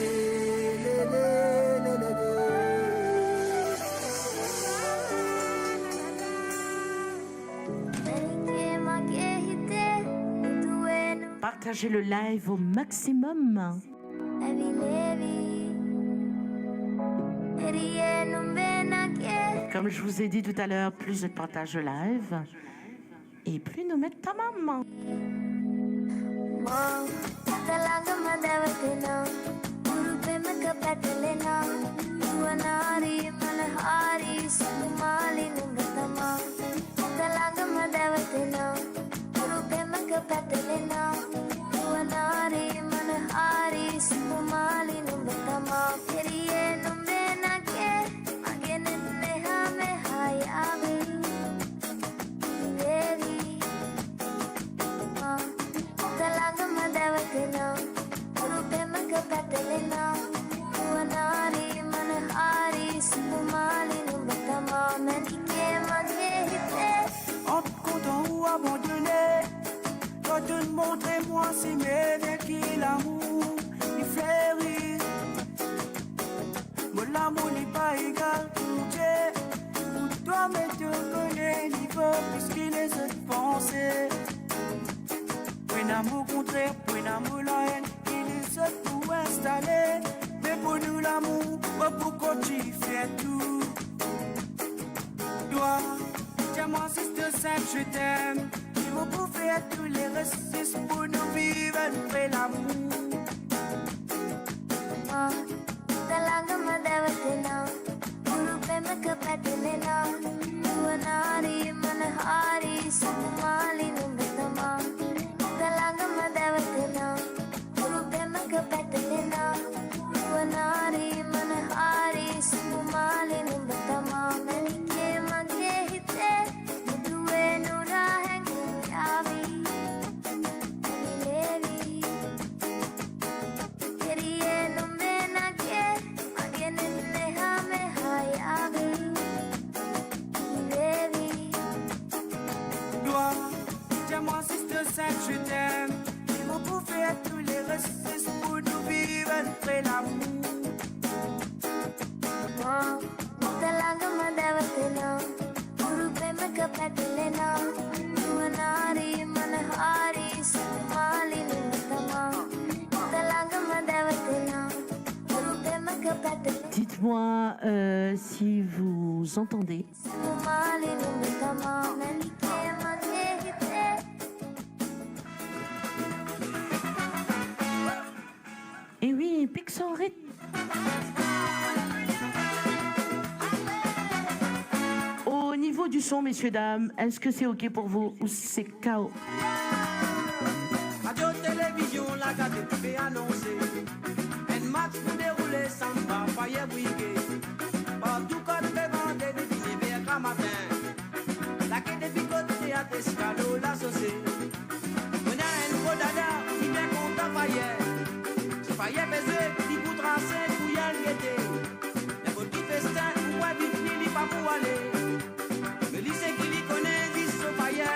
Partagez le live au maximum. Comme je vous ai dit tout à l'heure, plus je partage le live et plus nous mettons ta maman. Naari l'amour n'est pas égal pour Dieu. Pour toi, mais tu connais niveau plus qu'il est de penser. Pour un amour contraire, pour un amour la haine, il est seul pour installer. Mais pour nous l'amour, pourquoi tu fais tout? Toi, tiens-moi, sister Sainte, je t'aime. Il faut pour faire tous les restes pour nous vivre après l'amour. Talaga madawatena Guru prema kapatilena Nuanari manahari Satamali numbitama Talaga madawatena Guru prema kapatilena Nuanari manahari Satamali numbitama Nalike magehite Muduwe nurahengu yavi Nilevi Kiriye numbena ke Tiens-moi, sister Sainte, je t'aime. Il faut pour faire tous les restes pour nous vivre après l'amour. Talaga madawatena Guru prema kapatilena Nuanari manahari Satamali numbitama Talaga madawatena Guru prema kapatilena Dites-moi si vous entendez. Satamali numbitama Nalike magehite Et oui, Pixel Rhythm. Au niveau du son, messieurs, dames, est-ce que c'est OK pour vous ou c'est chaos? Radio, télévision, la gâte peut annoncer. Un match pour dérouler sans pas faillir briguer. Partout quand tu fais vendre des dîners vers grand matin. La quête des picotés à tes escalots, la saucée. On a un gros dada qui vient contre faillir. Si faillir baiser, il vous tracer, pour y aller. Mais pour tout festin, pour voir vite, il n'est pas pour aller. Mais lui, c'est qu'il y connaît, dit ce faillir.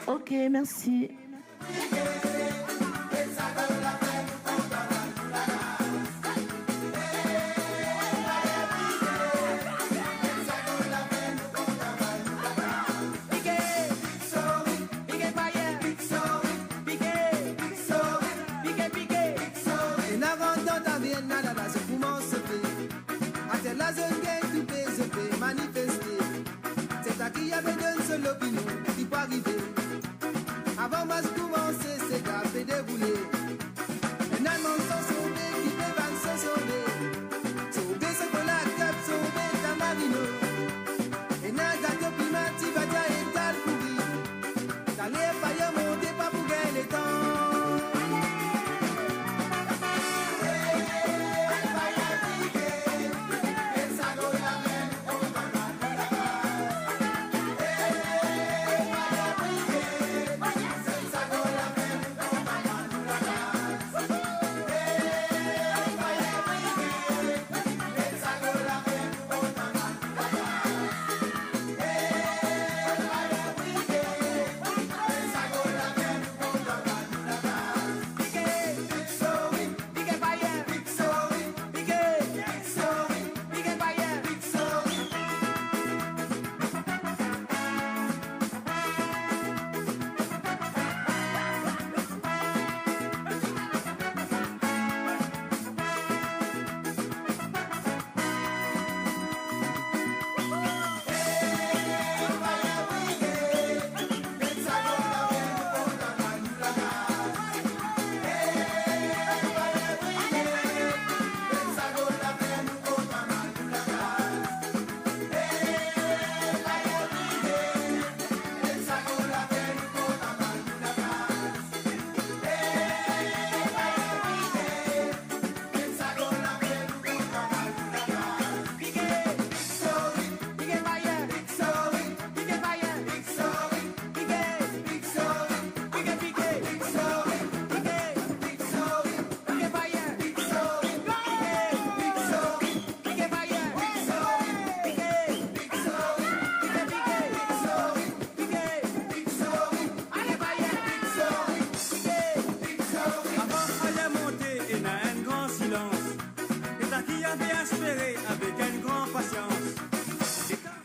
OK, merci. C'est à qui y avait d'une seule opinion qui peut arriver. Avant moi je commençais, c'est gars fait dérouler. Un allemand sans sauver, qui peut pas se sauver. Sauver ce que la cap, sauver ta marino. Et n'a gâteau climatique, va dire étal pourri. T'as les failles monter, pas pour gagner les temps. Pensago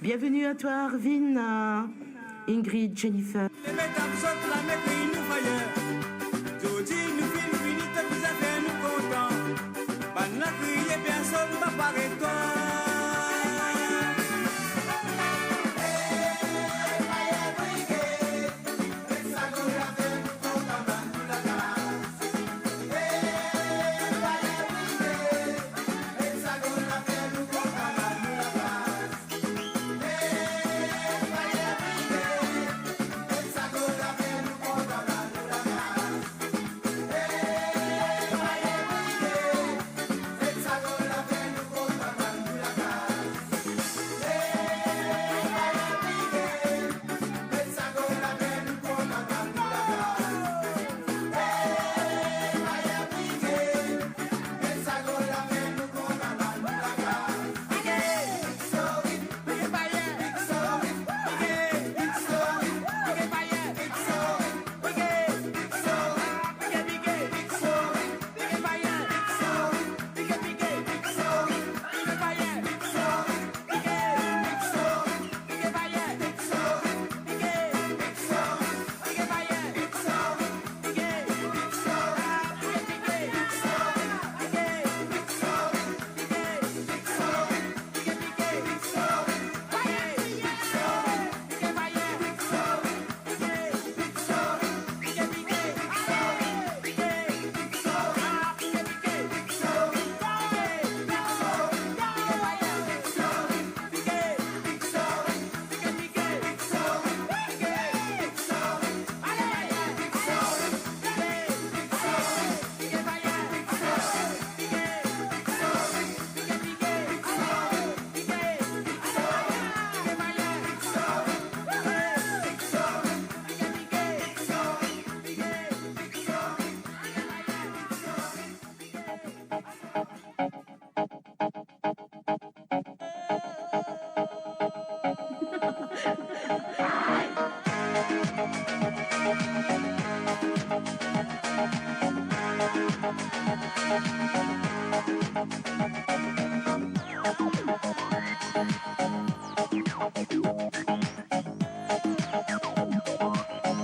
Bienvenue à toi, Arvin, Ingrid, Jennifer. Les mesdames sautent la mec et nous faillons. Jodi nous filme finite plus à faire nous contents. Pendant crier personne va paraître toi.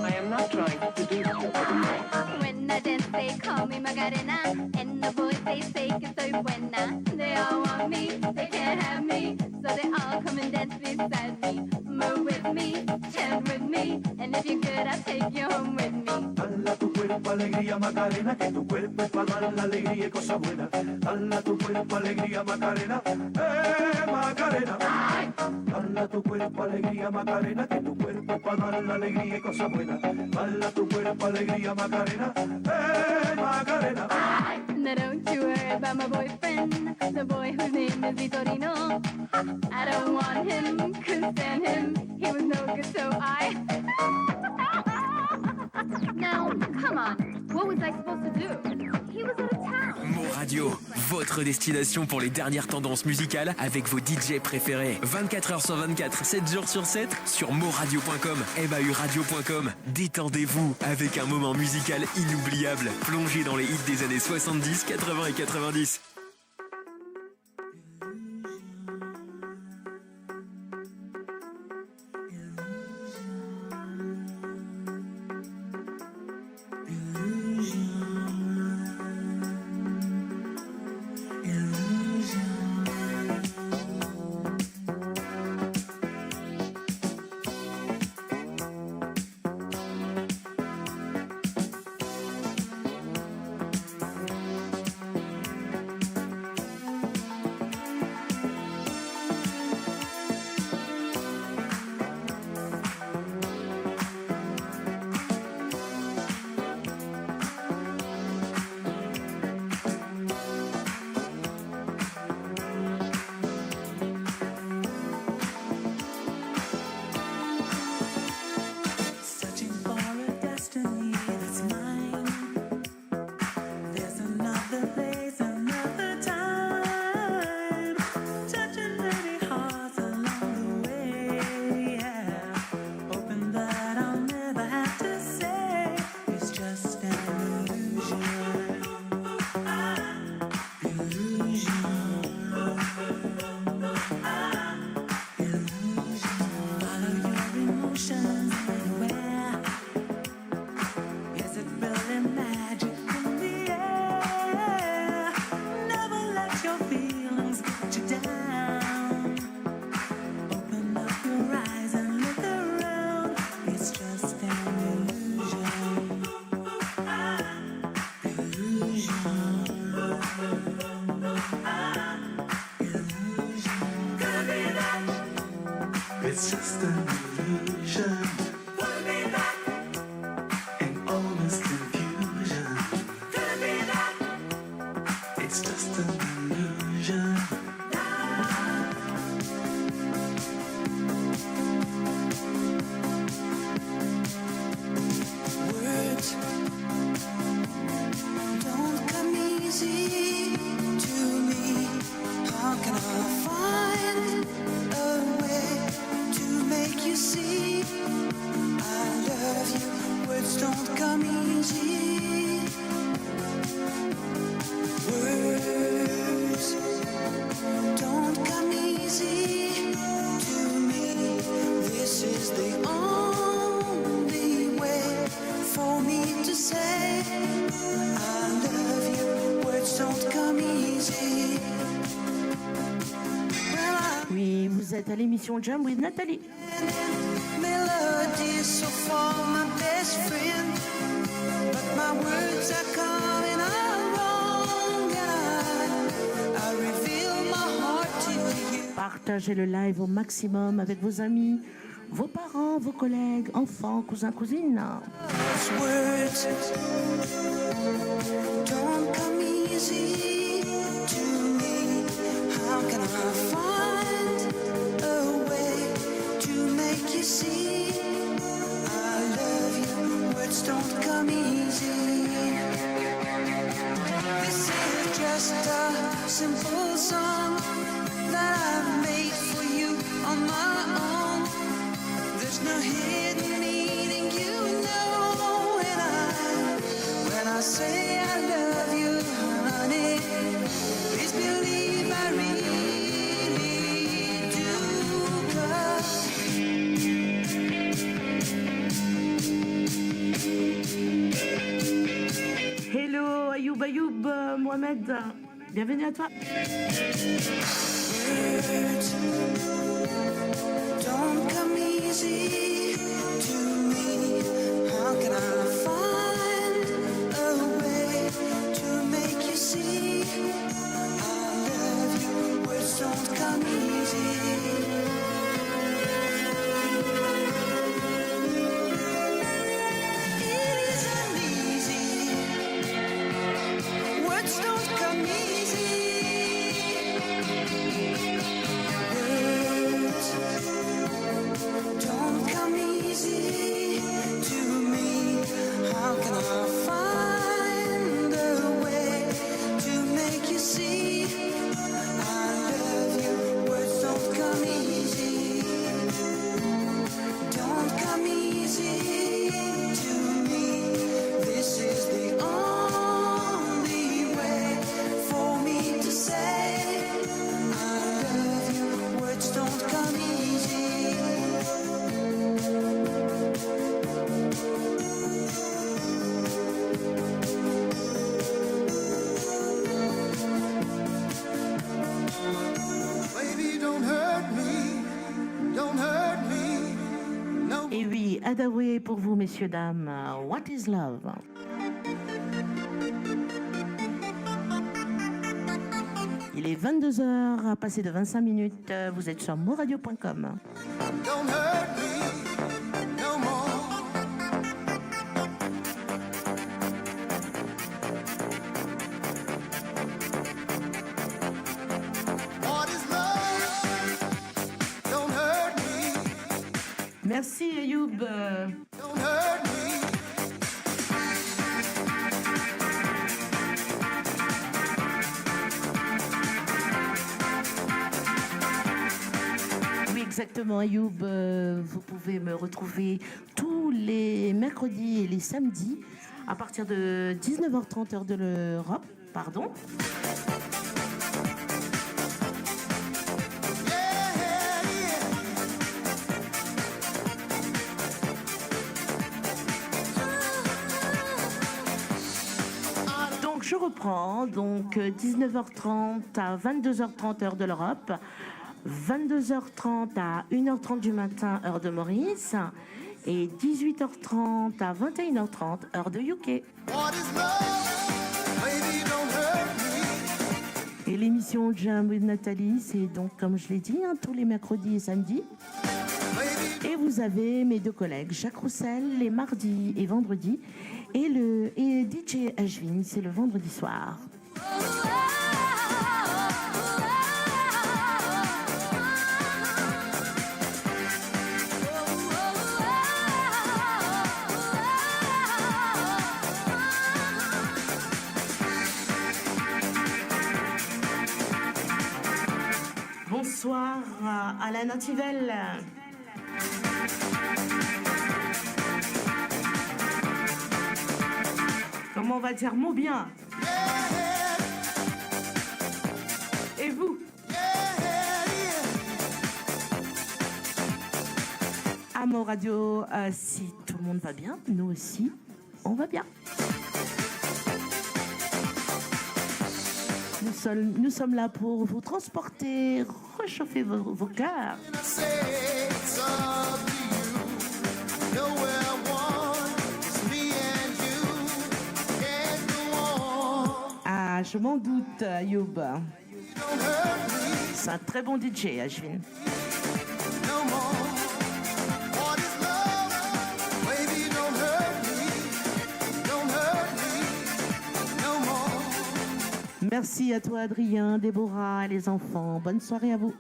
I am not trying to seduce you. When I dance, they call me Macarena, and the boys they say que soy buena. They all want me, they can't have me, so they all come and dance beside me. Move with me, chant with me, and if you're good, I'll take you home with me. Dala tu cuerpo alegría Macarena, que tu cuerpo es para dar la alegría y cosas buenas. Dala tu cuerpo alegría Macarena, Macarena. Dala tu cuerpo alegría Macarena, que tu cuerpo es para dar la alegría y cosas buenas. Dala tu cuerpo alegría Macarena, Macarena. Now don't you worry about my boyfriend, the boy whose name is Vitorino. I don't want him, couldn't stand him, he was no good, so I... Now, come on, what was I supposed to do? He was out of town. Mo Radio, votre destination pour les dernières tendances musicales avec vos DJ préférés. 24h sur 24, 7 jours sur 7 sur moradio.com, MAUradio.com. Détendez-vous avec un moment musical inoubliable, plongé dans les hits des années 70, 80 et 90. can I find a way to make you see I love you? Words don't come easy. Words don't come easy to me. This is the only way for me to say I love you. Words don't come easy. Oui, vous êtes à l'émission Jam with Nathalie. Melody so for my best friend, but my words are coming out wrong, and I reveal my heart to you. Partagez le live au maximum avec vos amis, vos parents, vos collègues, enfants, cousins, cousines. Those words don't come easy to me. How can I find a way to make you see I love you? Words don't come easy. This is just a simple song that I made for you on my own. There's no hidden meaning, you know, when I say I love you, honey, please believe I really do. 'Cause Hello Ayoub Ayoub, Mohamed, bienvenue à toi. words don't come easy to me. How can I find a way to make you see I love you? Words don't come easy. It isn't easy. Words don't come easy. Words don't come easy to me. How can I find a way to make you see I love you? Words don't come easy. Don't come easy to me. This is the only way for me to say I love you. Words don't come easy. Baby, don't hurt me, don't hurt me. No. Et oui, Adaway pour vous, messieurs, dames. What is love? Il est 22h, passé de 25 minutes. Vous êtes sur moradio.com. Don't hurt me no more. What is love? Don't hurt me. Merci Ayoub. Don't hurt me. Oui, exactement, Ayoub. Vous pouvez me retrouver tous les mercredis et les samedis à partir de 19h30 heure de l'Europe. Pardon. Donc je reprends, donc 19h30 à 22h30 heure de l'Europe, 22h30 à 1h30 du matin heure de Maurice et 18h30 à 21h30 heure de UK. What is love? Baby, don't hurt me. Et l'émission Jam with Nathalie, c'est donc comme je l'ai dit, tous les mercredis et samedis. Et vous avez mes deux collègues, Jacques Roussel, les mardis et vendredis, et DJ Ashwin, c'est le vendredi soir. Bonsoir à la Nativelle. Comment on va dire mot bien? Et vous? À Mo Radio, si tout le monde va bien, nous aussi, on va bien. Nous sommes là pour vous transporter, réchauffer vos cœurs. Ah, je m'en doute, Ayoub. C'est un très bon DJ, Ashwin. Merci à toi, Adrien, Déborah, les enfants. Bonne soirée à vous.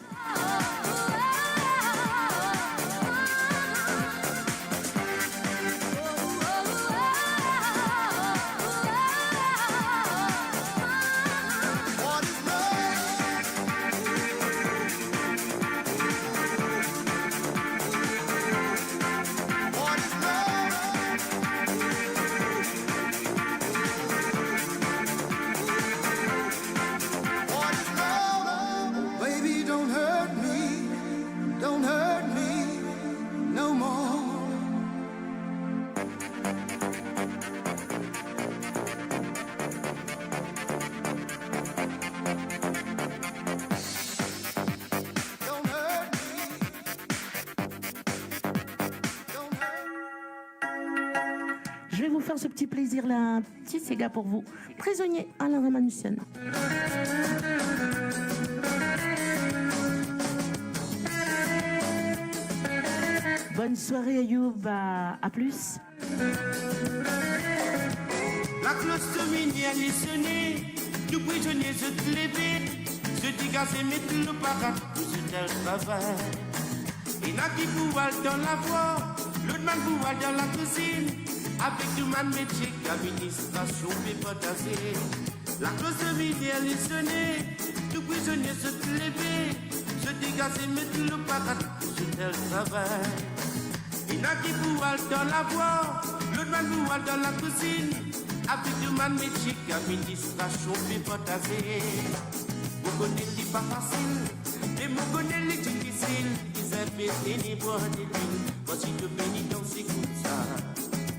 Baby, don't hurt me no more. Je vais vous faire ce petit plaisir-là, un petit Sega pour vous. Prisonnier, Alain Remanussian. Bonne soirée, Ayoub. À plus. La cloche de minuit elle est sonnée, nous prisonniers se lever, se dégager, mettre le parat, tout ce tel travail. Il y en a qui pouvaient dans la voie, l'autre man pouvait dans la cuisine, avec du man métier, l'administration peut potasser. La cloche de minuit elle est sonnée, nous prisonniers se lever, se dégager, mettre le parat, tout ce tel travail. Il y en a qui pouvaient dans la voie, l'autre man pouvait dans la cuisine, avec du man métier, l'administration peut potasser. Vous connaissez pas facile, mais vous connaissez les difficiles. Ils appellent les bois de l'île. Voici de pénitence, c'est comme ça.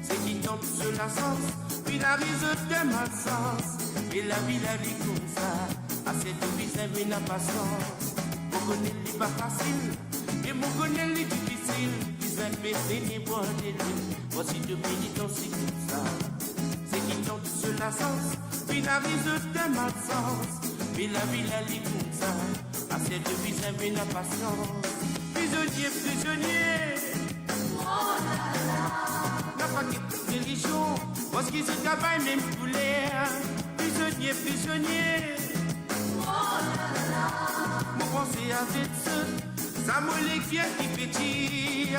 C'est qui tombe sur la sens, puis la rise de malsens. Et la vie, la vie comme ça. À cette vie, ça vient la patience. Vous connaissez pas facile, mais vous connaissez les difficiles. Ils appellent les bois de l'île. Voici de pénitence, c'est comme ça. C'est qui tombe sur la sens, puis la rise de malsens. Mais la vie, la vie comme ça. À cette vie, ça vient la patience. Prisonnier, prisonnier. Oh là là. N'a pas de religion. Parce qu'ils se travaillent même pour l'air. Prisonnier, prisonnier. Oh là là. Mon pensée avec ce, ça me les vient qui pétille.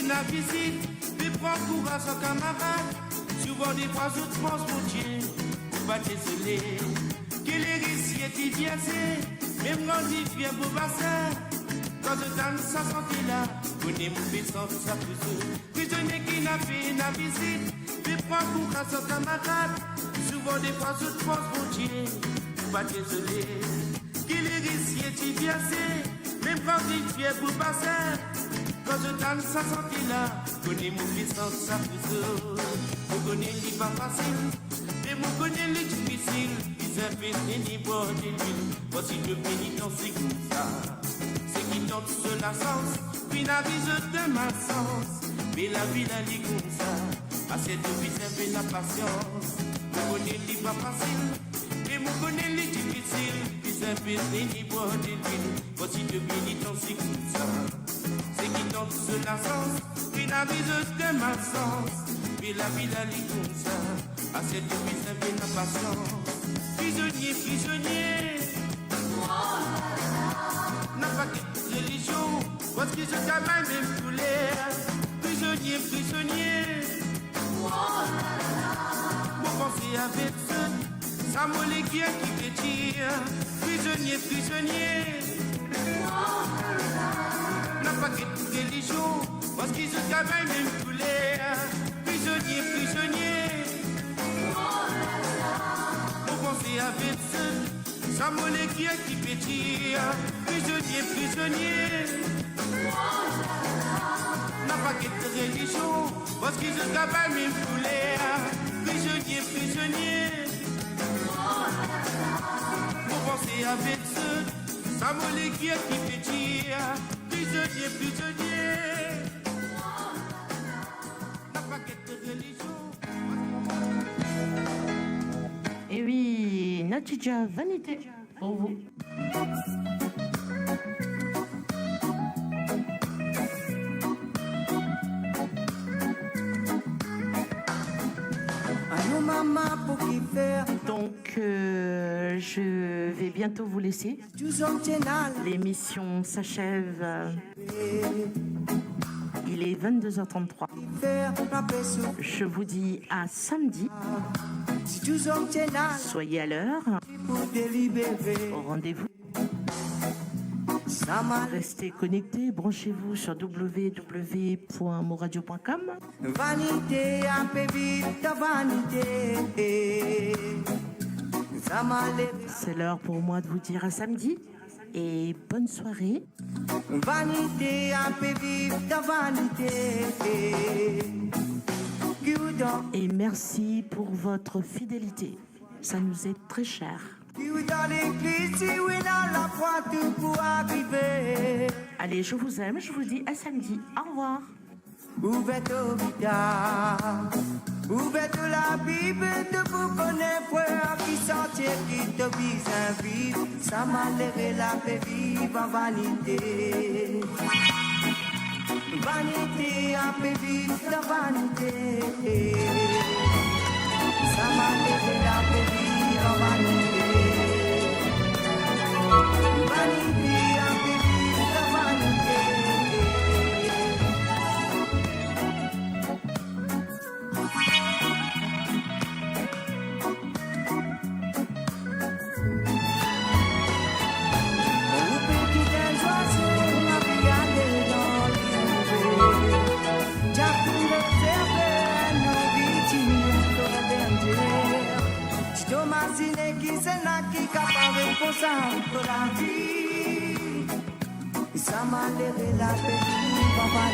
La visite, puis prends courage aux camarades. Souvent des fois je te pense mon Dieu, pas désolé. Que les risques étaient biaisés, même quand il vient pour bassin. Quand je donne sa santé là, connais mon puissant, ça pousse. Prisonnier qui n'a fait la visite, puis prends courage aux camarades. Souvent des fois je te pense mon Dieu, pas désolé. Que les risques étaient biaisés, même quand il vient pour bassin. Quand je donne sa santé là, connais mon puissance, ça pousse. Vous connaissez pas facile, mais vous connaissez les difficiles. Ils appellent les bois de l'huile. Voici le pénitent, c'est comme ça. C'est qui tombe sur la sens, puis la rise de malsens. Mais la vie, la lit comme ça. À cette vie, ça fait la patience. Vous connaissez pas facile, mais vous connaissez les difficiles. Ils appellent les bois de l'huile. Voici le pénitent, c'est comme ça. C'est qui tombe sur la sens, puis la rise de malsens. Puis la vie, la lit comme ça. À cette vie, ça vient la patience. Prisonnier, prisonnier. Oh gamin même poulet. Prisonnier, prisonnier. Mon pensée avec ce, ça mollet qui tire. Prisonnier, prisonnier. N'a pas que toute religion, parce qu'ils ont gamin même poulet. Prisonnier, prisonnier. Mon pensée avec ce, ça mollet qui pétille. Prisonnier, prisonnier. N'a pas que toute religion, parce qu'ils ont gamin même poulet. Prisonnier, prisonnier. Mon pensée avec ce, ça mollet qui pétille. Prisonnier, prisonnier. N'a pas que toute religion. Et oui, Natija Vanité pour vous. Allô maman, pour qui faire? Donc, je vais bientôt vous laisser. L'émission s'achève. Il est 22h33. Je vous dis à samedi. Soyez à l'heure. Au rendez-vous. Restez connectés, branchez-vous sur www.moradio.com. Vanité, un peu vite, vanité. C'est l'heure pour moi de vous dire à samedi et bonne soirée. Vanité, un peu vite, vanité. Et merci pour votre fidélité. Ça nous est très cher. Allez, je vous aime, je vous dis à samedi. Au revoir. Ouverte la Bible de vous connaître, qui sortir, qui te bise un vivre, ça m'a levé la paix vive en vanité. Vanité, un peu vive de vanité. Ça m'a levé la paix vive en vanité. Vanité, un peu vive de vanité. Tomasine qui c'est là qui capable pour ça pour la vie. Ça m'a levé la paix, va pas